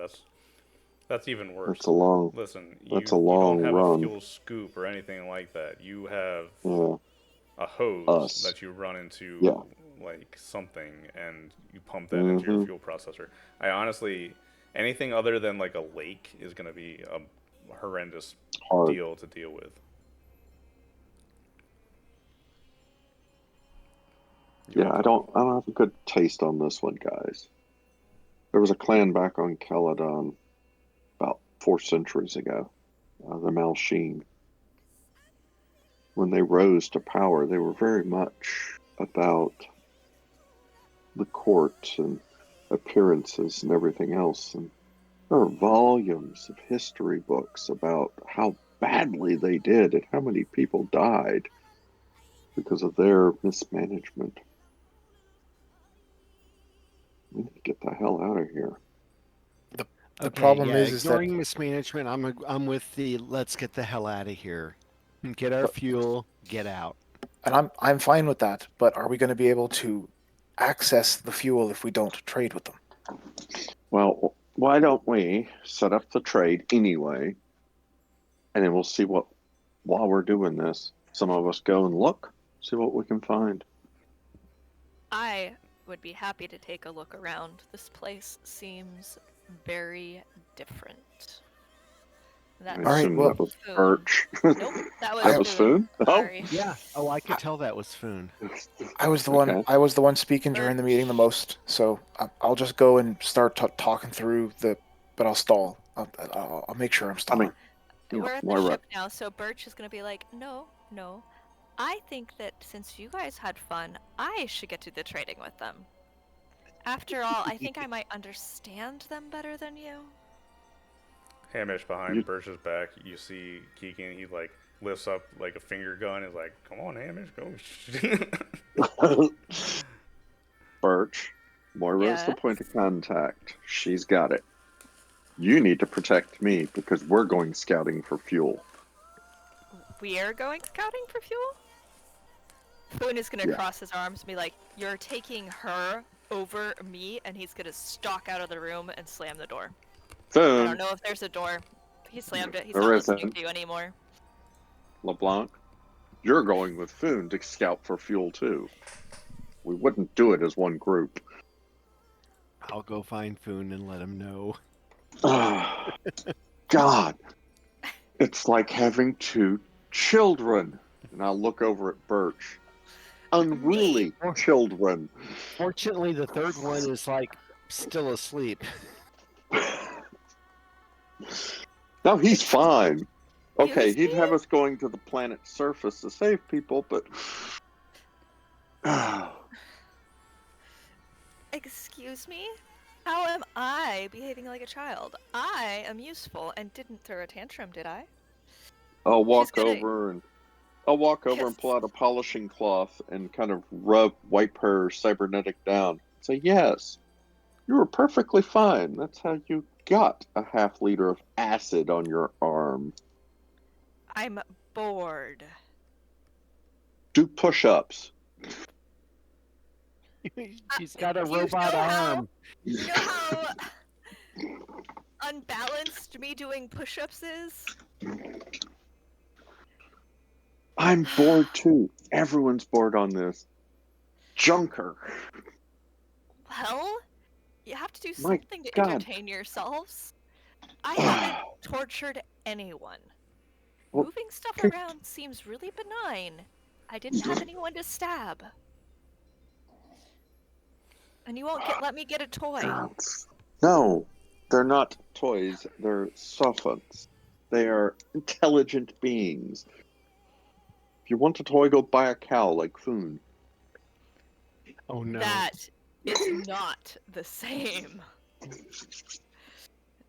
that's even That's worse. a long Listen, that's a you don't long have a run. fuel scoop or anything like that. You have Yeah. a hose Us. that you run into Yeah. like something and you pump that into your Mm-hmm. fuel processor. I honestly, anything other than like a lake is going to be a horrendous Hard. deal to deal with. You Yeah, have I don't have a good taste on this one, guys. There was a clan back on Caledon about 4 centuries ago, the Malsheen. When they rose to power, they were very much about the court and appearances and everything else. And there are volumes of history books about how badly they did and how many people died because of their mismanagement. We need to get the hell out of here. the Okay, problem yeah, is that, ignoring mismanagement, I'm with the let's get the hell out of here and get our but fuel, get out. and I'm fine with that. But are we going to be able to access the fuel if we don't trade with them? Well, why don't we set up the trade anyway, and then we'll see what, while we're doing this, some of us go and look, see what we can find. I would be happy to take a look around. This place seems very different. I That's All right, assume well- that was Foon. Birch. Nope, that was That was Foon? Oh. Sorry. Yeah. Oh, I could tell that was Foon. I was the one. Okay. I was the one speaking during the meeting the most. So I'll just go and start talking through the. But I'll stall. I'll make sure I'm stalling. Yeah, We're at the Moira. ship now, so Birch is gonna be like, no, no. I think that since you guys had fun, I should get to the trading with them. After all, I think I might understand them better than you. Hamish behind You- Birch's back, you see Keegan, he like lifts up like a finger gun, is like, come on Hamish, go. Birch. Moira's the point of Yes? contact. She's got it. You need to protect me because we're going scouting for fuel. We're going scouting for fuel? Foon is gonna Yeah. cross his arms and be like, you're taking her over me, and he's gonna stalk out of the room and slam the door. I Foon, don't know if there's a door. He slammed it. He's There not listening isn't. to you anymore. LeBlanc, you're going with Foon to scout for fuel too. We wouldn't do it as one group. I'll go find Foon and let him know. God, it's like having two children. And I'll look over at Birch. Unruly children. Fortunately, the third one is like still asleep. No, he's fine. Okay, Excuse he'd me? have us going to the planet's surface to save people, but Excuse me? How am I behaving like a child? I am useful and didn't throw a tantrum, did I? I'll walk gonna- over and pull out a polishing cloth and kind of wipe her cybernetic down. Say, yes, you were perfectly fine. That's how you got a half-liter of acid on your arm. I'm bored. Do push-ups. She's got a You know robot how- arm. You know how unbalanced me doing push-ups is? I'm bored too. Everyone's bored on this. Junker. Well, you have to do My something to God. entertain yourselves. I haven't tortured anyone. Well, Moving stuff can- around seems really benign. I didn't have anyone to stab. And you won't let me get a toy. No, they're not toys. They're sophons. They are intelligent beings. If you want a toy, go buy a cow like Foon. Oh no. That is not the same.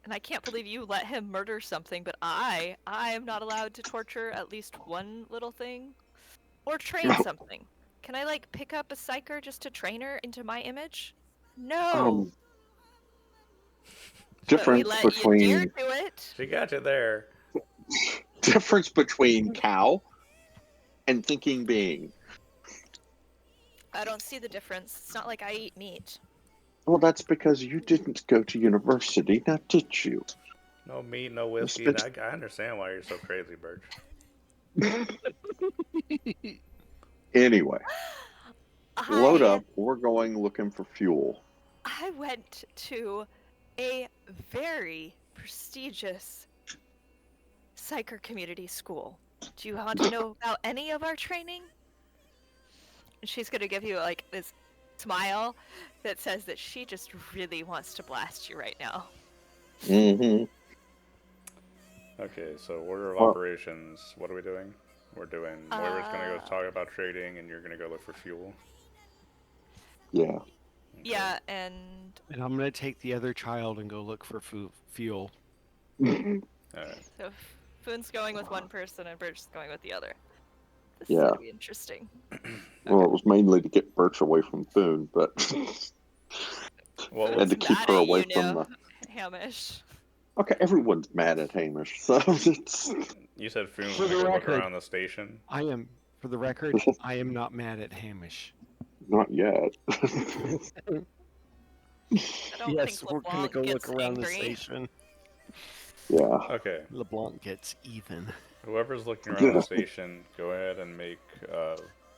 And I can't believe you let him murder something, but I am not allowed to torture at least one little thing. Or train something. Can I, like, pick up a psyker just to train her into my image? No! But we Difference let you dare between do it. She got you there. difference between cow and thinking being. I don't see the difference. It's not like I eat meat. Well, that's because you didn't go to university, now did you? No meat, no whiskey. Spit- I understand why you're so crazy, Birch. Anyway, load I up. We're going looking for fuel. I went to a very prestigious psyker community school. Do you want to know about any of our training? And she's gonna give you like this smile that says that she just really wants to blast you right now. Mm-hmm. Okay, so order of Well- operations. What are we doing? We're doing. Moira's gonna go talk about trading, and you're gonna go look for fuel. Yeah. Okay. Yeah, and And I'm gonna take the other child and go look for fuel. Alright. so Foon's going with one person and Birch's going with the other. This Yeah. is gonna be interesting. Well, it was mainly to get Birch away from Foon, but Well, and to keep Mad her at away you from now, the. Hamish. Okay, everyone's mad at Hamish, so it's you said Foon was For gonna the go look record. around the station. For the record, I am not mad at Hamish. not yet. I don't Yes, think we're gonna LeBlanc go gets look around the angry. station. Yeah. Okay, LeBlanc gets even. whoever's looking around the station, go ahead and make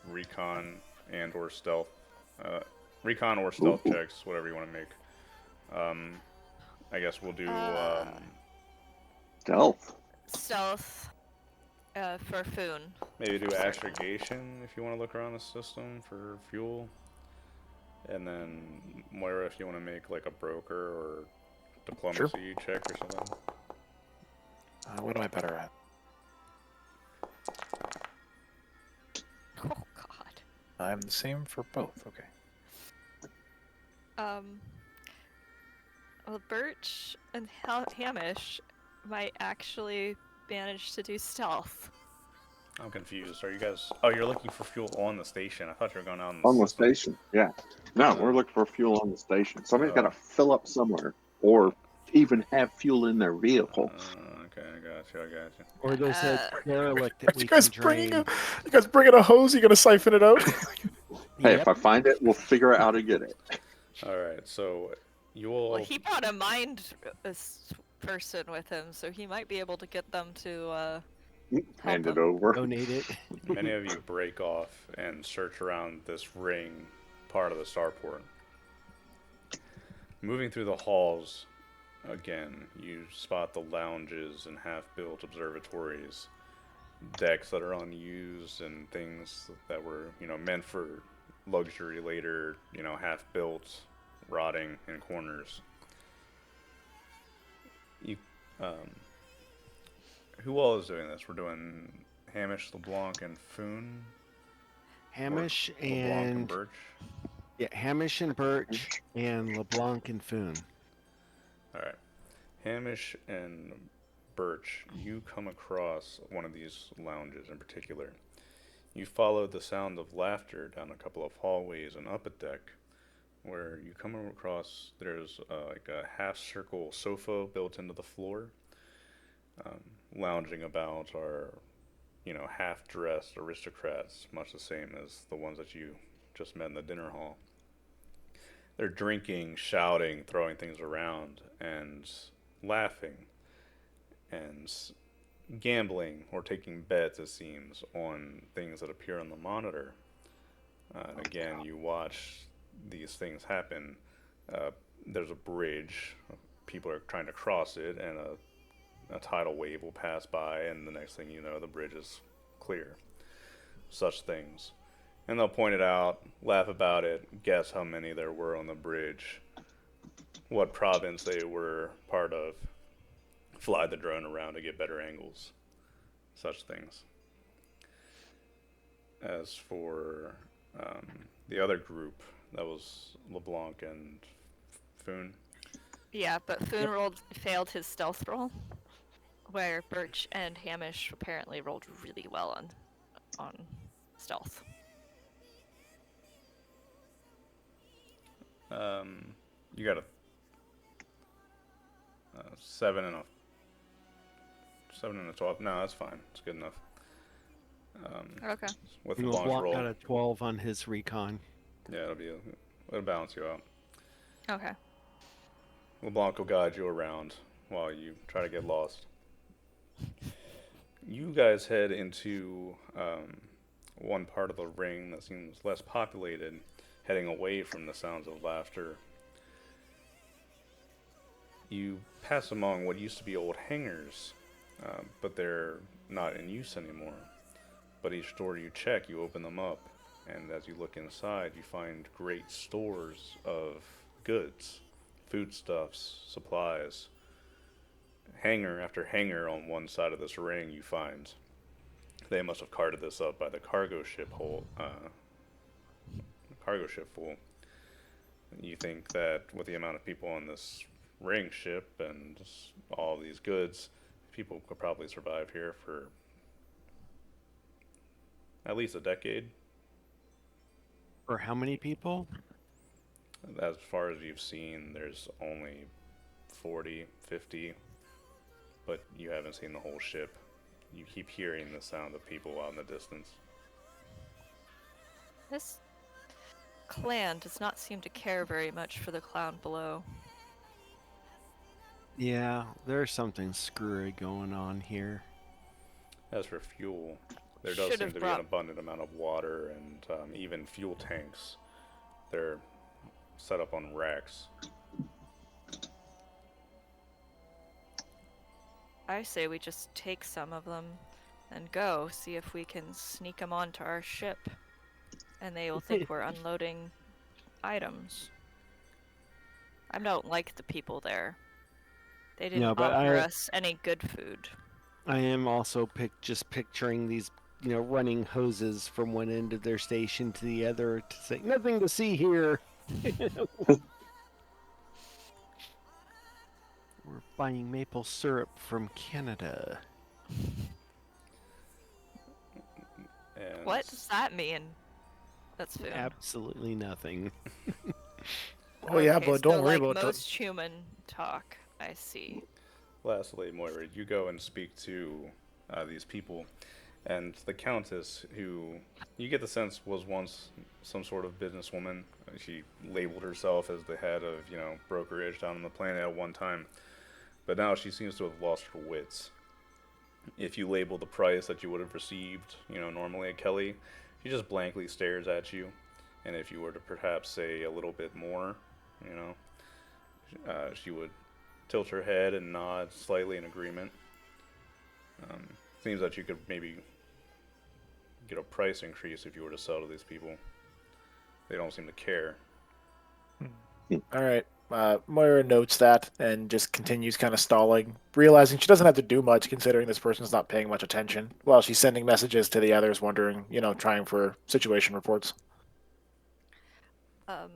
recon and/or stealth recon or stealth Ooh. checks, whatever you want to make. I guess we'll do. Stealth. Stealth for Foon. Maybe do for certain. astrogation if you want to look around the system for fuel. And then Moira, if you want to make like a broker or diplomacy check or something. What am I better at? Oh God. I'm the same for both. Okay. Well, Birch and Hamish might actually manage to do stealth. I'm confused. Are you guys? Oh, you're looking for fuel on the station. I thought you were going out in On the system. station, yeah. No, we're looking for fuel on the station. Somebody's got to fill up somewhere, or even have fuel in their vehicle. Okay, I got you. Or there's a derelict that we You can guys drain. bringing a hose? You gonna siphon it out? Hey, Yep. if I find it, we'll figure out how to get it. All right, so you will. Well, he brought a mind person with him, so he might be able to get them to Hand it him. over. Donate it. Many of you break off and search around this ring part of the starport. Moving through the halls, again, you spot the lounges and half-built observatories, decks that are unused, and things that were, meant for luxury later, half-built, rotting in corners. You, who all is doing this? We're doing Hamish, LeBlanc, and Foon. Hamish LeBlanc and Birch. Yeah, Hamish and Birch and LeBlanc and Foon. All right, Hamish and Birch. You come across one of these lounges in particular. You follow the sound of laughter down a couple of hallways and up a deck, where you come across there's like a half-circle sofa built into the floor. Lounging about are, half-dressed aristocrats, much the same as the ones that you just met in the dinner hall. They're drinking, shouting, throwing things around, and laughing, and gambling or taking bets, it seems, on things that appear on the monitor. And again, you watch these things happen. There's a bridge. People are trying to cross it, and a tidal wave will pass by, and the next thing you know, the bridge is clear. Such things. And they'll point it out, laugh about it, guess how many there were on the bridge, what province they were part of, fly the drone around to get better angles. Such things. As for the other group, that was LeBlanc and Foon. Yeah, but Foon failed his stealth roll, where Birch and Hamish apparently rolled really well on stealth. You got a 7 and a 12. No, that's fine. It's good enough. Okay. With And LeBlanc's LeBlanc roll, got a 12 on his recon. yeah, it'll balance you out. Okay. LeBlanc will guide you around while you try to get lost. You guys head into one part of the ring that seems less populated, heading away from the sounds of laughter. You pass among what used to be old hangars, but they're not in use anymore. But each door you check, you open them up, and as you look inside, you find great stores of goods, foodstuffs, supplies. Hangar after hangar on one side of this ring you find. They must have carted this up by the cargo ship full. You think that with the amount of people on this ring ship and all these goods, people could probably survive here for at least a decade. For how many people? As far as you've seen, there's only 40, 50, but you haven't seen the whole ship. You keep hearing the sound of people out in the distance. This clan does not seem to care very much for the clown below. Yeah, there's something screwy going on here. As for fuel, there does Should seem have to be an brought- abundant amount of water and even fuel tanks. They're set up on racks. I say we just take some of them and go see if we can sneak them onto our ship, and they will think we're unloading items. I don't like the people there. They didn't No, but offer us any good food. I am also just picturing these, running hoses from one end of their station to the other to say, nothing to see here. We're buying maple syrup from Canada. And What does that mean? That's food. Absolutely nothing. Oh yeah, Okay, but don't so worry like about that. most human talk. I see. lastly, Moira, you go and speak to these people, and the Countess, who you get the sense was once some sort of businesswoman. She labeled herself as the head of, brokerage down on the planet at one time, but now she seems to have lost her wits. If you label the price that you would have received, normally at Kelly, she just blankly stares at you. And if you were to perhaps say a little bit more, you know, she would tilt her head and nod slightly in agreement. Um, Seems that you could maybe get a price increase if you were to sell to these people. They don't seem to care. All right. Moira notes that and just continues kind of stalling, realizing she doesn't have to do much considering this person's not paying much attention while she's sending messages to the others, wondering, trying for situation reports. Um,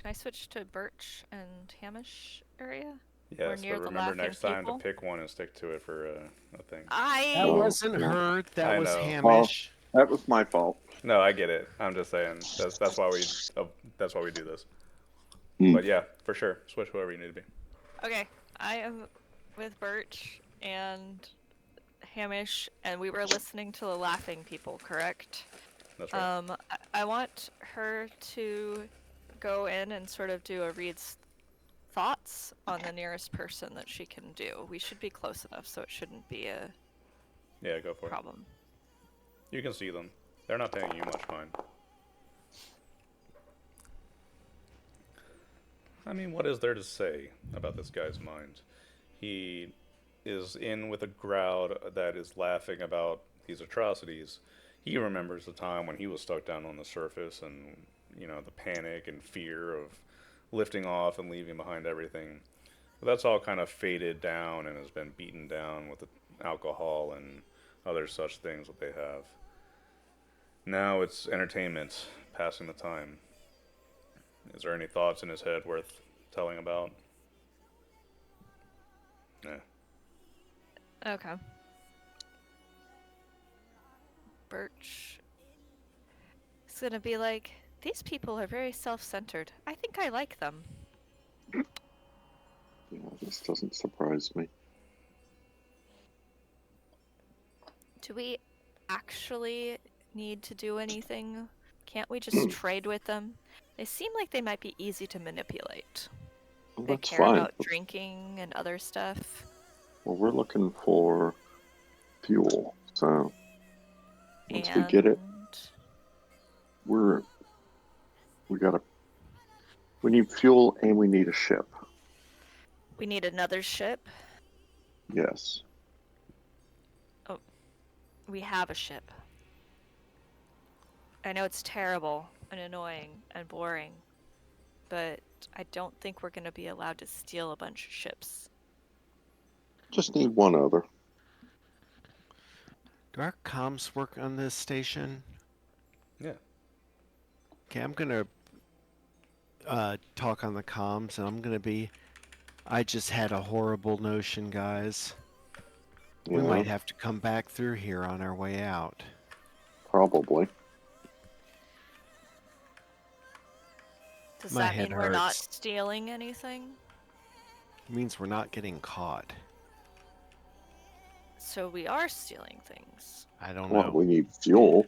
can I switch to Birch and Hamish area? Or Yes, near but the remember laughing next time to people? pick one and stick to it for a thing. That Oh, wasn't yeah. her. That I was know. Hamish. That was my fault. No, I get it. I'm just saying that's why we do this. Hmm. But yeah, for sure, switch whoever you need to be. Okay, I am with Birch and Hamish, and we were listening to the laughing people, correct? That's right. I want her to go in and sort of do a read's thoughts on the nearest person that she can do. We should be close enough, so it shouldn't be a Yeah, go for it. problem. You can see them. They're not paying you much mind. I mean, what is there to say about this guy's mind? He is in with a crowd that is laughing about these atrocities. He remembers the time when he was stuck down on the surface and, the panic and fear of lifting off and leaving behind everything. But that's all kind of faded down and has been beaten down with the alcohol and other such things that they have. Now it's entertainment, passing the time. Is there any thoughts in his head worth telling about? Yeah. Okay. Birch is gonna be like, these people are very self-centered. I think I like them. Yeah, this doesn't surprise me. Do we actually need to do anything? Can't we just trade with them? They seem like they might be easy to manipulate. Well, They that's care fine. about drinking and other stuff. Well, we're looking for fuel, so once and we get it, we need fuel and we need a ship. we need another ship. Yes. We have a ship. I know it's terrible and annoying and boring, but I don't think we're going to be allowed to steal a bunch of ships. Just need one other. Do our comms work on this station? Yeah. Okay, I'm gonna talk on the comms, and I'm gonna be. I just had a horrible notion, guys. We Yeah, might have to come back through here on our way out. probably. Does My that head mean we're not hurts. stealing anything? It means we're not getting caught. So we are stealing things. I don't Well, know. we need fuel.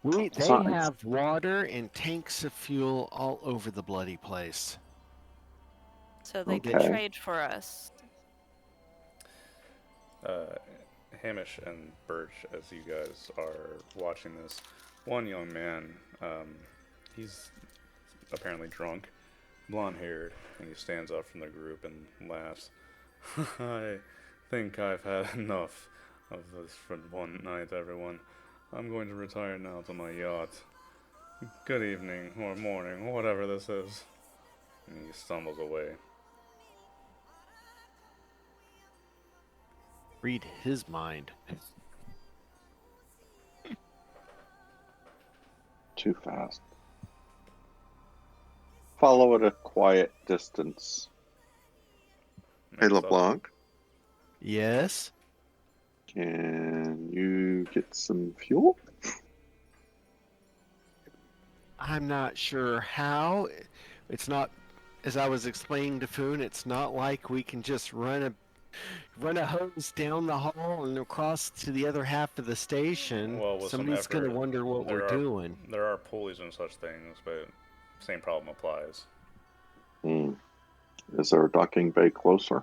They Besides- have water and tanks of fuel all over the bloody place. So they could Okay. trade for us. Hamish and Birch, as you guys are watching this, one young man, he's apparently drunk, blonde-haired, and he stands up from the group and laughs. I think I've had enough of this for one night, everyone. I'm going to retire now to my yacht. Good evening, or morning, or whatever this is. And he stumbles away. Read his mind. Too fast. Follow at a quiet distance. Hey, Next up, LeBlanc, Yes? can you get some fuel? I'm not sure how. It's not, as I was explaining to Foon, it's not like we can just run a hose down the hall and across to the other half of the station. Well, with some Somebody's gonna effort, wonder what we're doing. There are pulleys and such things, but same problem applies. Hmm. Is there a docking bay closer?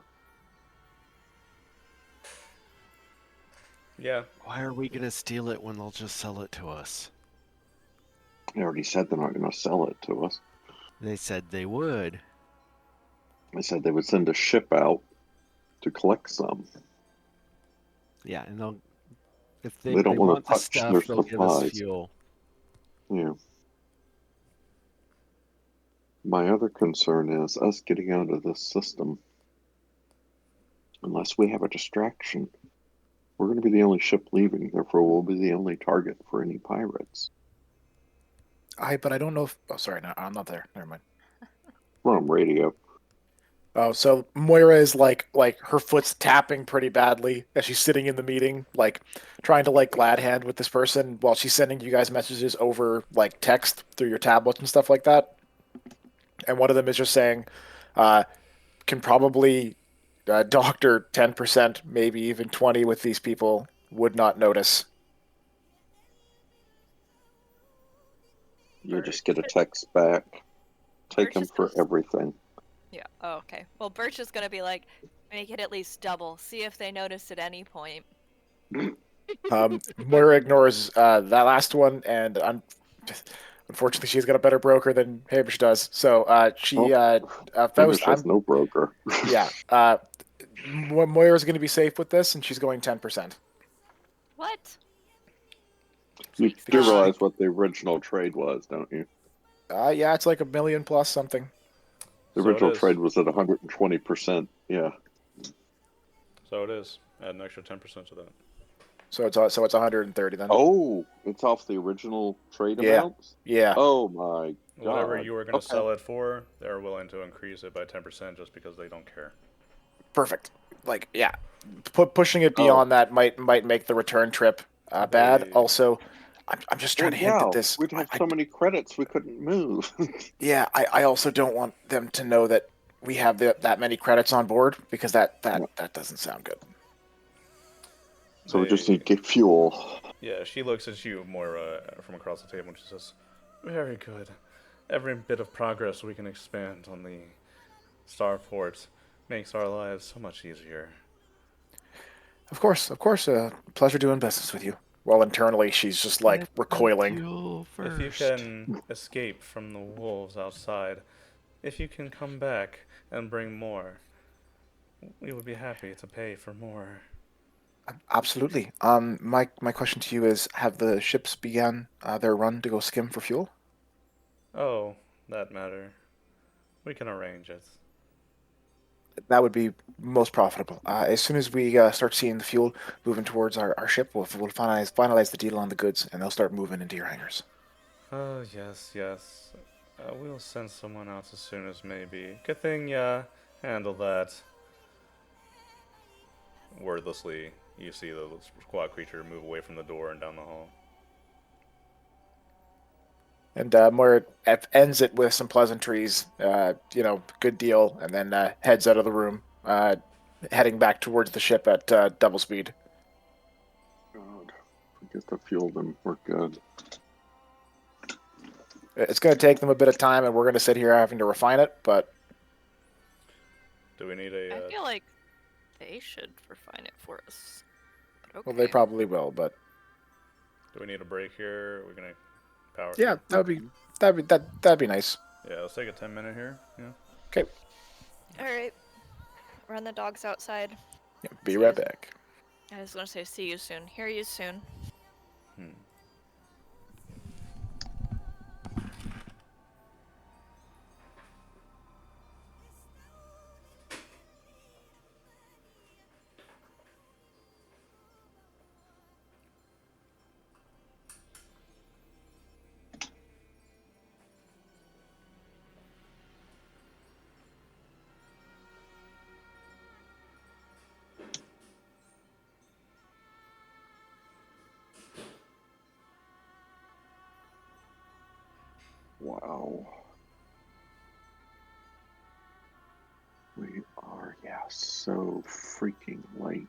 Yeah, Why are we gonna steal it when they'll just sell it to us? They already said they're not going to sell it to us. They said they would. They said they would send a ship out to collect some. Yeah, and they'll if They don't they want want to the touch their stuff, they'll give us supplies. fuel. Yeah. My other concern is us getting out of this system. Unless we have a distraction, we're going to be the only ship leaving. Therefore, we'll be the only target for any pirates. But I don't know if. Oh, sorry, no, I'm not there. Never mind. We're on radio. Oh, so Moira is like her foot's tapping pretty badly as she's sitting in the meeting, like trying to like glad hand with this person while she's sending you guys messages over like text through your tablets and stuff like that. And one of them is just saying, can probably doctor 10%, maybe even 20 with these people, would not notice. You just get a text back. Take Birch them is for gonna- everything. Yeah. Oh, okay. Well, Birch is gonna be like, make it at least double. See if they notice at any point. Moira ignores that last one, and unfortunately, she's got a better broker than Hamish does. So Hamish Faust, has no broker. yeah. Moira's going to be safe with this, and she's going 10%. What? You Sweet do spot. realize what the original trade was, don't you? Yeah, it's like $1 million plus something. The So it original is. trade was at 120%. Yeah. So it is. Add an extra 10% to that. So it's 130 then. Oh, it's off the original trade Yeah. amounts? Yeah. Oh my god. Whatever you were going to Okay. sell it for, they're willing to increase it by 10% just because they don't care. Perfect. Like, yeah. Pushing it beyond that might make the return trip bad. They- Also, I'm just trying Well, to hint yeah, at this. we'd have so many credits we couldn't move. I also don't want them to know that we have that many credits on board because that doesn't sound good. So we just they- need to get fuel. Yeah, she looks at you, Moira, from across the table, and she says, "Very good. Every bit of progress we can expand on the starport makes our lives so much easier." Of course. Pleasure doing business with you. While internally, she's just like Get the recoiling. fuel If you first. can escape from the wolves outside, if you can come back and bring more, we would be happy to pay for more. Absolutely. My question to you is: have the ships begun their run to go skim for fuel? Oh, that matter. We can arrange it. That would be most profitable. As soon as we start seeing the fuel moving towards our ship, we'll finalize the deal on the goods, and they'll start moving into your hangars. Oh, yes. We'll send someone out as soon as maybe. Good thing ya handle that. Wordlessly, you see the squat creature move away from the door and down the hall. And Moira ends it with some pleasantries, good deal, and then heads out of the room, heading back towards the ship at double speed. God, if we get the fuel, then we're good. It's going to take them a bit of time, and we're going to sit here having to refine it, but Do we need a... I feel like they should refine it for us. But okay. well, they probably will. But Do we need a break here? Are we gonna power... yeah, that'd be nice. Yeah, let's take a 10-minute here. Yeah. Okay. All right. Run the dogs outside. Yeah, be See right you. back. I was gonna say see you soon. Hear you soon. Hmm. Wow. We are, yeah, so freaking late.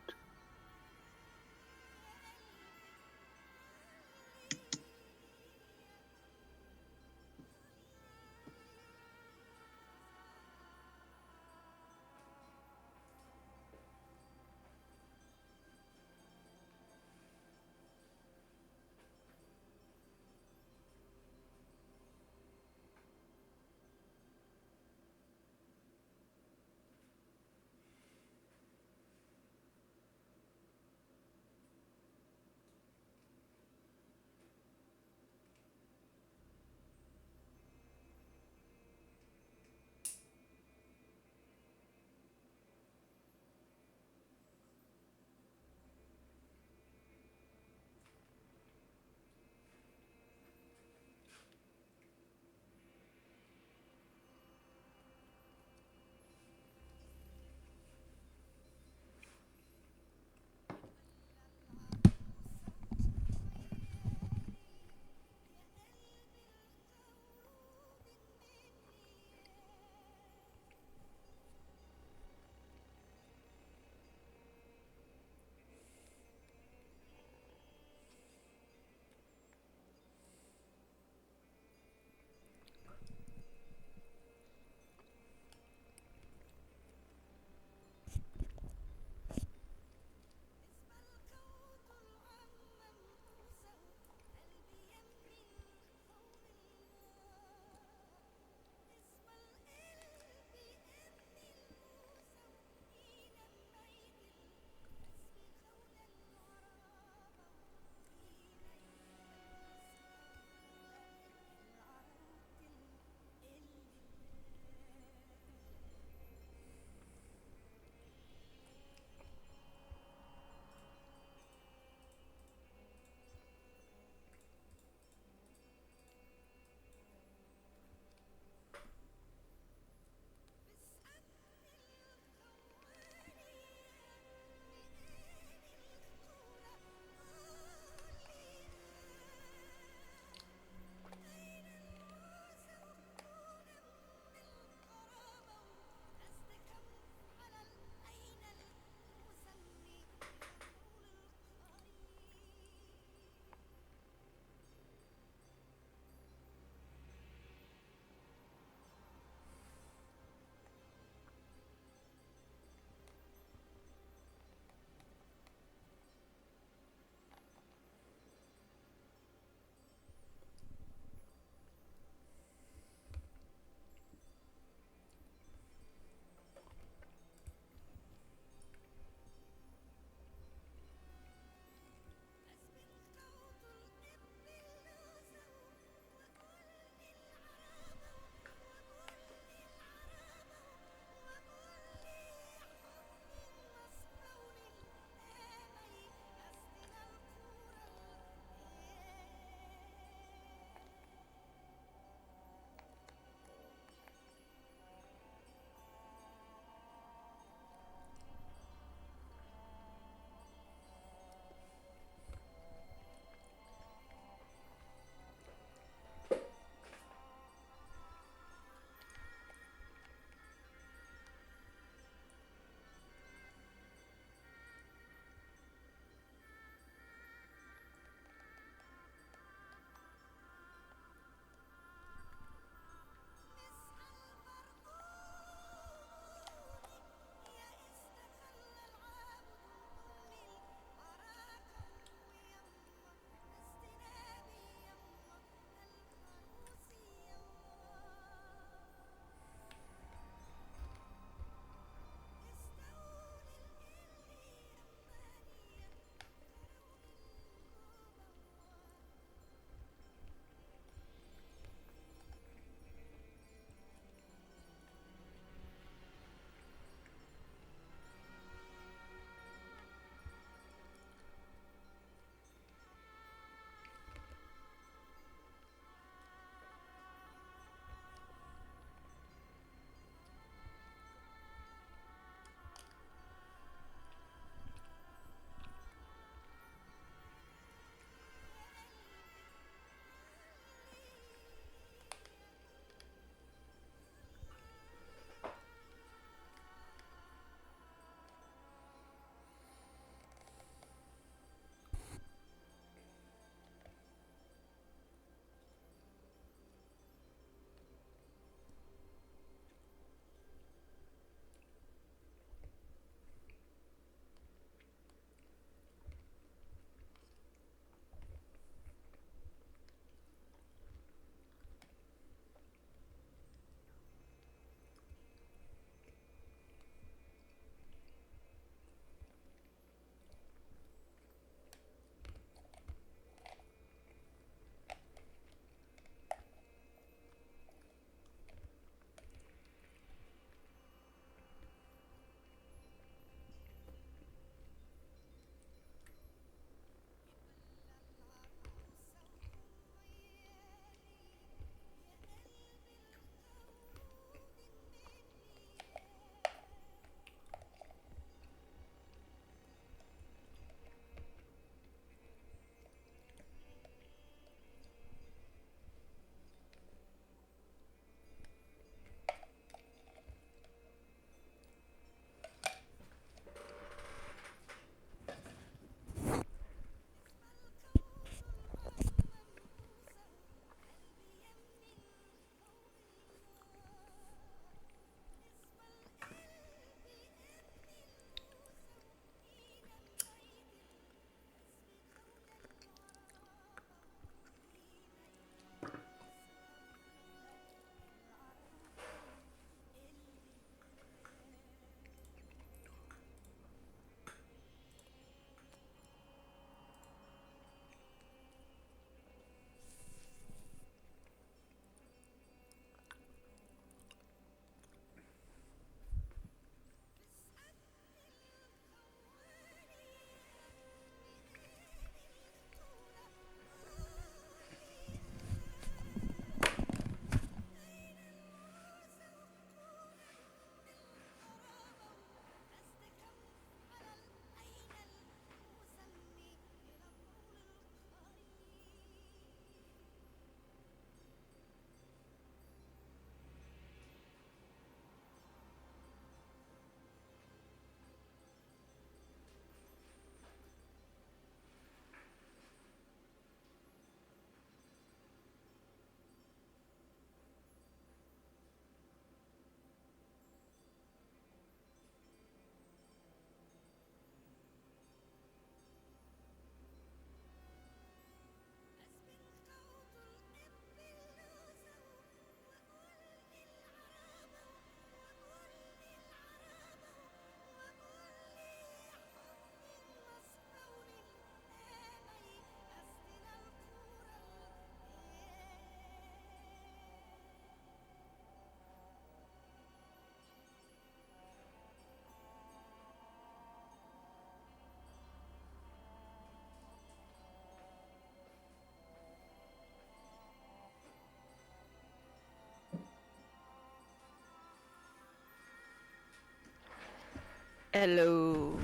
Hello.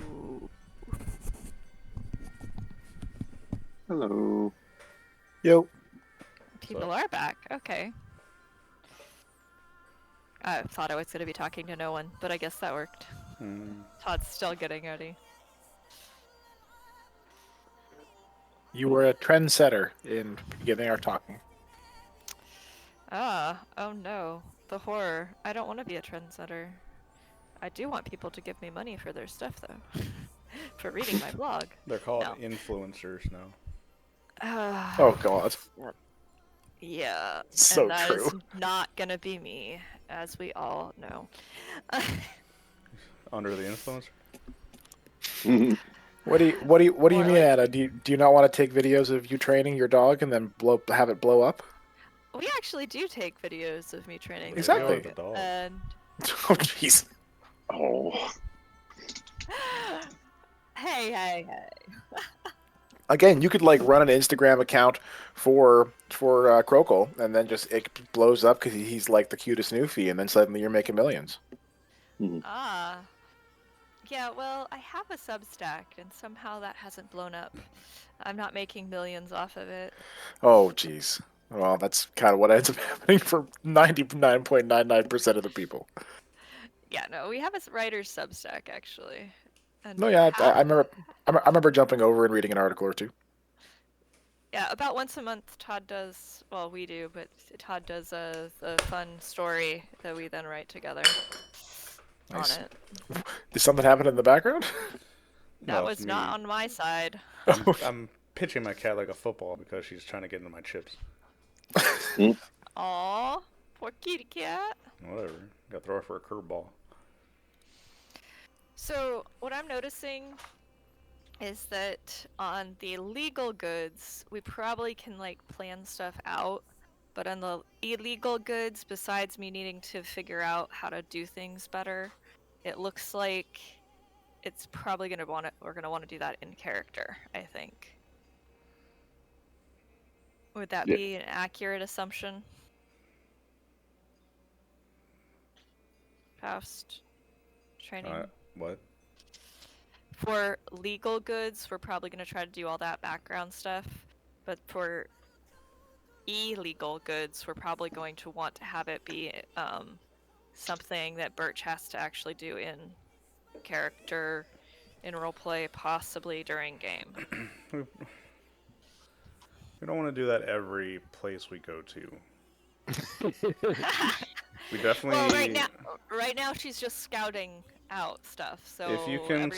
Hello. Yo. People are back. Okay. I thought I was going to be talking to no one, but I guess that worked. Todd's still getting ready. You were a trendsetter in beginning our talking. Oh no. The horror. I don't want to be a trendsetter. I do want people to give me money for their stuff, though. For reading my blog. They're called No. influencers now. Oh God. Yeah. So and that is true. not going to be me, as we all know. Under the influence? What do you More mean, like- Anna? Do you not want to take videos of you training your dog and then have it blow up? We actually do take videos of me training the Exactly. dog. The dog. And Oh jeez. Oh. hey. Again, you could like run an Instagram account for Croco, and then just it blows up because he's like the cutest Newfie, and then suddenly you're making millions. Ah. Yeah, well, I have a Substack, and somehow that hasn't blown up. I'm not making millions off of it. Oh jeez. Well, that's kind of what ends up happening for 99.99% of the people. Yeah, no, we have a writer's Substack, actually. And No, yeah, I half- remember. I remember jumping over and reading an article or two. Yeah, about once a month, Todd does, well, we do, but Todd does a fun story that we then write together Nice. on it. Did something happen in the background? That No, it's was not me. on my side. I'm pitching my cat like a football because she's trying to get into my chips. Aw, poor kitty cat. Whatever. Got to throw her for a curveball. So, what I'm noticing is that on the legal goods, we probably can like plan stuff out. But on the illegal goods, besides me needing to figure out how to do things better, it looks like it's probably we're gonna want to do that in character, I think. Would that Yeah. be an accurate assumption? Past training. What? For legal goods, we're probably going to try to do all that background stuff. But for illegal goods, we're probably going to want to have it be something that Birch has to actually do in character, in roleplay, possibly during game. We don't want to do that every place we go to. We definitely. Well, right now she's just scouting out stuff. So if you can every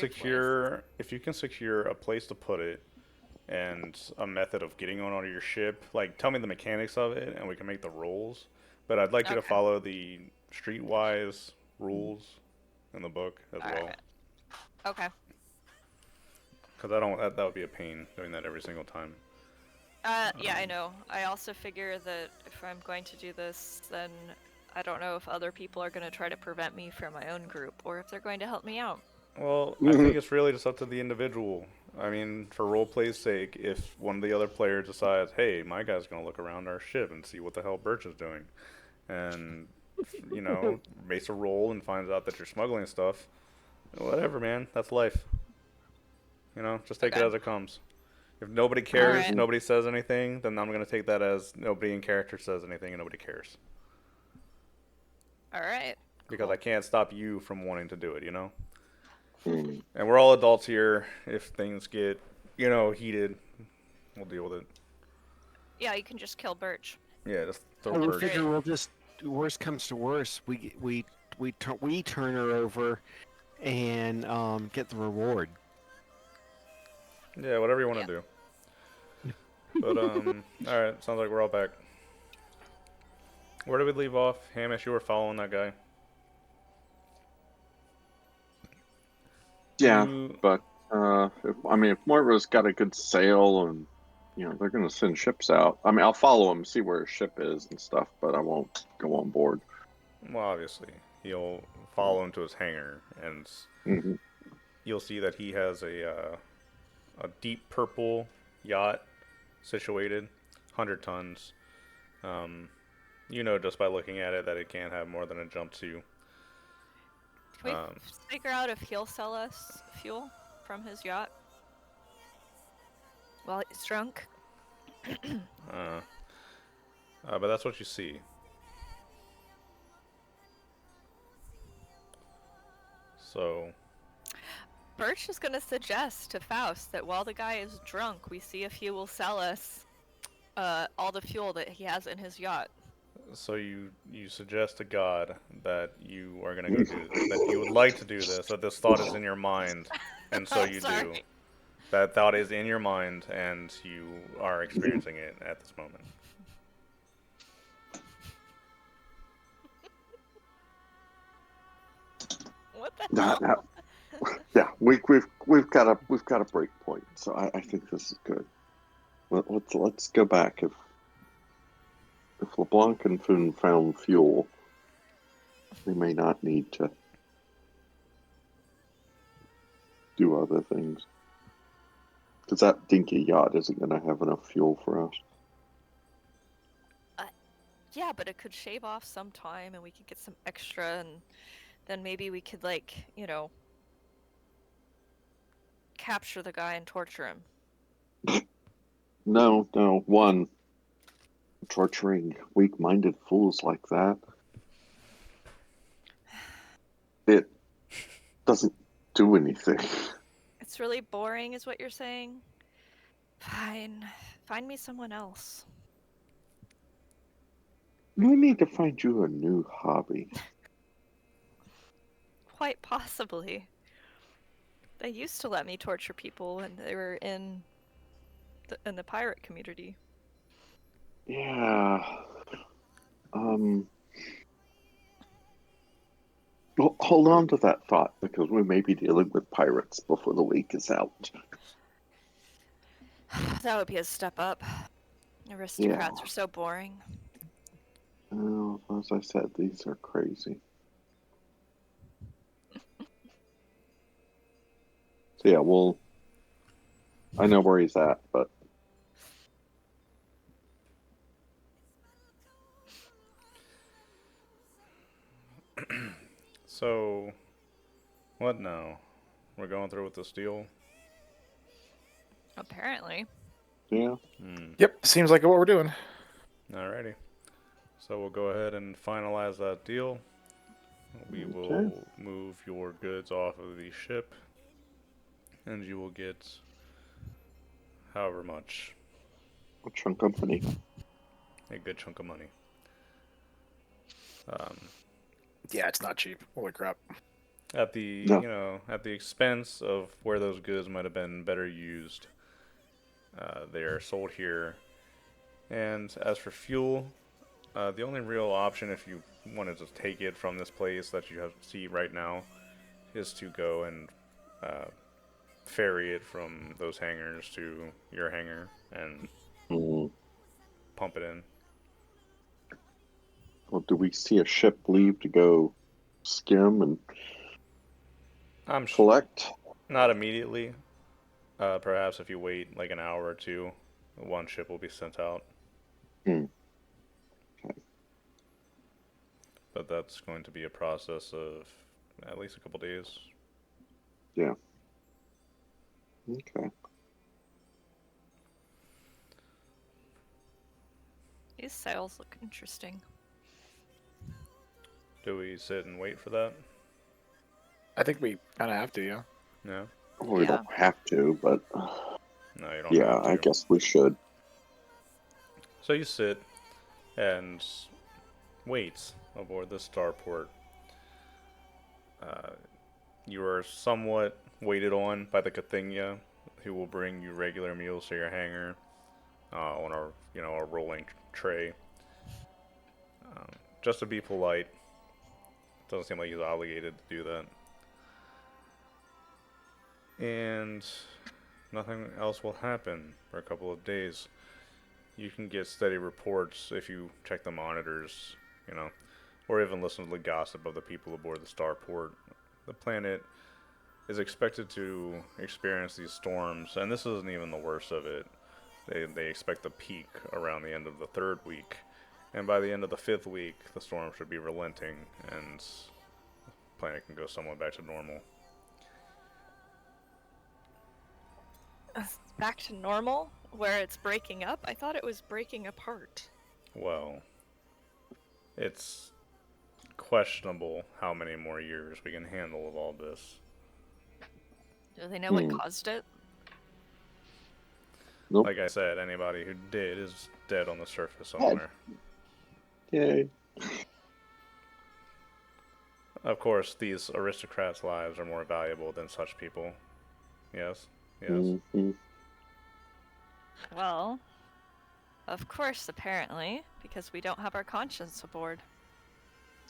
secure a place to put it and a method of getting on your ship, like tell me the mechanics of it and we can make the rules. But I'd like you to Okay. follow the streetwise rules in the book as well. Alright. Okay. Because I don't. That would be a pain doing that every single time. Yeah, I know. I also figure that if I'm going to do this, then I don't know if other people are going to try to prevent me from my own group, or if they're going to help me out. Well, I think it's really just up to the individual. I mean, for roleplay's sake, if one of the other players decides, hey, my guy's going to look around our ship and see what the hell Birch is doing, and, you know, makes a roll and finds out that you're smuggling stuff, whatever, man, that's life. You know, just take it Okay. as it comes. If nobody cares, Alright. nobody says anything, then I'm going to take that as nobody in character says anything and nobody cares. Alright. Because Cool. I can't stop you from wanting to do it, you know? Mm. And we're all adults here. If things get, you know, heated, we'll deal with it. Yeah, you can just kill Birch. Yeah, just throw I would Birch. figure we'll just worst comes to worst, we turn her over and get the reward. Yeah, whatever you want to do. But alright, sounds like we're all back. Where did we leave off? Hamish, you were following that guy. Yeah, You- but if Morva's got a good sail and they're gonna send ships out. I mean, I'll follow him, see where his ship is and stuff, but I won't go on board. well, obviously, you'll follow him to his hangar, and Hmm. you'll see that he has a deep purple yacht situated, 100 tons. You know just by looking at it that it can't have more than a jump to. Can we Um, figure out if he'll sell us fuel from his yacht while he's drunk? but that's what you see. So, Birch is going to suggest to Faust that while the guy is drunk, we see if he will sell us all the fuel that he has in his yacht. so you suggest to God that you are gonna go do that. You would like to do this. That this thought is in your mind, and so you Sorry. do. That thought is in your mind, and you are experiencing it at this moment. What the Nah, hell? yeah, we've got a break point, so I think this is good. Let's go back. If LeBlanc and Foon found fuel, they may not need to do other things. Because that dinky yacht isn't going to have enough fuel for us. Yeah, but it could shave off some time and we could get some extra, and then maybe we could, like, capture the guy and torture him. No, one. Torturing weak-minded fools like that. It doesn't do anything. It's really boring, is what you're saying? Fine. Find me someone else. We need to find you a new hobby. Quite possibly. They used to let me torture people when they were in the pirate community. Yeah. Hold on to that thought, because we may be dealing with pirates before the week is out. That would be a step up. Aristocrats are so boring. Well, as I said, these are crazy. So yeah, I know where he's at, but So, what now? We're going through with this deal. Apparently. yeah. Yep, seems like what we're doing. Alrighty. So we'll go ahead and finalize that deal. We Okay. will move your goods off of the ship, and you will get however much. A chunk of money. A good chunk of money. Yeah, it's not cheap. Holy crap. At the No. at the expense of where those goods might have been better used. They are sold here. And as for fuel, the only real option if you wanted to take it from this place that you see right now is to go and ferry it from those hangars to your hangar and Mm. pump it in. Well, do we see a ship leave to go skim and I'm collect? not immediately. Perhaps if you wait like an hour or two, one ship will be sent out. Okay. But that's going to be a process of at least a couple days. Yeah. Okay. These sails look interesting. Do we sit and wait for that? I think we kind of have to, yeah. No. Well, we Yeah. don't have to, but No, you don't yeah, have to. I guess we should. So you sit and wait aboard the starport. You are somewhat waited on by the Cathenia, who will bring you regular meals to your hangar on a rolling tray. Just to be polite. Doesn't seem like he's obligated to do that. And nothing else will happen for a couple of days. You can get steady reports if you check the monitors, or even listen to the gossip of the people aboard the starport. The planet is expected to experience these storms, and this isn't even the worst of it. They expect the peak around the end of the third week, and by the end of the fifth week, the storm should be relenting, and planet can go somewhat back to normal. Back to normal, where it's breaking up? I thought it was breaking apart. Well, it's questionable how many more years we can handle of all this. Do they know what caused it? Nope. Like I said, anybody who did is dead on the surface somewhere. Yay. Of course, these aristocrats' lives are more valuable than such people. Yes? Yes. Mhm. Well, of course, apparently, because we don't have our conscience aboard.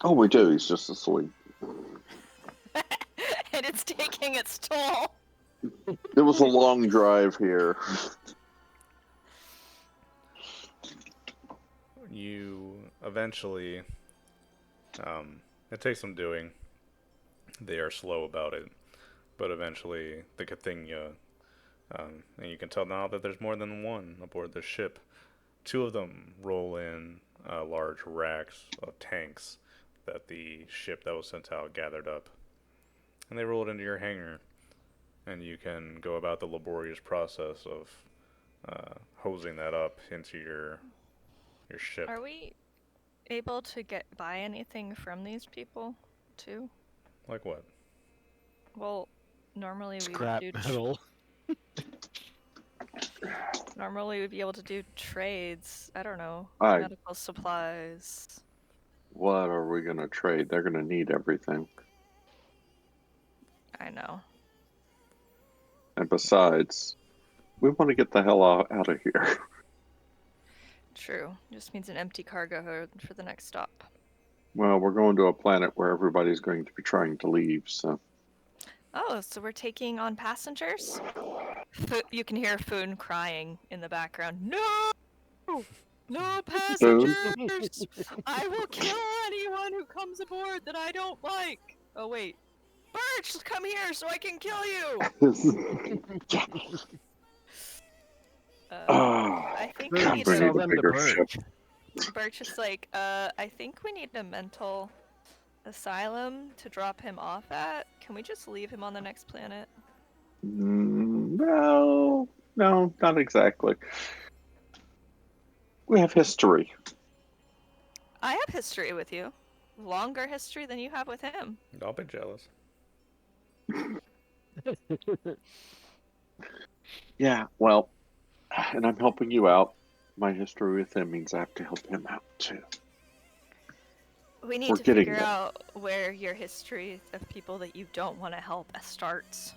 Oh, we do. He's just asleep. And it's taking its toll. It was a long drive here. You eventually, it takes some doing. They are slow about it, but eventually the Cathenia, and you can tell now that there's more than one aboard the ship. Two of them roll in large racks of tanks that the ship that was sent out gathered up, and they roll it into your hangar, and you can go about the laborious process of hosing that up into your ship. Are we able to buy anything from these people, too? Like what? Well, normally Scrap we would do metal. normally we'd be able to do trades. I don't know. Aye. Medical supplies. What are we going to trade? They're going to need everything. I know. And besides, we want to get the hell out of here. True. Just means an empty cargo hold for the next stop. Well, we're going to a planet where everybody's going to be trying to leave, so. Oh, so we're taking on passengers? You can hear Foon crying in the background. No! No passengers! I will kill anyone who comes aboard that I don't like! Oh, wait. Birch, come here so I can kill you! I think we we need need Sell a them to bigger Birch. ship. Birch is like, I think we need a mental asylum to drop him off at. Can we just leave him on the next planet? No, not exactly. We have history. I have history with you. Longer history than you have with him. Don't be jealous. Yeah, well, and I'm helping you out. My history with him means I have to help him out too. We need We're to getting figure there. out where your history of people that you don't want to help starts.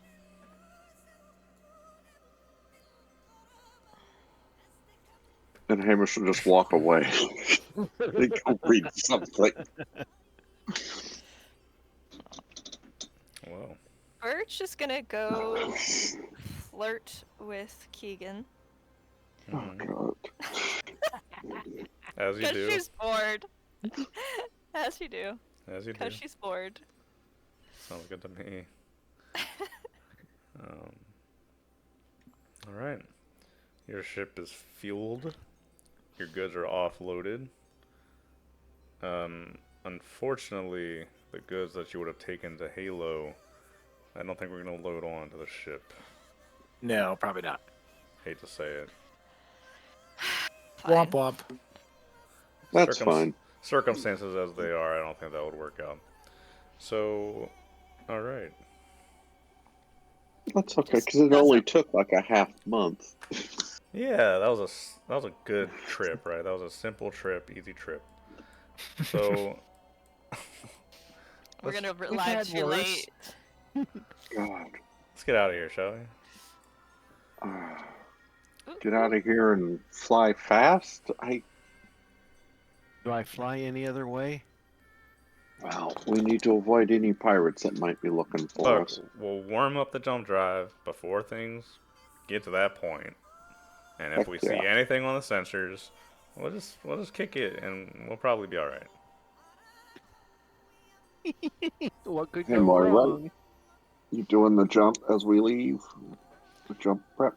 And Hamish will just walk away. They go read something. Well, Birch is gonna go flirt with Keegan. Oh, God. as you Because do. she's bored. As you do. As you do. Because she's bored. Sounds good to me. Alright. Your ship is fueled. Your goods are offloaded. Unfortunately, the goods that you would have taken to Halo, I don't think we're going to load onto the ship. No, probably not. Hate to say it. Fine. Womp womp. That's fine. Circumstances as they are, I don't think that would work out. So, alright. That's okay, Just because it doesn't- only took like a half month. Yeah, that was a good trip, right? That was a simple trip, easy trip. So We're gonna We've lie had too worse. late. God. let's get out of here, shall we? Get out of here and fly fast? Do I fly any other way? Well, we need to avoid any pirates that might be looking for Look, us. we'll warm up the jump drive before things get to that point. And if Heck we yeah. see anything on the sensors, we'll just kick it and we'll probably be alright. What could Hey, go Moira, wrong? you doing the jump as we leave? The jump prep?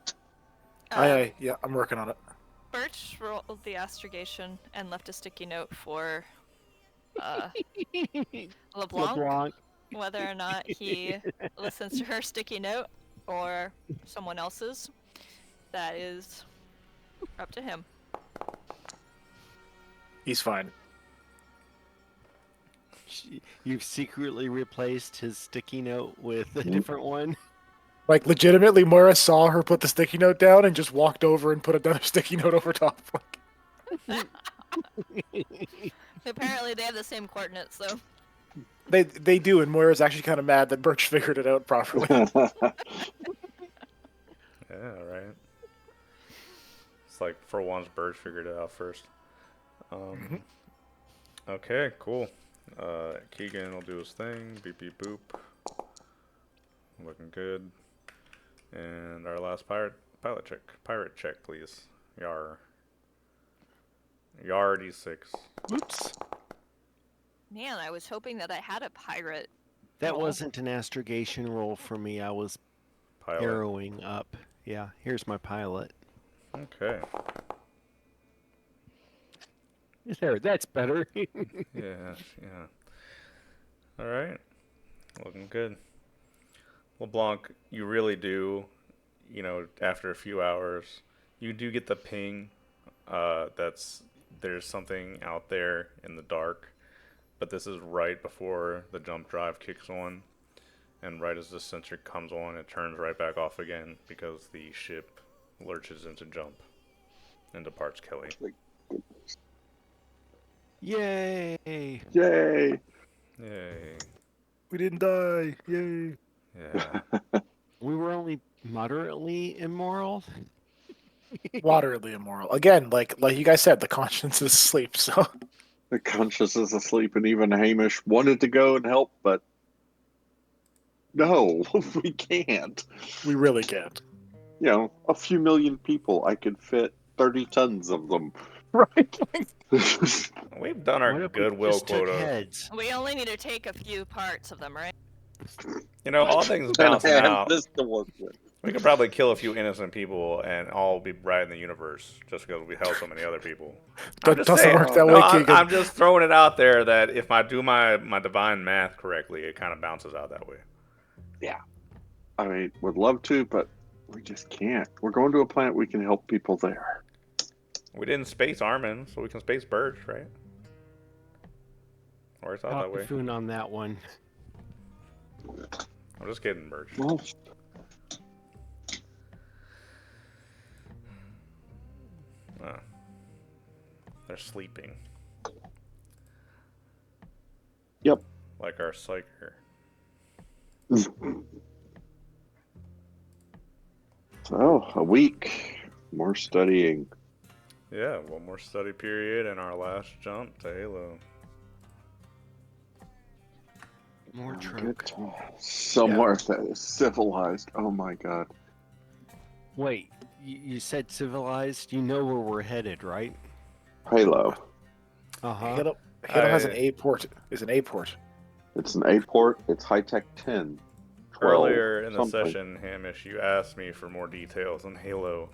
Aye, yeah, I'm working on it. Birch rolled the astrogation and left a sticky note for LeBlanc. LeBlanc. Whether or not he listens to her sticky note or someone else's, that is up to him. He's fine. You've secretly replaced his sticky note with a different one. Like, legitimately, Moira saw her put the sticky note down and just walked over and put another sticky note over top. Apparently, they have the same coordinates, though. They do, and Moira's actually kind of mad that Birch figured it out properly. Yeah, right. It's like for once, Bird figured it out first. Okay, cool. Keegan will do his thing. Beep beep boop. Looking good. And our last pirate check, please. Yar D6. Oops. Man, I was hoping that I had a pirate. That roll. wasn't an astrogation roll for me. I was Pilot. arrowing up. Yeah, here's my pilot. Okay. There, that's better. Yeah. All right. Looking good. LeBlanc, you really do, after a few hours, you do get the ping there's something out there in the dark, but this is right before the jump drive kicks on, and right as the sensor comes on, it turns right back off again because the ship lurches into jump and departs Kelly. Yay! Yay! Yay. We didn't die. Yay. Yeah. We were only moderately immoral. Moderately immoral. Again, like you guys said, the conscience is asleep, so The conscience is asleep, and even Hamish wanted to go and help, but no, we can't. we really can't. A few million people, I could fit 30 tons of them. Right. We've done What our if we goodwill just took quota. heads? We only need to take a few parts of them, right? All things And balancing have out. this to work with. We could probably kill a few innocent people and all be right in the universe just because we held so many other people. That doesn't work that way, Keegan. I'm just throwing it out there that if I do my divine math correctly, it kind of bounces out that way. Yeah. I mean, would love to, but we just can't. We're going to a planet we can help people there. We didn't space Armin, so we can space Birch, right? Works out that way. Foon on that one. I'm just kidding, Birch. Well, They're sleeping. Yep. Like our psyker. So, a week. More studying. Yeah, one more study period and our last jump to Halo. More Good trunk. time. Somewhere that is civilized. Oh my god. Wait, you said civilized? You know where we're headed, right? Halo. Uh-huh. Halo has an A port. Is an A port. It's an A port. It's high tech 10. 12, Earlier in the something. session, Hamish, you asked me for more details on Halo,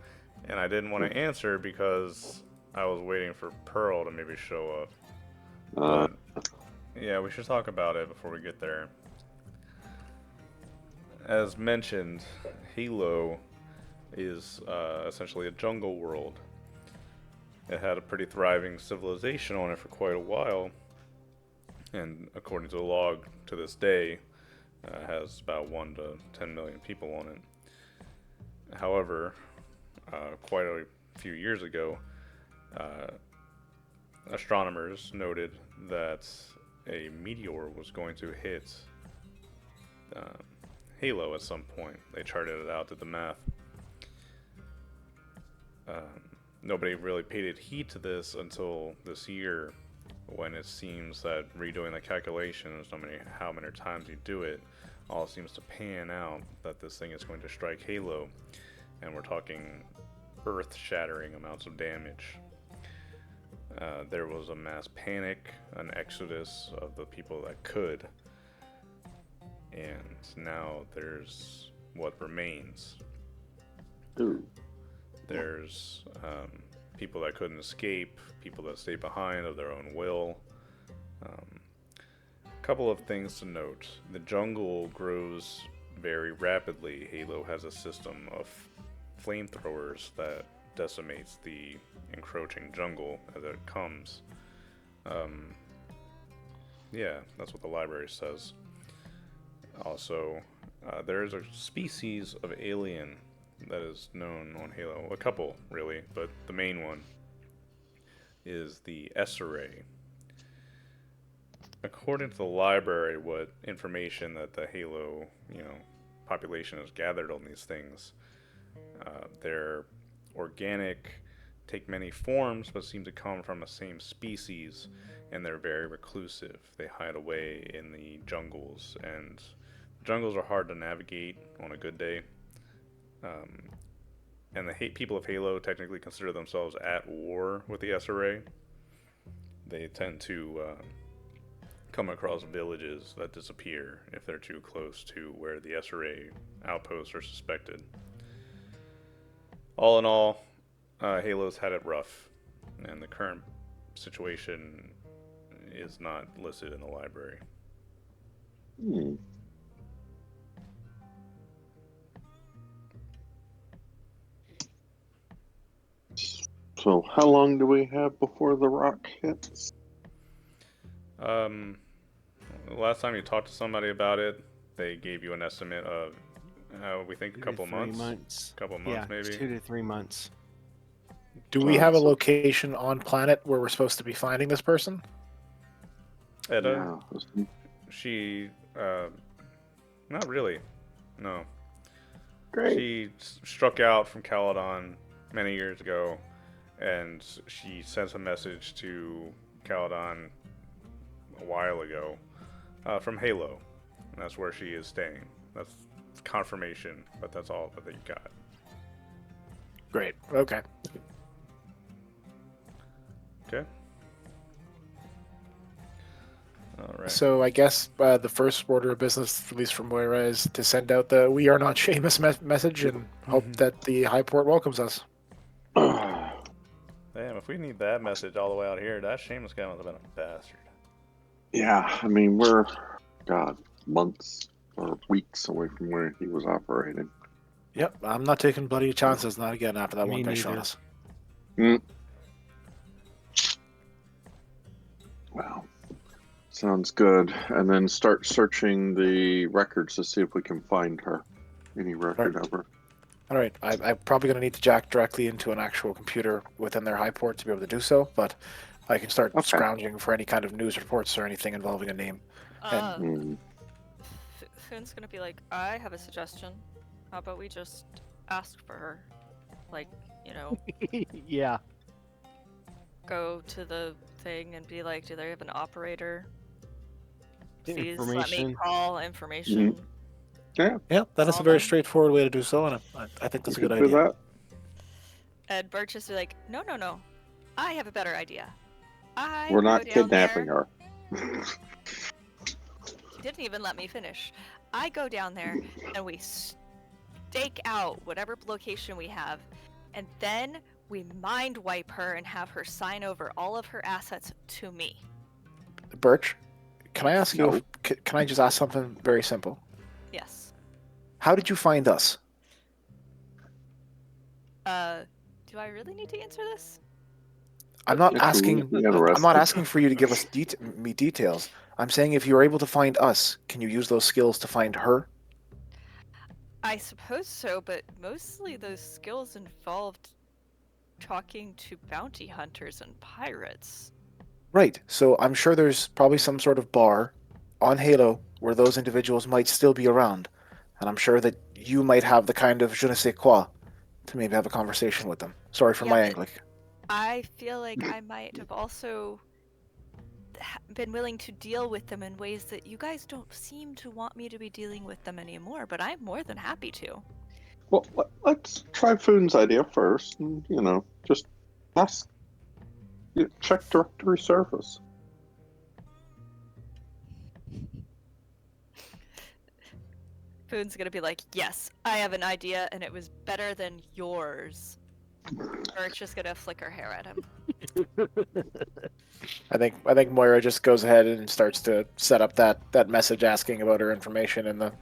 and I didn't want to answer because I was waiting for Pearl to maybe show up. But, yeah, we should talk about it before we get there. As mentioned, Halo is essentially a jungle world. It had a pretty thriving civilization on it for quite a while, and according to the log to this day, has about 1 to 10 million people on it. However, quite a few years ago, astronomers noted that a meteor was going to hit Halo at some point. They charted it out, did the math. Nobody really paid heed to this until this year, when it seems that redoing the calculations, no matter how many times you do it, all seems to pan out that this thing is going to strike Halo, and we're talking earth-shattering amounts of damage. There was a mass panic, an exodus of the people that could, and now there's what remains. Ooh. There's people that couldn't escape, people that stayed behind of their own will. Couple of things to note. The jungle grows very rapidly. Halo has a system of flamethrowers that decimates the encroaching jungle as it comes. Um, yeah, that's what the library says. Also, there is a species of alien that is known on Halo. A couple, really, but the main one is the SRA. According to the library, what information that the Halo, population has gathered on these things, they're organic, take many forms, but seem to come from the same species, and they're very reclusive. They hide away in the jungles, and jungles are hard to navigate on a good day. Um, and the people of Halo technically consider themselves at war with the SRA. They tend to come across villages that disappear if they're too close to where the SRA outposts are suspected. All in all, Halo's had it rough, and the current situation is not listed in the library. Hmm. So, how long do we have before the rock hits? The last time you talked to somebody about it, they gave you an estimate of, we think a couple months. Couple months, Yeah, maybe. it's 2 to 3 months. Do we have a location on planet where we're supposed to be finding this person? Edda, Yeah. she, not really. No. Great. She struck out from Caledon many years ago, and she sent a message to Caledon a while ago from Halo. And that's where she is staying. That's confirmation, but that's all that you got. Great. Okay. Okay. All right. So I guess the first order of business, at least from Moira, is to send out the "We are not Seamus" message and hope that the High Port welcomes us. Damn, if we need that message all the way out here, that Seamus guy must have been a bastard. Yeah, I mean, we're, God, months or weeks away from where he was operating. Yep, I'm not taking bloody chances. Not again after that Me one guy shot neither. us. Wow. Sounds good. And then start searching the records to see if we can find her. Any record of her. All right, I'm probably going to need to jack directly into an actual computer within their High Port to be able to do so, but I can start scrounging for any kind of news reports or anything involving a name. Foon's gonna be like, I have a suggestion. How about we just ask for her? Like, Yeah. go to the thing and be like, do they have an operator? Please let me Information. call information. Yeah. Yeah, that is a very straightforward way to do so, and I think that's a good do idea. that. And Birch is like, no. I have a better idea. We're not kidnapping her. He didn't even let me finish. I go down there and we stake out whatever location we have, and then we mind wipe her and have her sign over all of her assets to me. Birch, can I ask you? Can I just ask something very simple? Yes. How did you find us? Do I really need to answer this? I'm not asking. I'm not asking for you to give us me details. I'm saying if you were able to find us, can you use those skills to find her? I suppose so, but mostly those skills involved talking to bounty hunters and pirates. Right. So I'm sure there's probably some sort of bar on Halo where those individuals might still be around, and I'm sure that you might have the kind of je ne sais quoi to maybe have a conversation with them. Sorry for my English. I feel like I might have also been willing to deal with them in ways that you guys don't seem to want me to be dealing with them anymore, but I'm more than happy to. Well, let's try Foon's idea first, and, just ask. Check directory service. Foon's gonna be like, yes, I have an idea, and it was better than yours. Birch just gonna flick her hair at him. I think Moira just goes ahead and starts to set up that message asking about her information and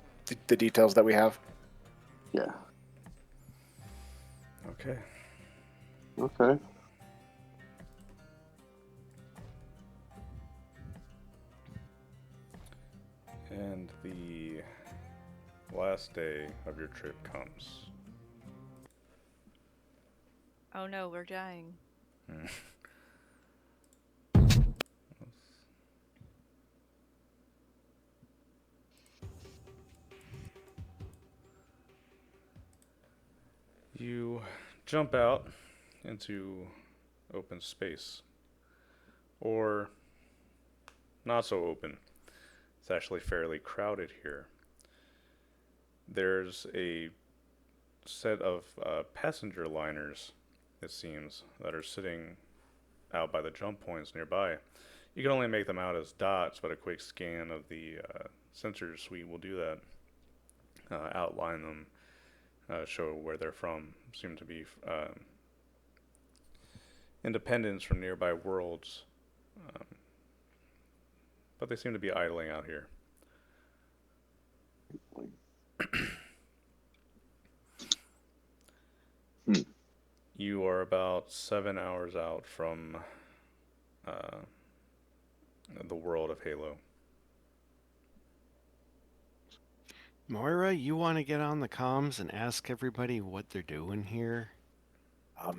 the details that we have. Yeah. Okay. Okay. And the last day of your trip comes. Oh no, we're dying. You jump out into open space. Or not so open. It's actually fairly crowded here. There's a set of passenger liners, it seems, that are sitting out by the jump points nearby. You can only make them out as dots, but a quick scan of the sensor suite will do that. Outline them, show where they're from. Seem to be independents from nearby worlds, um, but they seem to be idling out here. You are about 7 hours out from the world of Halo. Moira, you want to get on the comms and ask everybody what they're doing here? I'd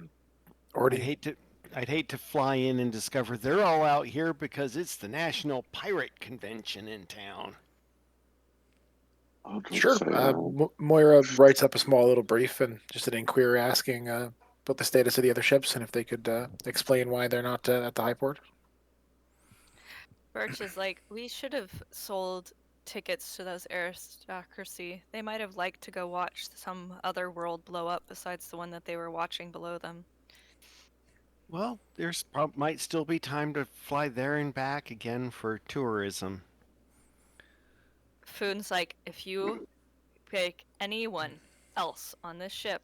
Already, hate to fly in and discover they're all out here because it's the National Pirate Convention in town. I'll just sure. say that. Moira writes up a small little brief and just an inquiry asking about the status of the other ships and if they could explain why they're not at the high port. Birch is like, we should have sold tickets to those aristocracy. They might have liked to go watch some other world blow up besides the one that they were watching below them. Well, there's might still be time to fly there and back again for tourism. Foon's like, if you pick anyone else on this ship,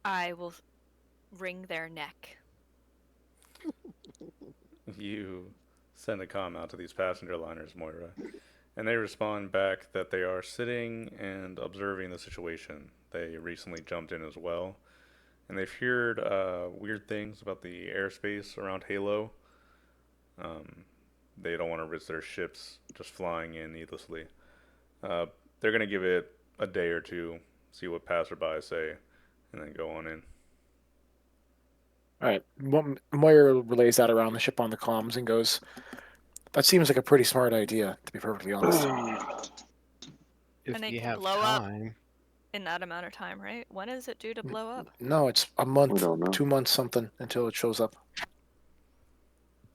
I will wring their neck. You send a comm out to these passenger liners, Moira, and they respond back that they are sitting and observing the situation. They recently jumped in as well, and they've heard weird things about the airspace around Halo. They don't want to risk their ships just flying in needlessly. They're going to give it a day or two, see what passerby say, and then go on in. All right. Moira relays that around the ship on the comms and goes, "That seems like a pretty smart idea, to be perfectly honest." If And it you can have blow up time. in that amount of time, right? When is it due to blow up? No, it's a We month, don't know. 2 months, something until it shows up.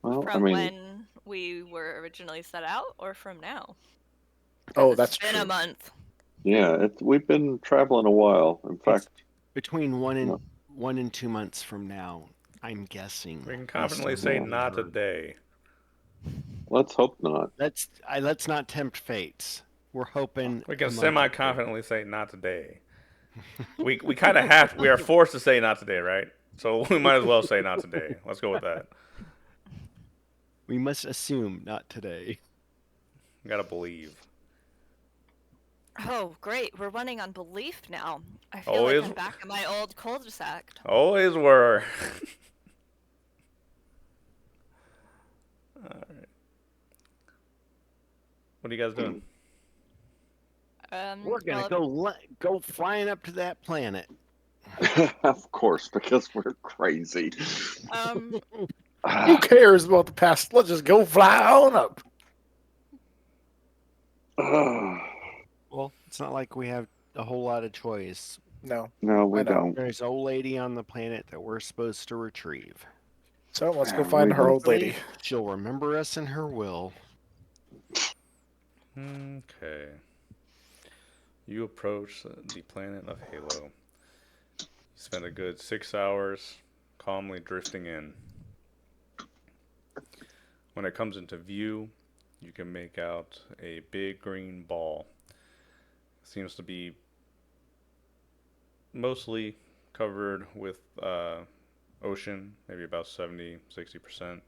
Well, I From mean, when we were originally set out, or from now? Oh, 'Cause that's it's been true. a month. yeah, we've been traveling a while. In It's fact, between one and No. 2 months from now, I'm guessing. We can based confidently on say what we not heard. today. let's hope not. Let's not tempt fates. We're hoping We a can month or two. semi-confidently say not today. We kind of have. We are forced to say not today, right? So we might as well say not today. Let's go with that. We must assume not today. You gotta believe. Oh, great. We're running on belief now. I feel Always, like I'm back in my old cul-de-sac. always were. All right. What are you guys doing? We're gonna Well, go flying up to that planet. Of course, because we're crazy. Who cares about the past? Let's just go fly on up. Well, it's not like we have a whole lot of choice. No, No, I we know. don't. There's an old lady on the planet that we're supposed to retrieve. So let's go Man, find we her do. old lady. She'll remember us in her will. Okay. You approach the planet of Halo. You spend a good 6 hours calmly drifting in. When it comes into view, you can make out a big green ball. Seems to be mostly covered with ocean, maybe about 70-60%.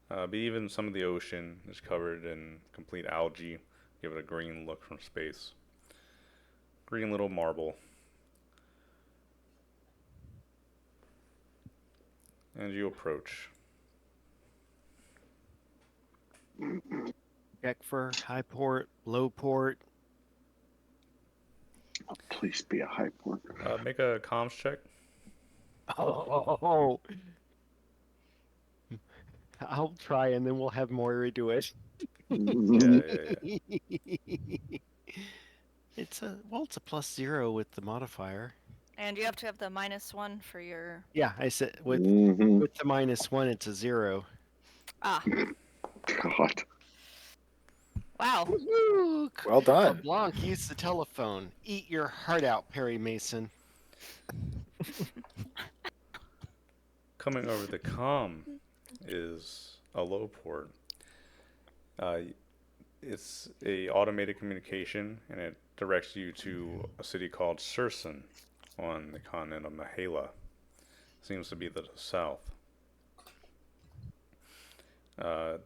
But even some of the ocean is covered in complete algae. Give it a green look from space. Green little marble. And you approach. Check for high port, low port. Oh, please be a high port. Make a comms check. Oh, I'll try, and then we'll have Moira do it. Yeah. It's a +0 with the modifier. And you have to have the -1 for your. Yeah, I said with Mhm. with the -1, it's a 0. Ah, God. wow. Woo! Well done. LeBlanc, use the telephone. Eat your heart out, Perry Mason. Coming over the comm is a low port. It's a automated communication, and it directs you to a city called Sursen on the continent of Mahala. Seems to be the south.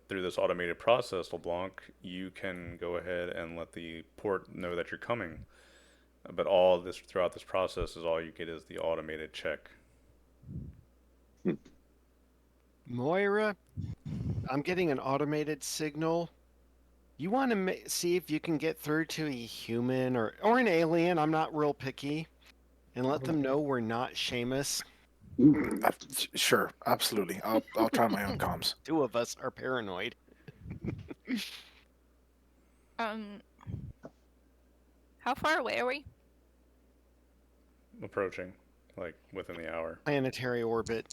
Through this automated process, LeBlanc, you can go ahead and let the port know that you're coming. But all this throughout this process is all you get is the automated check. Moira, I'm getting an automated signal. You want to see if you can get through to a human or an alien, I'm not real picky, and let them know we're not Seamus. Sure, absolutely. I'll try my own comms. 2 of us are paranoid. How far away are we? Approaching, like within the hour. Planetary orbit.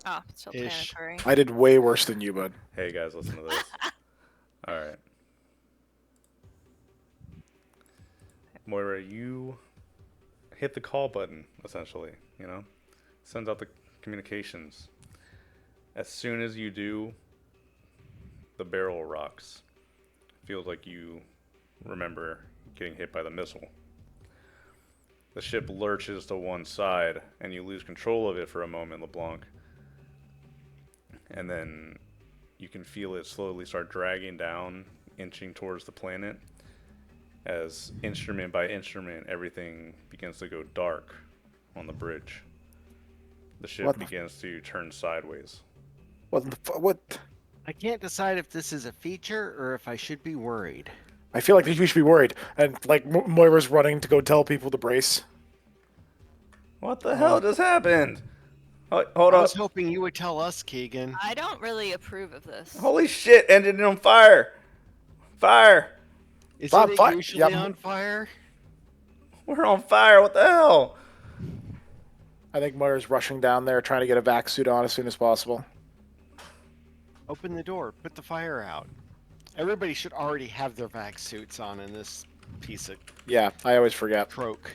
Ah, still Ish. planetary. I did way worse than you, bud. Hey guys, listen to this. All right. Moira, you hit the call button, essentially, you know? Sends out the communications. As soon as you do, the barrel rocks. Feels like you remember getting hit by the missile. The ship lurches to one side, and you lose control of it for a moment, LeBlanc. And then you can feel it slowly start dragging down, inching towards the planet. As instrument by instrument, everything begins to go dark on the bridge. The ship begins to turn sideways. What? I can't decide if this is a feature or if I should be worried. I feel like we should be worried. And like Moira's running to go tell people to brace. What the hell just happened? Hold I up. was hoping you would tell us, Keegan. I don't really approve of this. Holy shit, engine on fire! Fire! Isn't it Fire. usually Yeah. on fire? We're on fire, what the hell? I think Moira's rushing down there trying to get a vac suit on as soon as possible. Open the door. Put the fire out. Everybody should already have their vac suits on in this piece of Yeah, I always forget. croak.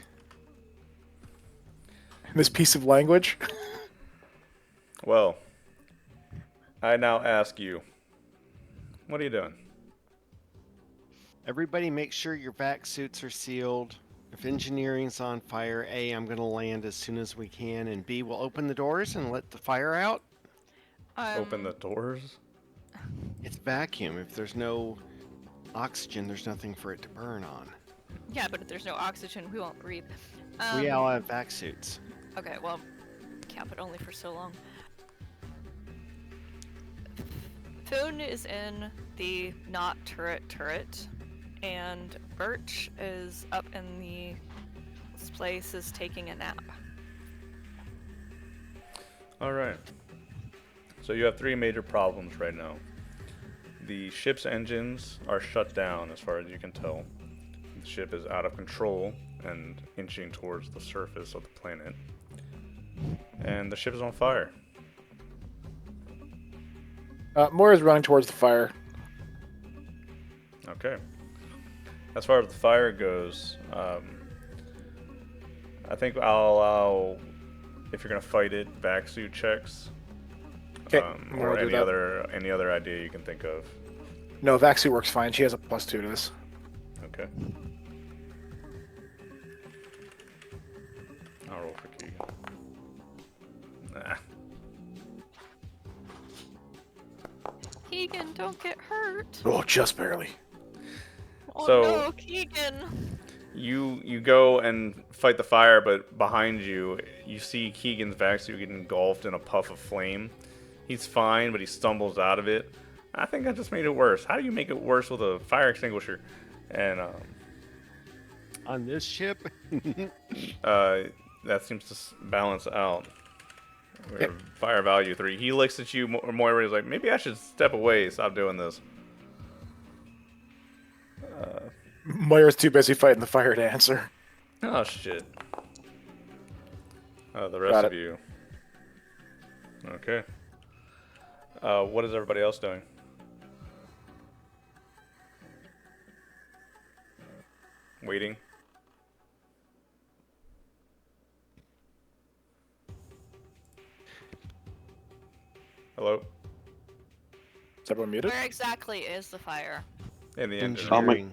This piece of language. Well, I now ask you, what are you doing? Everybody make sure your vac suits are sealed. If engineering's on fire, A, I'm going to land as soon as we can, and B, we'll open the doors and let the fire out. Open the doors? It's vacuum. If there's no oxygen, there's nothing for it to burn on. Yeah, but if there's no oxygen, we won't reap. We all have vac suits. Okay, well, cap it only for so long. Foon is in the not turret, and Birch is up in this place is taking a nap. Alright. So you have 3 major problems right now. The ship's engines are shut down as far as you can tell. The ship is out of control and inching towards the surface of the planet. And the ship is on fire. Moira's running towards the fire. Okay. As far as the fire goes, I think I'll allow, if you're gonna fight it, vac suit checks. Okay. Or any other idea you can think of. No, vac suit works fine. She has a +2 to this. Okay. I'll roll for Keegan. Nah. Keegan, don't get hurt. Oh, just barely. Oh So- no, Keegan. You go and fight the fire, but behind you, you see Keegan's vac suit get engulfed in a puff of flame. He's fine, but he stumbles out of it. I think that just made it worse. How do you make it worse with a fire extinguisher? And On this ship, that seems to balance out. Yep. Fire value 3. He looks at you, Moira. He's like, maybe I should step away. Stop doing this. Moira's too busy fighting the fire to answer. Oh shit. The Got rest of it. you. Okay. What is everybody else doing? Waiting. Hello? Is everyone muted? Where exactly is the fire? In the engine. engineering.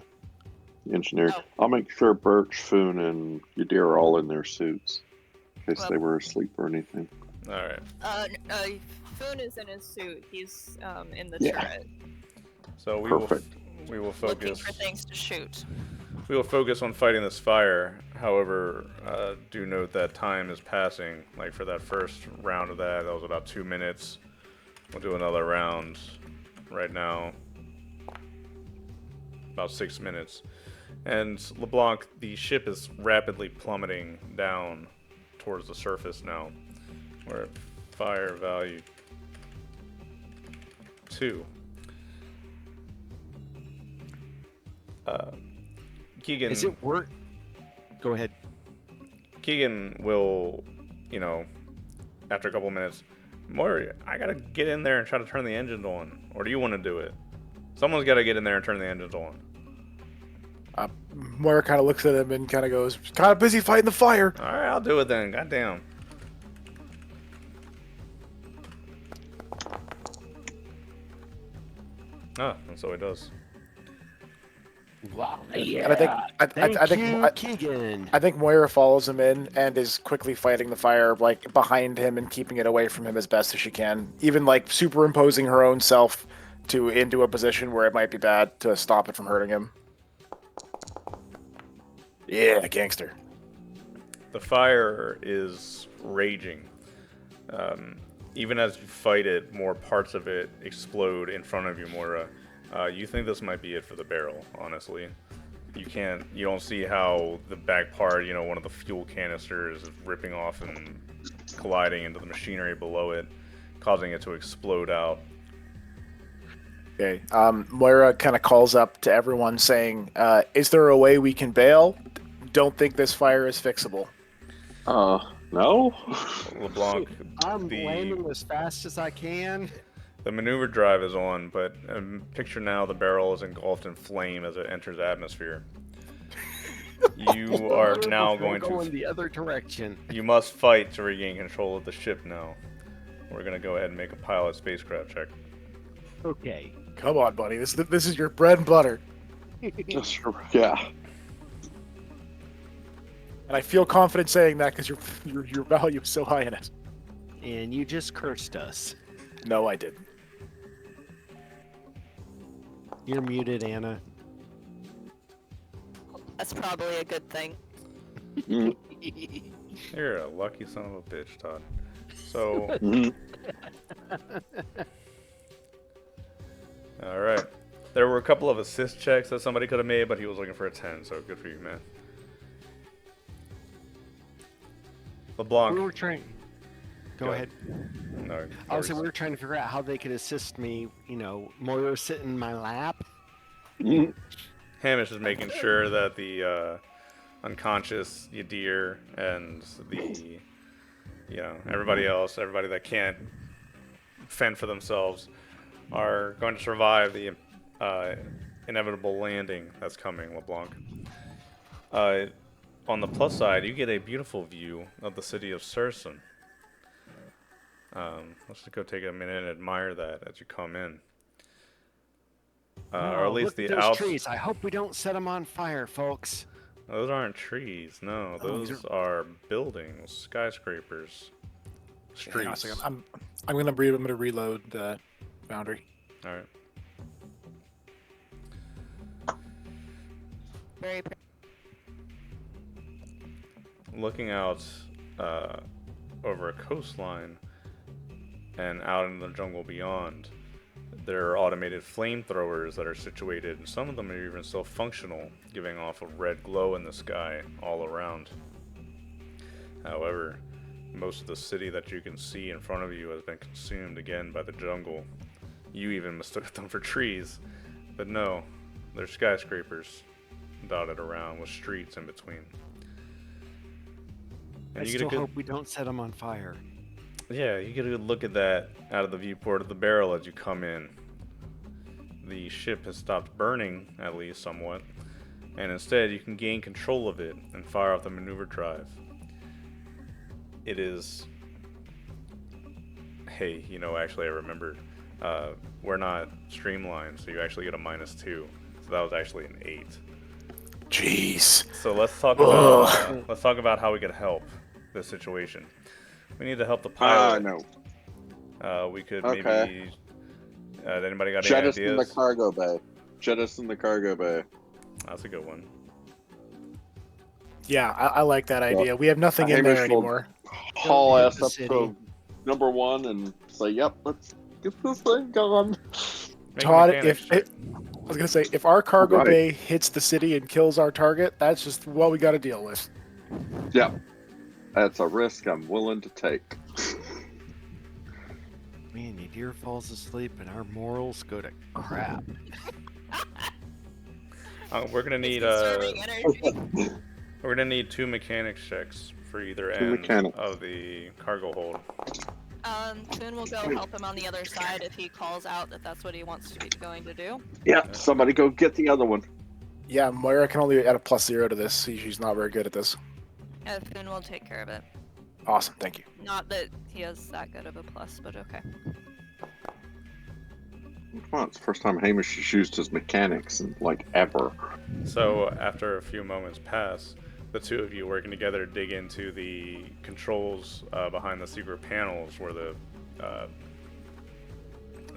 Engineer. Oh. I'll make sure Birch, Foon, and Yadir are all in their suits. In case Well- they were asleep or anything. Alright. Foon is in his suit. He's in the Yeah. turret, So we Perfect. will looking focus. for things to shoot. We will focus on fighting this fire. However, do note that time is passing. Like for that first round of that was about 2 minutes. We'll do another round right now. About 6 minutes. And LeBlanc, the ship is rapidly plummeting down towards the surface now. We're at fire value 2. Keegan. Is it work? Go ahead. Keegan will, after a couple minutes, Moira, I gotta get in there and try to turn the engines on. Or do you want to do it? Someone's gotta get in there and turn the engines on. Moira kind of looks at him and kind of goes, kind of busy fighting the fire. Alright, I'll do it then. Goddamn. Ah, and so he does. Wow. And Keegan. I think Moira follows him in and is quickly fighting the fire, like behind him and keeping it away from him as best as she can. Even like superimposing her own self into a position where it might be bad to stop it from hurting him. Yeah, gangster. The fire is raging. Even as you fight it, more parts of it explode in front of you, Moira. You think this might be it for the barrel, honestly. You don't see how the back part, one of the fuel canisters is ripping off and colliding into the machinery below it, causing it to explode out. Okay. Moira kind of calls up to everyone saying, is there a way we can bail? Don't think this fire is fixable. No? LeBlanc, I'm landing as fast as I can. the maneuver drive is on, but picture now the barrel is engulfed in flame as it enters the atmosphere. You are now going go in to... the other direction. You must fight to regain control of the ship now. We're going to go ahead and make a pilot spacecraft check. Okay. Come on, buddy. This is your bread and butter. Yeah. And I feel confident saying that because your value is so high in it. And you just cursed us. No, I didn't. You're muted, Anna. That's probably a good thing. Mm, You're a lucky son of a bitch, Todd. So, mm. alright. There were a couple of assist checks that somebody could have made, but he was looking for a 10, so good for you, man. LeBlanc. We were trying. Go Go ahead. No, Also, we were trying to figure out how they could assist me. Moira sitting in my lap. Mm. Hamish is making sure that the unconscious Yadir and the, everybody else, everybody that can't fend for themselves, are going to survive the inevitable landing that's coming, LeBlanc. On the plus side, you get a beautiful view of the city of Sursen. Let's just go take a minute and admire that as you come in. Or at Oh, least look the at those outs. trees. I hope we don't set them on fire, folks. Those aren't trees, no. Oh, these Those are buildings, skyscrapers. Hang on a streets. second. I'm gonna reload the boundary. All right. Very. Looking out over a coastline and out in the jungle beyond, there are automated flamethrowers that are situated, and some of them are even still functional, giving off a red glow in the sky all around. However, most of the city that you can see in front of you has been consumed again by the jungle. You even mistook them for trees, but no, they're skyscrapers dotted around with streets in between. I still hope we don't set them on fire. Yeah, you get a good look at that out of the viewport of the barrel as you come in. The ship has stopped burning, at least somewhat, and instead you can gain control of it and fire off the maneuver drive. It is... Hey, actually I remembered. We're not streamlined, so you actually get a -2. So that was actually an 8. Jeez. So let's talk about how we can help this situation. We need to help the pilot. No. We could Okay. maybe. Anybody got any Jettison ideas? the cargo bay. Jettison the cargo bay. That's a good one. Yeah, I like that idea. We have nothing in Hamish there will anymore. Haul hit ass the up city. to number 1 and say, "Yep, let's get this thing going." Make a Todd, mechanics check. I was gonna say, if our cargo Right. bay hits the city and kills our target, that's just what we got to deal with. Yep. That's a risk I'm willing to take. Man, your deer falls asleep and our morals go to crap. We're gonna need Conserving energy. we're gonna need 2 mechanics checks for either 2 end mechanics. of the cargo hold. Kuhn will go help him on the other side if he calls out that that's what he wants to be going to do. Yep. Somebody go get the other one. Yeah, Moira can only add a +0 to this. She's not very good at this. Kuhn will take care of it. Awesome, thank you. Not that he has that good of a plus, but okay. Well, it's the first time Hamish has used his mechanics in like ever. So after a few moments pass, the two of you working together dig into the controls behind the secret panels where the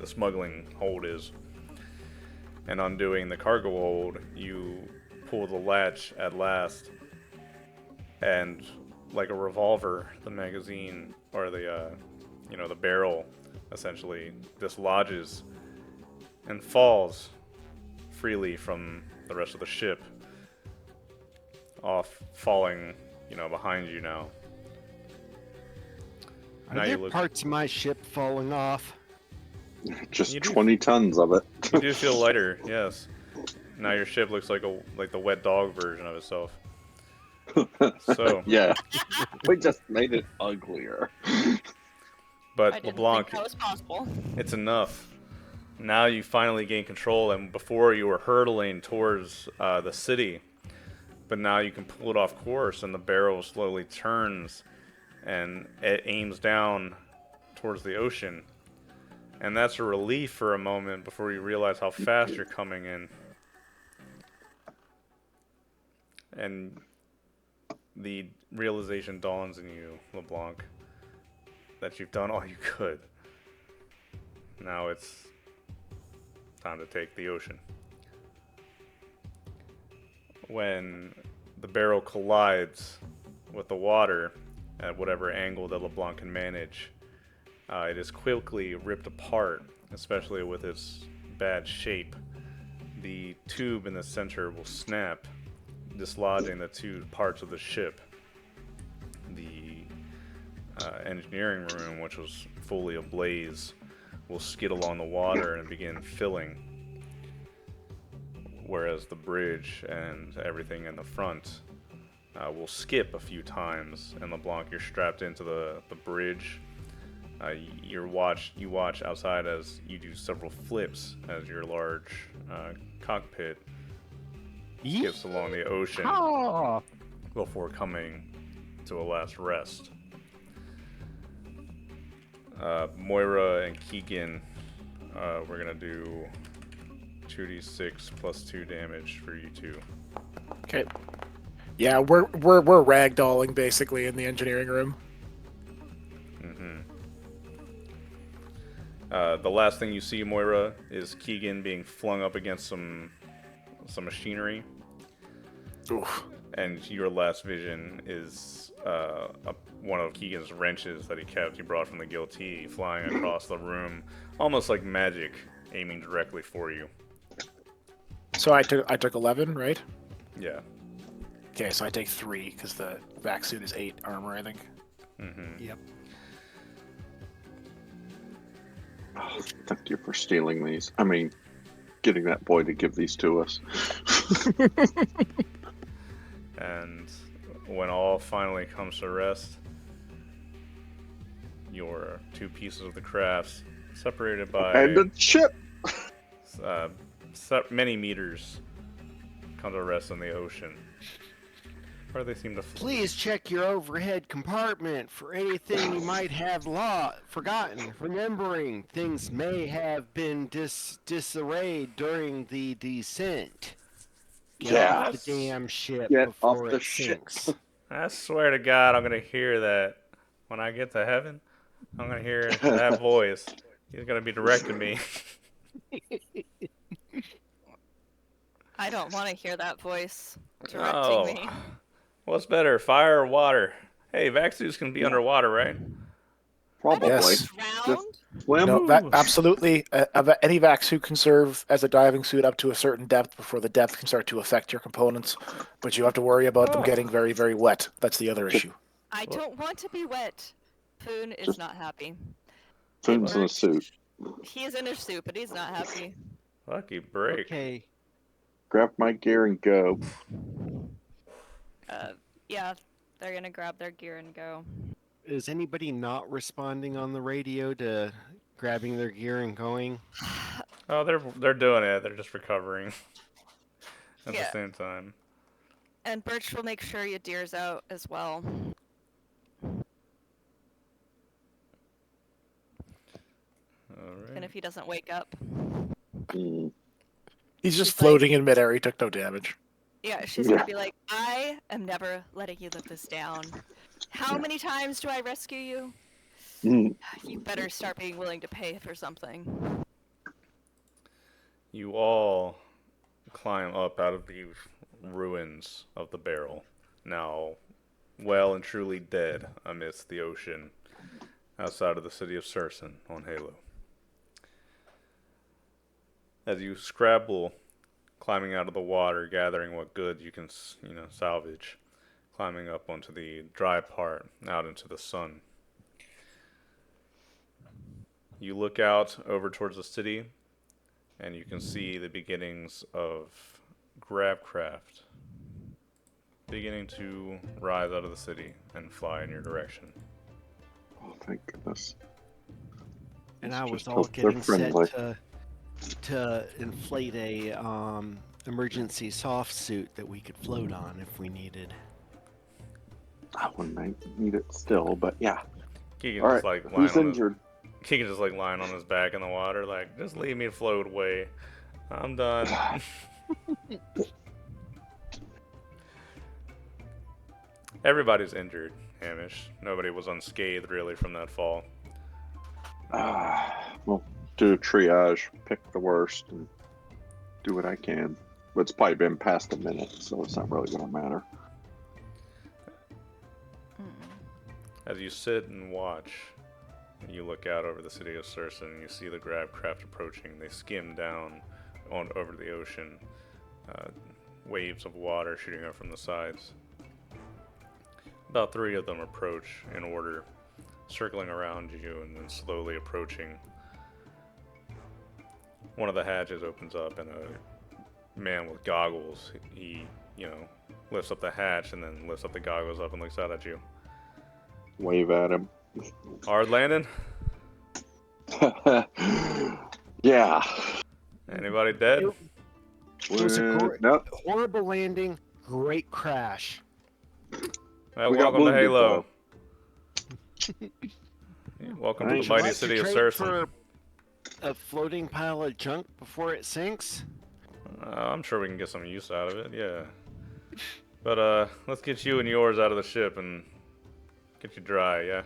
smuggling hold is. And undoing the cargo hold, you pull the latch at last, and like a revolver, the magazine or the the barrel essentially dislodges and falls freely from the rest of the ship, off falling behind you now. Are Now you there look- parts of my ship falling off? Just You do- 20 tons of it. You do feel lighter, yes. Now your ship looks like the wet dog version of itself. So, Yeah. We just made it uglier. I but didn't LeBlanc, think that was possible. it's enough. Now you finally gain control, and before you were hurtling towards the city, but now you can pull it off course, and the barrel slowly turns, and it aims down towards the ocean. And that's a relief for a moment before you realize how fast you're coming in. And the realization dawns in you, LeBlanc, that you've done all you could. Now it's time to take the ocean. When the barrel collides with the water at whatever angle that LeBlanc can manage, it is quickly ripped apart, especially with its bad shape. The tube in the center will snap, dislodging the two parts of the ship. The engineering room, which was fully ablaze, will skid along the water and begin filling, whereas the bridge and everything in the front will skip a few times. And LeBlanc, you're strapped into the bridge. You watch outside as you do several flips as your large cockpit skips along the ocean Oh, before coming to a last rest. Moira and Keegan, we're gonna do 2d6 plus 2 damage for you two. Okay. Yeah, we're ragdolling basically in the engineering room. Mm-hmm. The last thing you see, Moira, is Keegan being flung up against some machinery, Oof. and your last vision is one of Keegan's wrenches that he brought from the guilty, flying across the room, almost like magic, aiming directly for you. So I took 11, right? Yeah. Okay, so I take 3 because the vac suit is 8 armor, I think. Mm-hmm. Yep. Oh, thank you for stealing these. I mean, getting that boy to give these to us. And when all finally comes to rest, your 2 pieces of the crafts, separated by And the ship! many meters, come to rest in the ocean, where they seem to float. Please check your overhead compartment for anything you might have forgotten. Remembering things may have been disarrayed during the descent. Get off the damn ship Get off before the it ship. sinks. I swear to God, I'm gonna hear that when I get to heaven. I'm gonna hear that voice. He's gonna be directing me. I don't want to hear that voice directing Oh, me. what's better, fire or water? Hey, vac suits can be underwater, right? Probably. Yes. Drowned? Just swim. No, absolutely. Any vac suit can serve as a diving suit up to a certain depth before the depth can start to affect your components. But you have to worry about them getting very, very wet. That's the other issue. I don't want to be wet. Foon is Just- not happy. Foon's in a Birch, suit. He's in his suit, but he's not happy. Lucky break. Okay. Grab my gear and go. Yeah, they're gonna grab their gear and go. Is anybody not responding on the radio to grabbing their gear and going? Oh, they're doing it. They're just recovering at Yeah. the same time. And Birch will make sure your deer's out as well. All And right. if he doesn't wake up. Mm. He's just She's like- floating in midair. He took no damage. Yeah, she's gonna be like, I am never letting you live this down. How many times do I rescue you? Mm. You better start being willing to pay for something. You all climb up out of the ruins of the barrel, now well and truly dead amidst the ocean outside of the city of Sursen on Halo. As you scrabble, climbing out of the water, gathering what goods you can, salvage, climbing up onto the dry part, out into the sun. You look out over towards the city, and you can see the beginnings of Grabcraft beginning to rise out of the city and fly in your direction. Oh, thank goodness. And It's I was just all hope they're getting set friendly. to inflate a emergency soft suit that we could float on if we needed. I wouldn't need it still, but yeah. Keegan All just right, like lying who's on his, injured? Keegan just like lying on his back in the water, like just leave me float away. I'm done. Everybody's injured, Hamish. Nobody was unscathed really from that fall. We'll do a triage, pick the worst, and do what I can. But it's probably been past a minute, so it's not really going to matter. As you sit and watch, you look out over the city of Sursen and you see the Grabcraft approaching. They skim down over the ocean, waves of water shooting up from the sides. About 3 of them approach in order, circling around you and then slowly approaching. One of the hatches opens up and a man with goggles, he, lifts up the hatch and then lifts up the goggles up and looks out at you. Wave at him. Hard landing? Yeah. Anybody dead? It was a Nope. horrible landing, great crash. Well, We got welcome to wounded, Halo. Welcome to the Would you mighty Like to city of trade Sursen. for a floating pile of junk before it sinks? I'm sure we can get some use out of it, yeah. But let's get you and yours out of the ship and get you dry, yeah?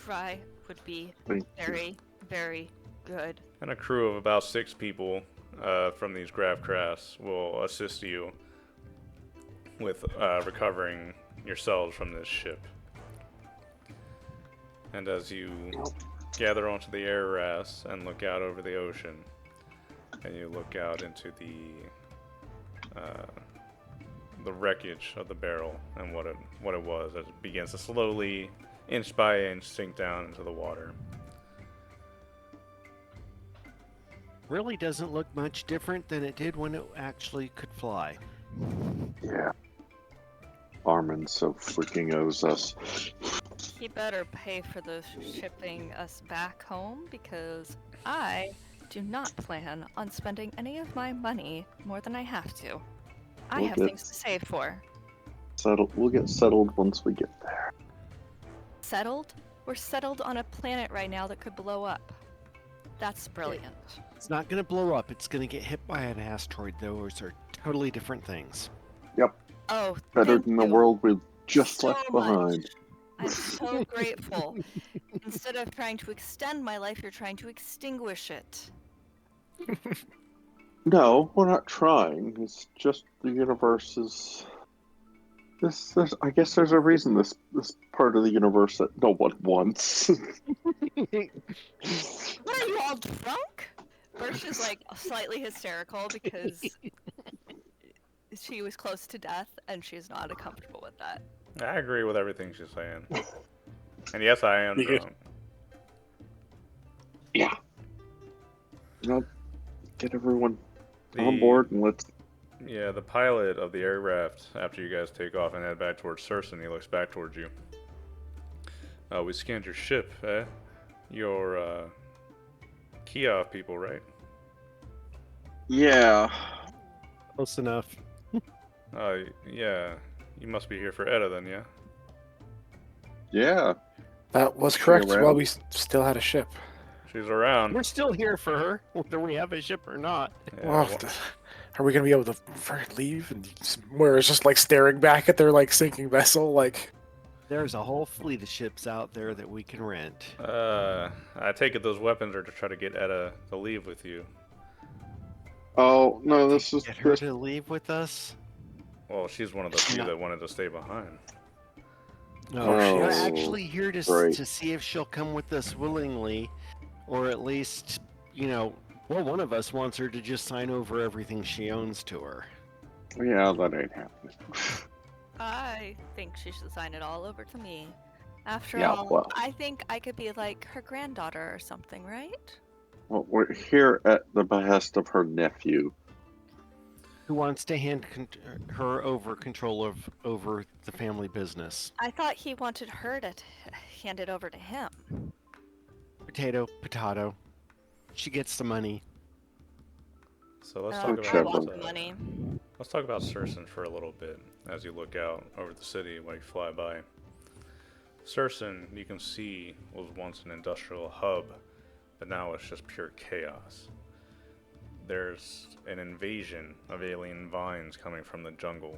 try would be Thank you. very, very good. And a crew of about 6 people from these grav crafts will assist you with recovering yourselves from this ship. And as you gather onto the air rafts and look out over the ocean, and you look out into the wreckage of the barrel and what it was as it begins to slowly, inch by inch, sink down into the water. Really doesn't look much different than it did when it actually could fly. Yeah. Armin so freaking owes us. He better pay for the shipping us back home because I do not plan on spending any of my money more than I have to. I We'll have get things to save for. settled. We'll get settled once we get there. Settled? We're settled on a planet right now that could blow up. That's brilliant. It's not going to blow up. It's going to get hit by an asteroid. Those are totally different things. Yep. Oh, Better thank than the you world we've just so left much. behind. I'm so grateful. Instead of trying to extend my life, you're trying to extinguish it. No, we're not trying. It's just the universe is. I guess there's a reason this part of the universe that no one wants. What are you all drunk? Birch is like slightly hysterical because she was close to death and she's not comfortable with that. I agree with everything she's saying. And yes, I am You good? drunk. Yeah. Get everyone on board and let's. Yeah, the pilot of the aircraft, after you guys take off and head back towards Surson, he looks back towards you. We scanned your ship, eh? Your, Kiev people, right? Yeah. Close enough. Yeah. You must be here for Etta then, yeah? Yeah. That was She correct. around? While we still had a ship. She's around. We're still here for her, whether we have a ship or not. Yeah, Well, wha- are we gonna be able to leave? And where it's just like staring back at their like sinking vessel, like. There's a whole fleet of ships out there that we can rent. I take it those weapons are to try to get Etta to leave with you. Oh no, this is Get her to leave with us? Well, she's one of the few No. that wanted to stay behind. No, Oh, we're actually here to great. to see if she'll come with us willingly, or at least, one of us wants her to just sign over everything she owns to her. Yeah, that ain't happening. I think she should sign it all over to me. After Yeah, all, well. I think I could be like her granddaughter or something, right? Well, we're here at the behest of her nephew. Who wants to hand her over control over the family business? I thought he wanted her to hand it over to him. Potato, potato. She gets the money. So let's Oh, talk I Whichever. about want the money. let's talk about Surson for a little bit as you look out over the city when you fly by. Surson, you can see, was once an industrial hub, but now it's just pure chaos. There's an invasion of alien vines coming from the jungle.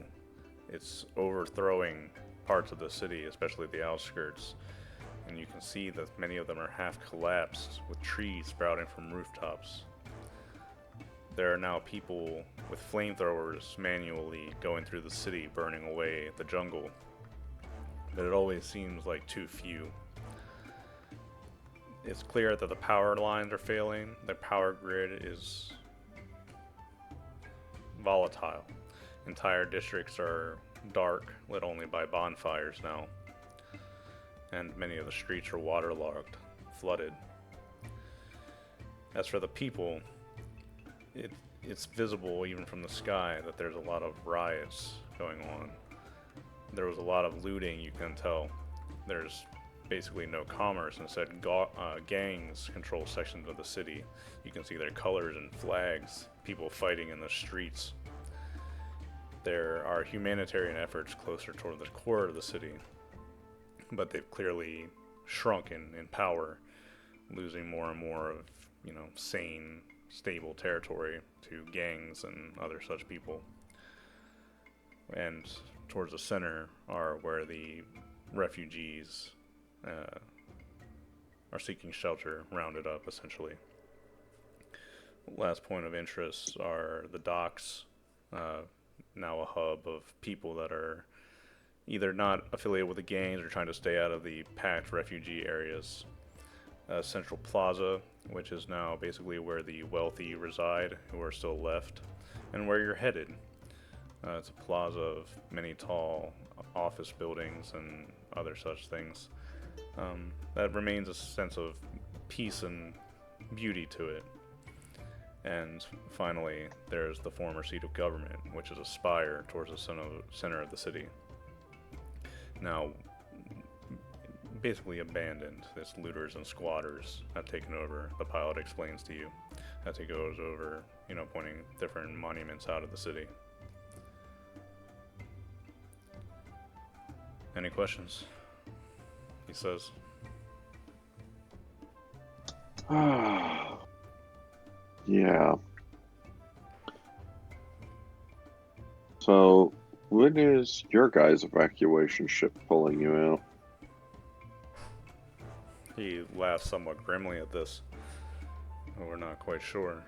It's overthrowing parts of the city, especially the outskirts, and you can see that many of them are half collapsed with trees sprouting from rooftops. There are now people with flamethrowers manually going through the city, burning away the jungle. But it always seems like too few. It's clear that the power lines are failing, the power grid is volatile. Entire districts are dark, lit only by bonfires now. And many of the streets are waterlogged, flooded. As for the people, it's visible even from the sky that there's a lot of riots going on. There was a lot of looting, you can tell. There's basically no commerce. Instead, gangs control sections of the city. You can see their colors and flags, people fighting in the streets. There are humanitarian efforts closer toward the core of the city, but they've clearly shrunken in power, losing more and more of, sane, stable territory to gangs and other such people. And towards the center are where the refugees are seeking shelter rounded up, essentially. Last point of interest are the docks, uh, now a hub of people that are either not affiliated with the gangs or trying to stay out of the packed refugee areas. Central Plaza, which is now basically where the wealthy reside who are still left, and where you're headed. It's a plaza of many tall office buildings and other such things. That remains a sense of peace and beauty to it. And finally, there's the former seat of government, which is a spire towards the center of the city. Now, basically abandoned. Its looters and squatters have taken over. The pilot explains to you as he goes over, pointing different monuments out of the city. Any questions? He says. Yeah. So, when is your guys' evacuation ship pulling you out? He laughs somewhat grimly at this. We're not quite sure.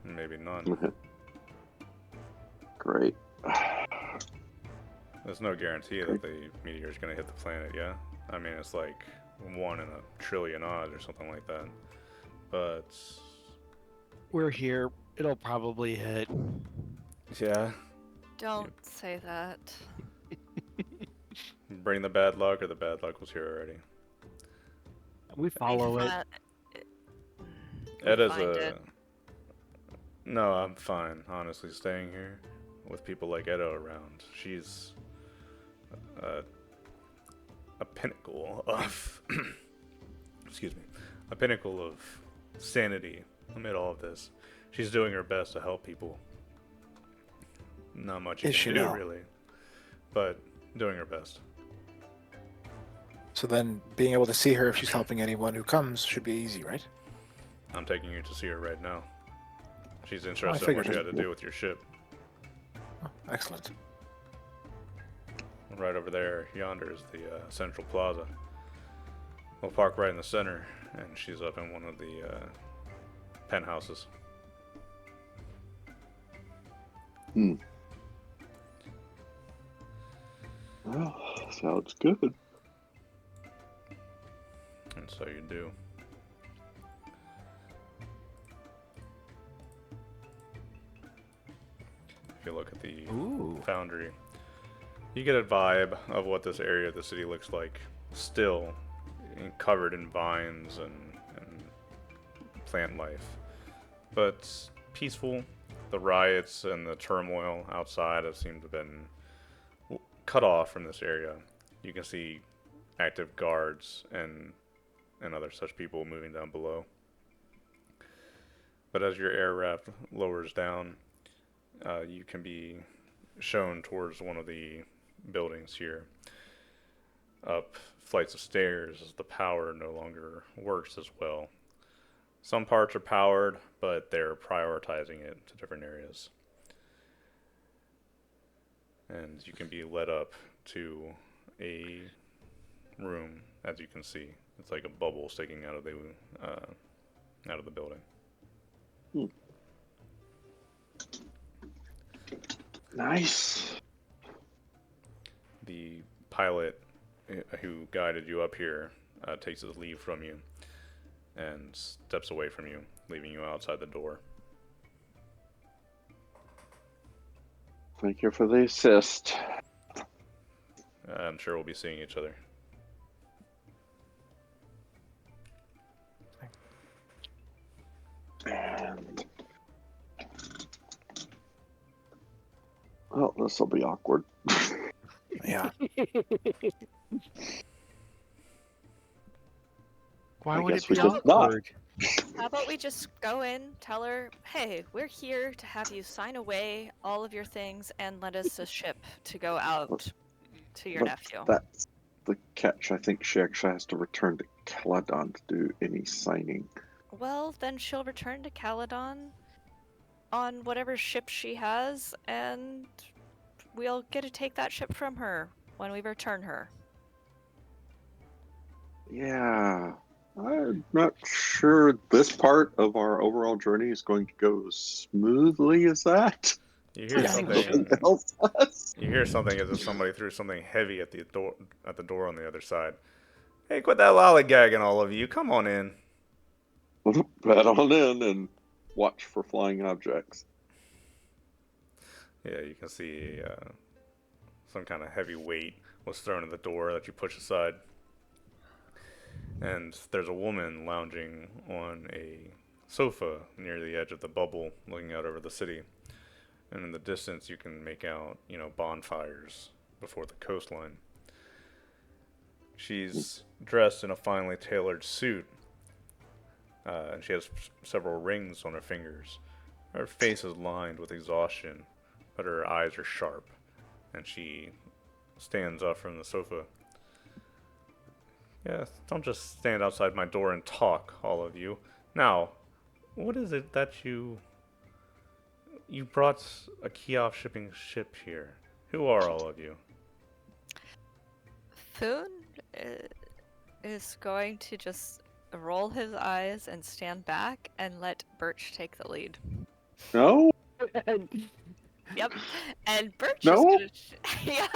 Maybe none. Great. There's no guarantee that the meteor is going to hit the planet, yeah? I mean, it's like 1 in a trillion odds or something like that. But... We're here. It'll probably hit. yeah. Don't say that. Bring the bad luck, or the bad luck was here already? We follow it. Edda's a... No, I'm fine, honestly, staying here with people like Edda around. She's a pinnacle of... excuse me. A pinnacle of sanity amid all of this. She's doing her best to help people. Not much you can do, really. But doing her best. So then being able to see her if she's helping anyone who comes should be easy, right? I'm taking you to see her right now. She's interested in what you had to do with your ship. Oh, excellent. Right over there, yonder is the Central Plaza. We'll park right in the center, and she's up in one of the penthouses. Well, sounds good. And so you do. If you look at the foundry, you get a vibe of what this area of the city looks like. Still covered in vines and plant life. But peaceful. The riots and the turmoil outside have seemed to have been cut off from this area. You can see active guards and other such people moving down below. But as your air raft lowers down, you can be shown towards one of the buildings here. Up flights of stairs as the power no longer works as well. Some parts are powered, but they're prioritizing it to different areas. And you can be led up to a room, as you can see. It's like a bubble sticking out of the building. Nice. The pilot who guided you up here takes his leave from you and steps away from you, leaving you outside the door. Thank you for the assist. I'm sure we'll be seeing each other. And well, this will be awkward. Yeah. Why I would guess it we be just not. awkward? How about we just go in, tell her, hey, we're here to have you sign away all of your things and let us a ship to go out to your nephew. That's the catch. I think she actually has to return to Caladon to do any signing. Well, then she'll return to Caladon on whatever ship she has, and we'll get to take that ship from her when we return her. Yeah. not sure this part of our overall journey is going to go as smoothly as that. You hear Something something. else does. You hear something as if somebody threw something heavy at the door on the other side. Hey, quit that lollygagging, all of you. Come on in. Head on in and watch for flying objects. Yeah, you can see some kind of heavy weight was thrown at the door that you push aside. And there's a woman lounging on a sofa near the edge of the bubble, looking out over the city. And in the distance, you can make out, bonfires before the coastline. She's dressed in a finely tailored suit, and she has several rings on her fingers. Her face is lined with exhaustion, but her eyes are sharp, and she stands up from the sofa. Yeah, don't just stand outside my door and talk, all of you. Now, what is it that you brought a Kiev shipping ship here? Who are all of you? Foon is going to just roll his eyes and stand back and let Birch take the lead. No? Yep. And Birch No? is gonna. Yep.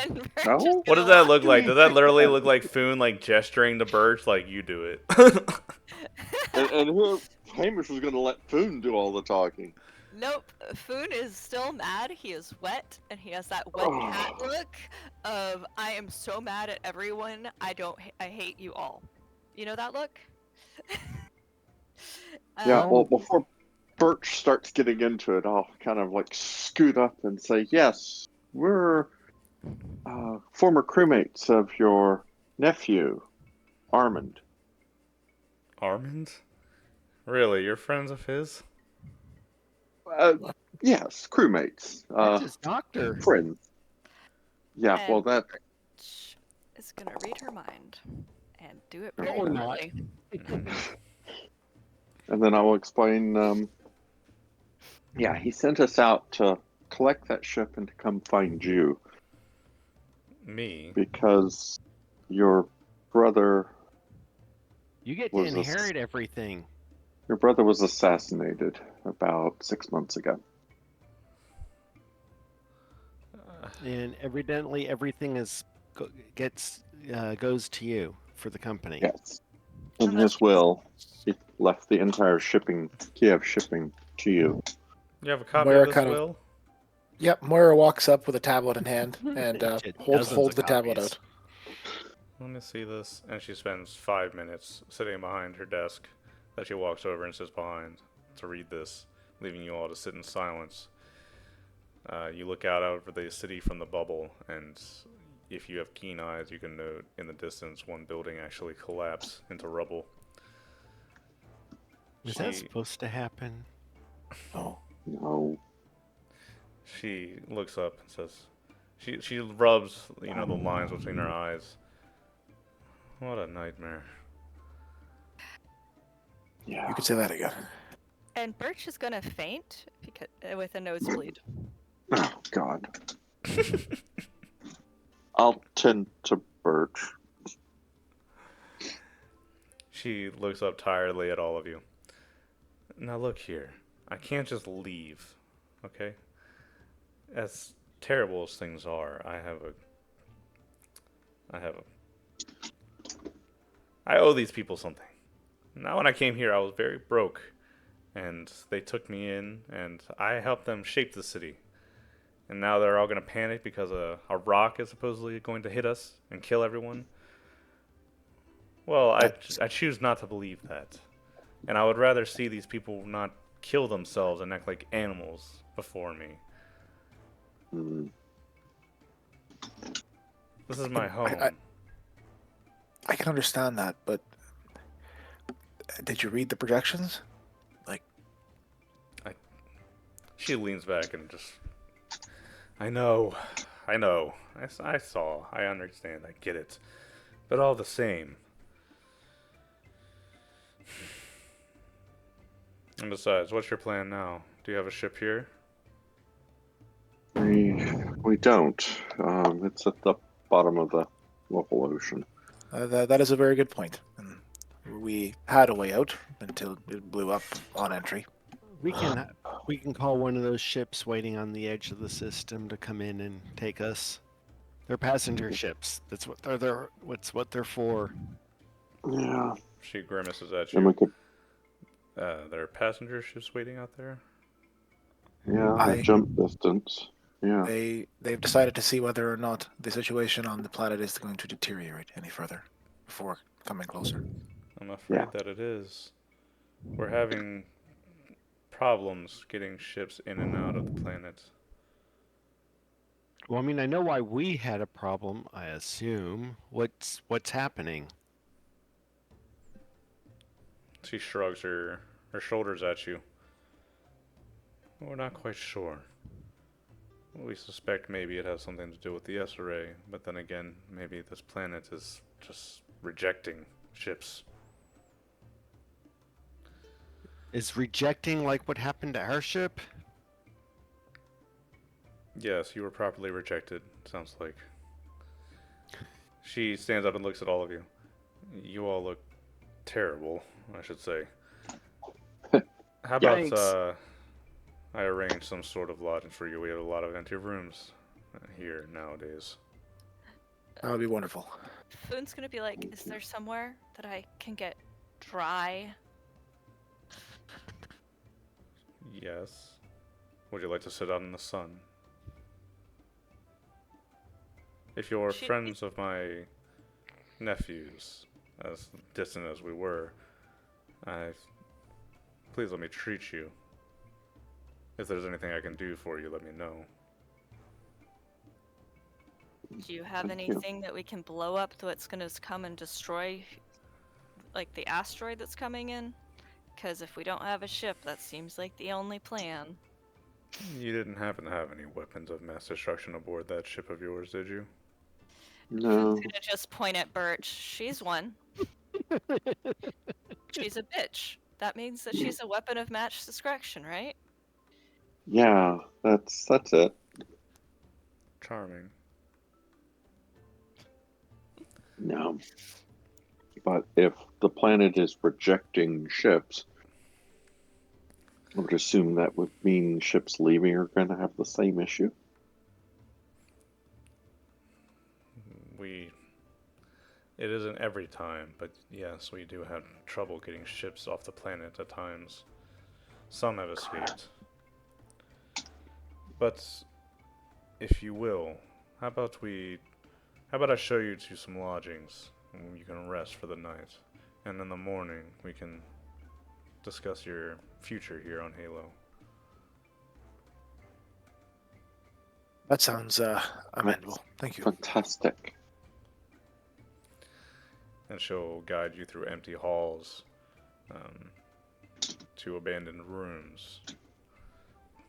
And Birch No? is What gonna does that walk- look like? Does that literally look like Foon gesturing to Birch like you do it? And here, Hamish was going to let Foon do all the talking. Nope. Foon is still mad. He is wet, and he has that wet cat look of I am so mad at everyone. I hate you all. You know that look? Yeah, well, before Birch starts getting into it, I'll kind of scoot up and say, yes, we're former crewmates of your nephew, Armand. Armand? Really? You're friends of his? Yes, crewmates. That's his doctor. Friends. Yeah, And well, that... Birch is gonna read her mind and do it very or not. quickly. And then I will explain, yeah, he sent us out to collect that ship and to come find you. Me? Because your brother... You get to Was this- inherit everything. Your brother was assassinated about 6 months ago. And evidently everything goes to you for the company. Yes. In Unless his will, he left the entire Kiev shipping to you. You have a copy Moira of this kind of- will? Yep, Moira walks up with a tablet in hand and Shit, holds dozens of the tablet copies. out. Let me see this. And she spends 5 minutes sitting behind her desk that she walks over and sits behind to read this, leaving you all to sit in silence. You look out over the city from the bubble, and if you have keen eyes, you can note in the distance one building actually collapse into rubble. Was that supposed to happen? Oh, No. She looks up and says, she rubs, the lines between her eyes. What a nightmare. Yeah. you could say that again. And Birch is gonna faint because with a nosebleed. Oh, God. I'll tend to Birch. She looks up tiredly at all of you. Now look here. I can't just leave, okay? As terrible as things are, I owe these people something. Now when I came here, I was very broke, and they took me in, and I helped them shape the city. And now they're all going to panic because a rock is supposedly going to hit us and kill everyone. Well, I choose not to believe that. And I would rather see these people not kill themselves and act like animals before me. Mm. This is my home. I can understand that, but did you read the projections? She leans back and just... I know. I saw. I understand. I get it. But all the same. And besides, what's your plan now? Do you have a ship here? We don't. It's at the bottom of the local ocean. That is a very good point. And we had a way out until it blew up on entry. We can call one of those ships waiting on the edge of the system to come in and take us. They're passenger ships. That's what they're what they're for. Yeah. She grimaces at And we you. could, There are passenger ships waiting out there? yeah, jump distance. Yeah. They've decided to see whether or not the situation on the planet is going to deteriorate any further before coming closer. I'm afraid Yeah. that it is. We're having problems getting ships in and out of the planet. Well, I mean, I know why we had a problem. I assume. What's happening? She shrugs her shoulders at you. We're not quite sure. We suspect maybe it has something to do with the SRA, but then again, maybe this planet is just rejecting ships. Is rejecting like what happened to our ship? Yes, you were properly rejected, sounds like. She stands up and looks at all of you. You all look terrible, I should say. How about Yikes. I arrange some sort of lodging for you? We have a lot of empty rooms here nowadays. That would be wonderful. Foon's gonna be like, is there somewhere that I can get dry? Yes. Would you like to sit out in the sun? If you're She- friends of my nephews, as distant as we were, please let me treat you. If there's anything I can do for you, let me know. Do you have Thank you. anything that we can blow up that's gonna come and destroy, like, the asteroid that's coming in? Because if we don't have a ship, that seems like the only plan. You didn't happen to have any weapons of mass destruction aboard that ship of yours, did you? No. Foon's gonna just point at Birch. She's one. She's a bitch. That means that she's a weapon of mass destruction, right? Yeah, that's it. Charming. No. But if the planet is rejecting ships, I would assume that would mean ships leaving are going to have the same issue. It isn't every time, but yes, we do have trouble getting ships off the planet at times. Some have escaped. But if you will, how about I show you to some lodgings and you can rest for the night, and in the morning we can discuss your future here on Halo. That sounds amenable. Thank you. Fantastic. And she'll guide you through empty halls to abandoned rooms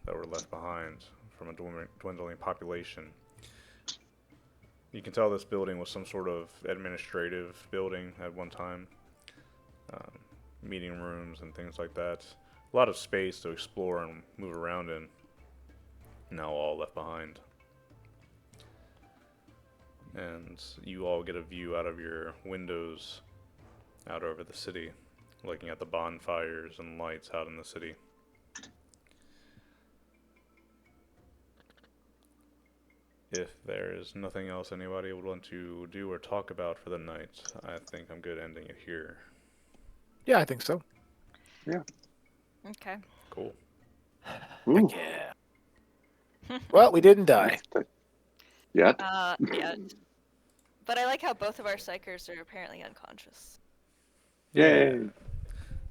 that were left behind from a dwindling population. You can tell this building was some sort of administrative building at one time. Meeting rooms and things like that. A lot of space to explore and move around in. Now all left behind. And you all get a view out of your windows out over the city, looking at the bonfires and lights out in the city. If there is nothing else anybody would want to do or talk about for the night, I think I'm good ending it here. Yeah, I think so. Okay. Cool. Ooh, Yeah. Well, we didn't die. Yet? Yeah. But I like how both of our psychers are apparently unconscious. Yay!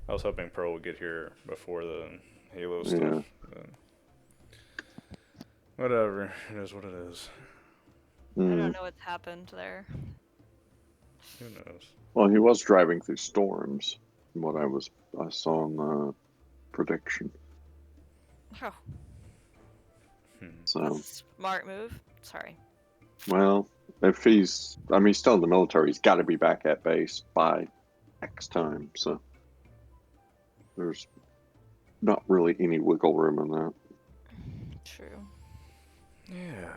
I was hoping Pearl would get here before the Halo Yeah. stuff. But whatever. It is what it is. I Mm. don't know what's happened there. Who knows? Well, he was driving through storms, from what I saw in the prediction. Oh, So, that's a smart move. Sorry. well, if he's still in the military, he's got to be back at base by X time. So, there's not really any wiggle room in that. True. Yeah.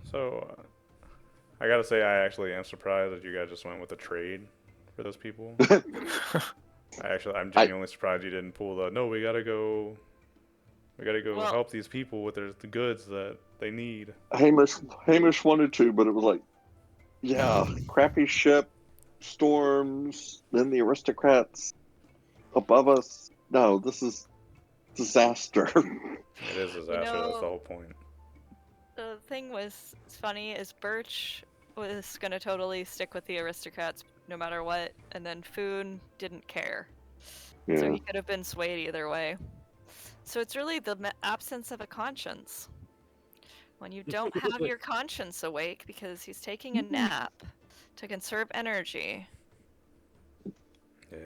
So, I gotta say, I actually am surprised that you guys just went with a trade for for those people. I'm genuinely surprised you didn't pull the, no, we gotta go Well- help these people with the goods that they need. Hamish wanted to, but it was like, yeah, crappy ship, storms, then the aristocrats above us. No, this is disaster. It is a disaster, that's the whole point. The thing was funny is Birch was gonna totally stick with the aristocrats no matter what, and then Foon didn't care. So Yeah. he could have been swayed either way. So it's really the absence of a conscience. When you don't have your conscience awake because he's taking a nap to conserve energy, Yeah.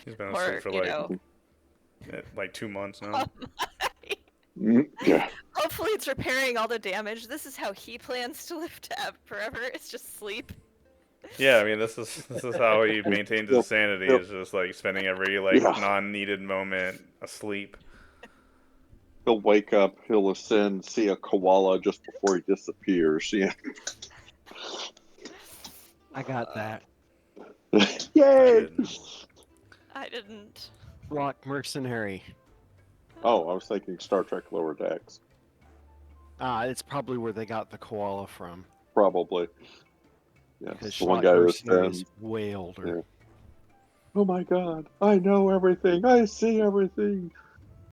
He's been or asleep for you know, like 2 months now. Yeah. hopefully it's repairing all the damage. This is how he plans to live forever. It's just sleep. Yeah, I mean, this is how he maintains his sanity. Yep. Is just like spending every Yeah. non-needed moment asleep. He'll wake up, he'll ascend, see a koala just before he disappears. Yeah. I got that. Yay! I didn't. Rock mercenary. Oh, I was thinking Star Trek Lower Decks. It's probably where they got the koala from. Probably. Yeah. Because The one Schlock guy who mercenary is ascends. way older. Yeah. Oh my god, I know everything. I see everything.